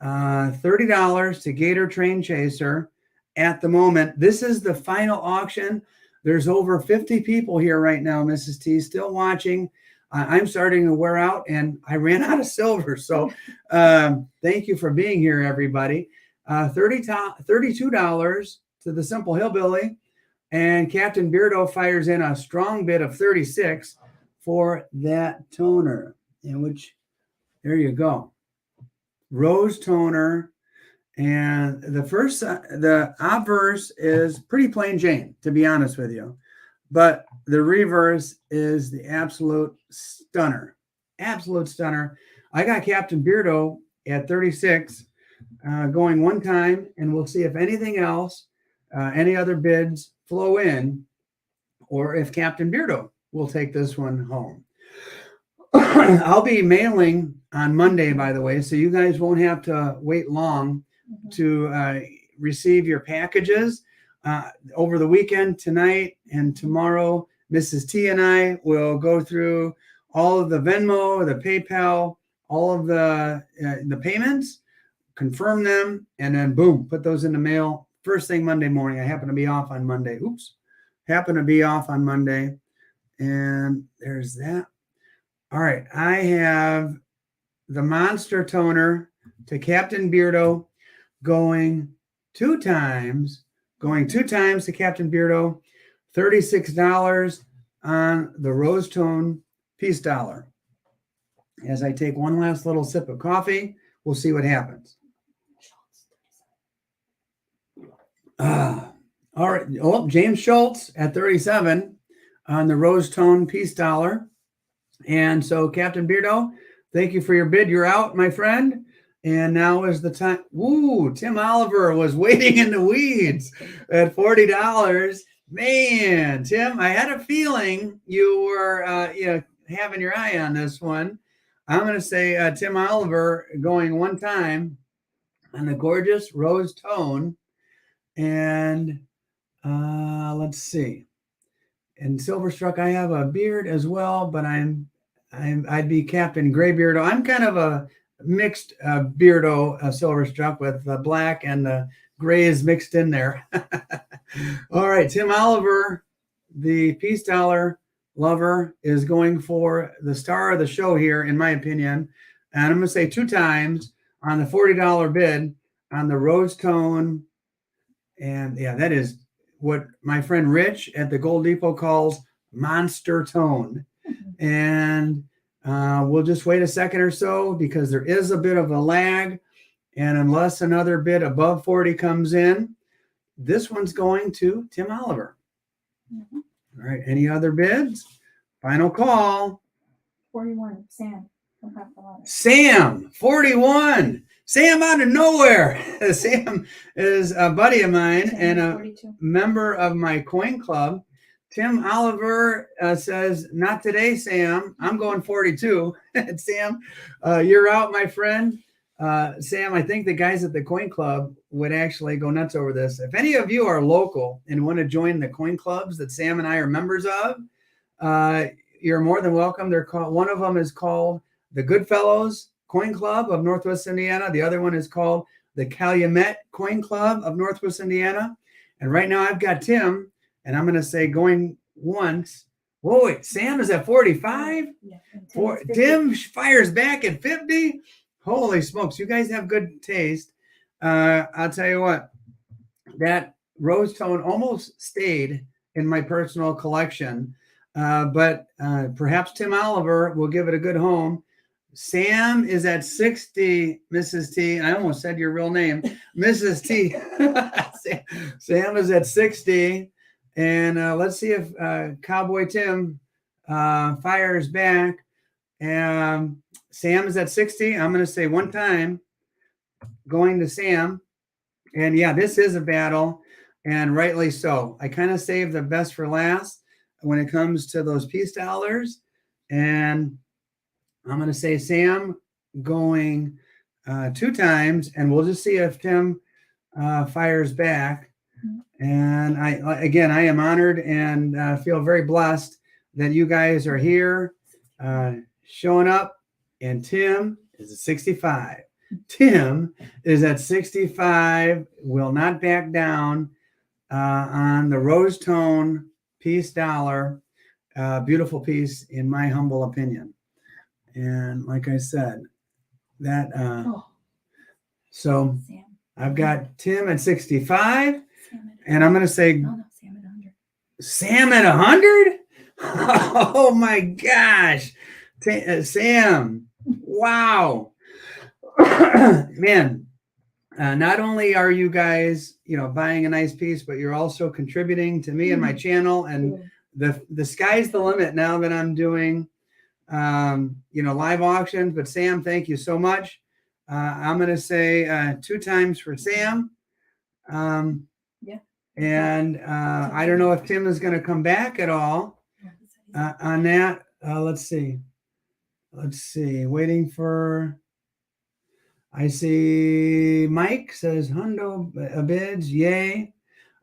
$30 to Gator Train Chaser at the moment. This is the final auction. There's over 50 people here right now, Mrs. T, still watching. I'm starting to wear out, and I ran out of silver. So thank you for being here, everybody. $32 to the Simple Hillbilly. And Captain Beardo fires in a strong bid of $36 for that toner. In which, there you go. Rose toner. And the obverse is pretty plain Jane, to be honest with you. But the reverse is the absolute stunner. Absolute stunner. I got Captain Beardo at $36 going one time, and we'll see if anything else, any other bids flow in, or if Captain Beardo will take this one home. I'll be mailing on Monday, by the way, so you guys won't have to wait long to receive your packages. Over the weekend, tonight and tomorrow, Mrs. T and I will go through all of the Venmo, the PayPal, all of the payments, confirm them, and then boom, put those in the mail first thing Monday morning. I happen to be off on Monday. Oops. happen to be off on Monday. And there's that. All right. I have the Monster Toner to Captain Beardo going two times to Captain Beardo, $36 on the Rose Tone Peace Dollar. As I take one last little sip of coffee, we'll see what happens. All right. Oh, James Schultz at 37 on the Rose Tone Peace Dollar. And so, Captain Beardo, thank you for your bid. You're out, my friend. And now is the time. Woo, Tim Oliver was waiting in the weeds at $40. Man, Tim, I had a feeling you were having your eye on this one. I'm going to say Tim Oliver going one time on the gorgeous Rose Tone. And let's see. And Silverstruck, I have a beard as well, but I'd be Captain Gray Beardo. I'm kind of a mixed Beardo Silverstruck with the black and the grays mixed in there. All right, Tim Oliver, the Peace Dollar lover, is going for the star of the show here, in my opinion. And I'm going to say two times on the $40 bid on the Rose Tone. And yeah, that is what my friend Rich at the Gold Depot calls Monster Tone. And we'll just wait a second or so because there is a bit of a lag. And unless another bid above 40 comes in, this one's going to Tim Oliver. All right. Any other bids? Final call. 41, Sam. Sam, 41. Sam out of nowhere. Sam is a buddy of mine and a 42. member of my coin club. Tim Oliver says, not today, Sam. I'm going 42. Sam, you're out, my friend. Sam, I think the guys at the coin club would actually go nuts over this. If any of you are local and want to join the coin clubs that Sam and I are members of, you're more than welcome. They're called, one of them is called the Goodfellows Coin Club of Northwest Indiana. The other one is called the Calumet Coin Club of Northwest Indiana. And right now I've got Tim, and I'm going to say going once. Whoa, wait, Sam is at 45? Yeah, Tim fires back at 50? Holy smokes, you guys have good taste. I'll tell you what, that Rose Tone almost stayed in my personal collection, but perhaps Tim Oliver will give it a good home. Sam is at 60, Mrs. T. I almost said your real name, Mrs. T. Sam is at 60. And let's see if Cowboy Tim fires back. Sam is at 60. I'm going to say one time going to Sam. And yeah, this is a battle, and rightly so. I kind of saved the best for last when it comes to those peace dollars. And I'm going to say Sam going two times, and we'll just see if Tim fires back. And I am honored and feel very blessed that you guys are here showing up. And Tim is at 65. Tim is at 65, will not back down on the Rose Tone Peace Dollar. Beautiful piece, in my humble opinion. And like I said, that so Sam. I've got Tim at 65, and I'm going to say Sam at 100. Sam at 100? Oh my gosh. Sam, wow. Man, not only are you guys, buying a nice piece, but you're also contributing to me and my channel. And the sky's the limit now that I'm doing, live auctions. But Sam, thank you so much. I'm going to say two times for Sam. And I don't know if Tim is going to come back at all on that. Let's see. Waiting for. I see Mike says hundo bids. Yay.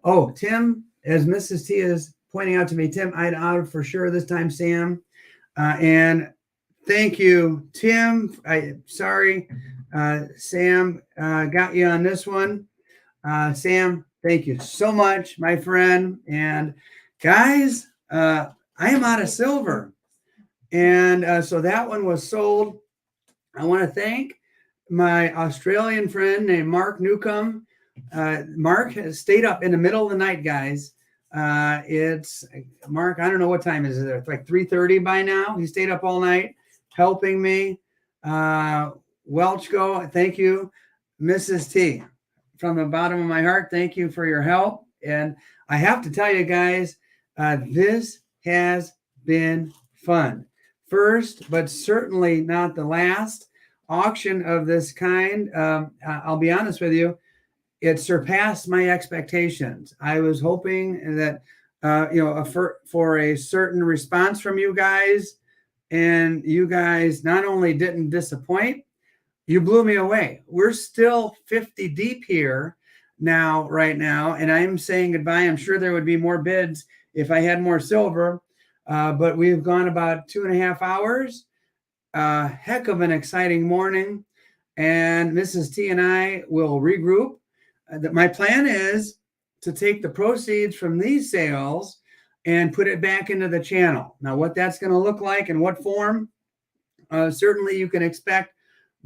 Oh, Tim, as Mrs. T is pointing out to me, Tim, I'd out for sure this time, Sam. And thank you, Tim. Sorry, Sam got you on this one. Sam, thank you so much, my friend. And guys, I am out of silver. And so that one was sold. I want to thank my Australian friend named Mark Newcomb. Mark has stayed up in the middle of the night, guys. It's Mark, I don't know what time is it. It's like 3:30 by now. He stayed up all night helping me. Welchko, thank you. Mrs. T, from the bottom of my heart, thank you for your help. And I have to tell you guys, this has been fun. First, but certainly not the last auction of this kind. I'll be honest with you, it surpassed my expectations. I was hoping that, for a certain response from you guys, and you guys not only didn't disappoint, you blew me away. We're still 50 deep here right now, and I'm saying goodbye. I'm sure there would be more bids if I had more silver, but we've gone about 2.5 hours. Heck of an exciting morning, and Mrs. T and I will regroup. My plan is to take the proceeds from these sales and put it back into the channel. Now, what that's going to look like and what form, certainly you can expect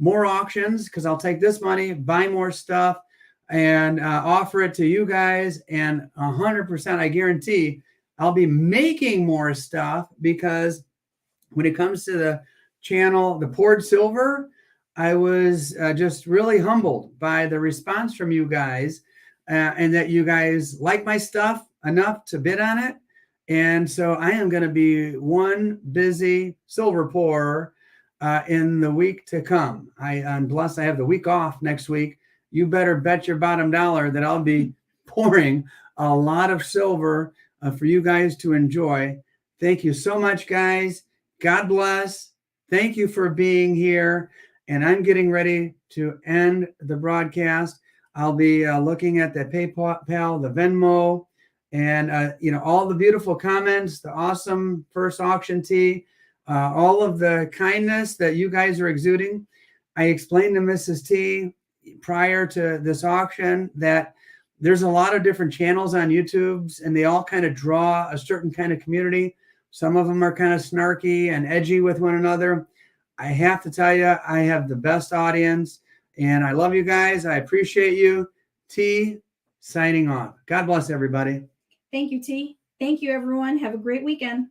more auctions, because I'll take this money, buy more stuff, and offer it to you guys. And 100%, I guarantee I'll be making more stuff, because when it comes to the channel, the poured silver, I was just really humbled by the response from you guys, and that you guys like my stuff enough to bid on it. And so I am going to be one busy silver pourer in the week to come. I'm blessed. I have the week off next week. You better bet your bottom dollar that I'll be pouring a lot of silver for you guys to enjoy. Thank you so much, guys. God bless. Thank you for being here. And I'm getting ready to end the broadcast. I'll be looking at the PayPal, the Venmo, and all the beautiful comments, the awesome first auction tea, all of the kindness that you guys are exuding. I explained to Mrs. T prior to this auction that there's a lot of different channels on YouTube, and they all kind of draw a certain kind of community. Some of them are kind of snarky and edgy with one another. I have to tell you, I have the best audience, and I love you guys. I appreciate you. T, signing off. God bless everybody. Thank you, T. Thank you, everyone. Have a great weekend.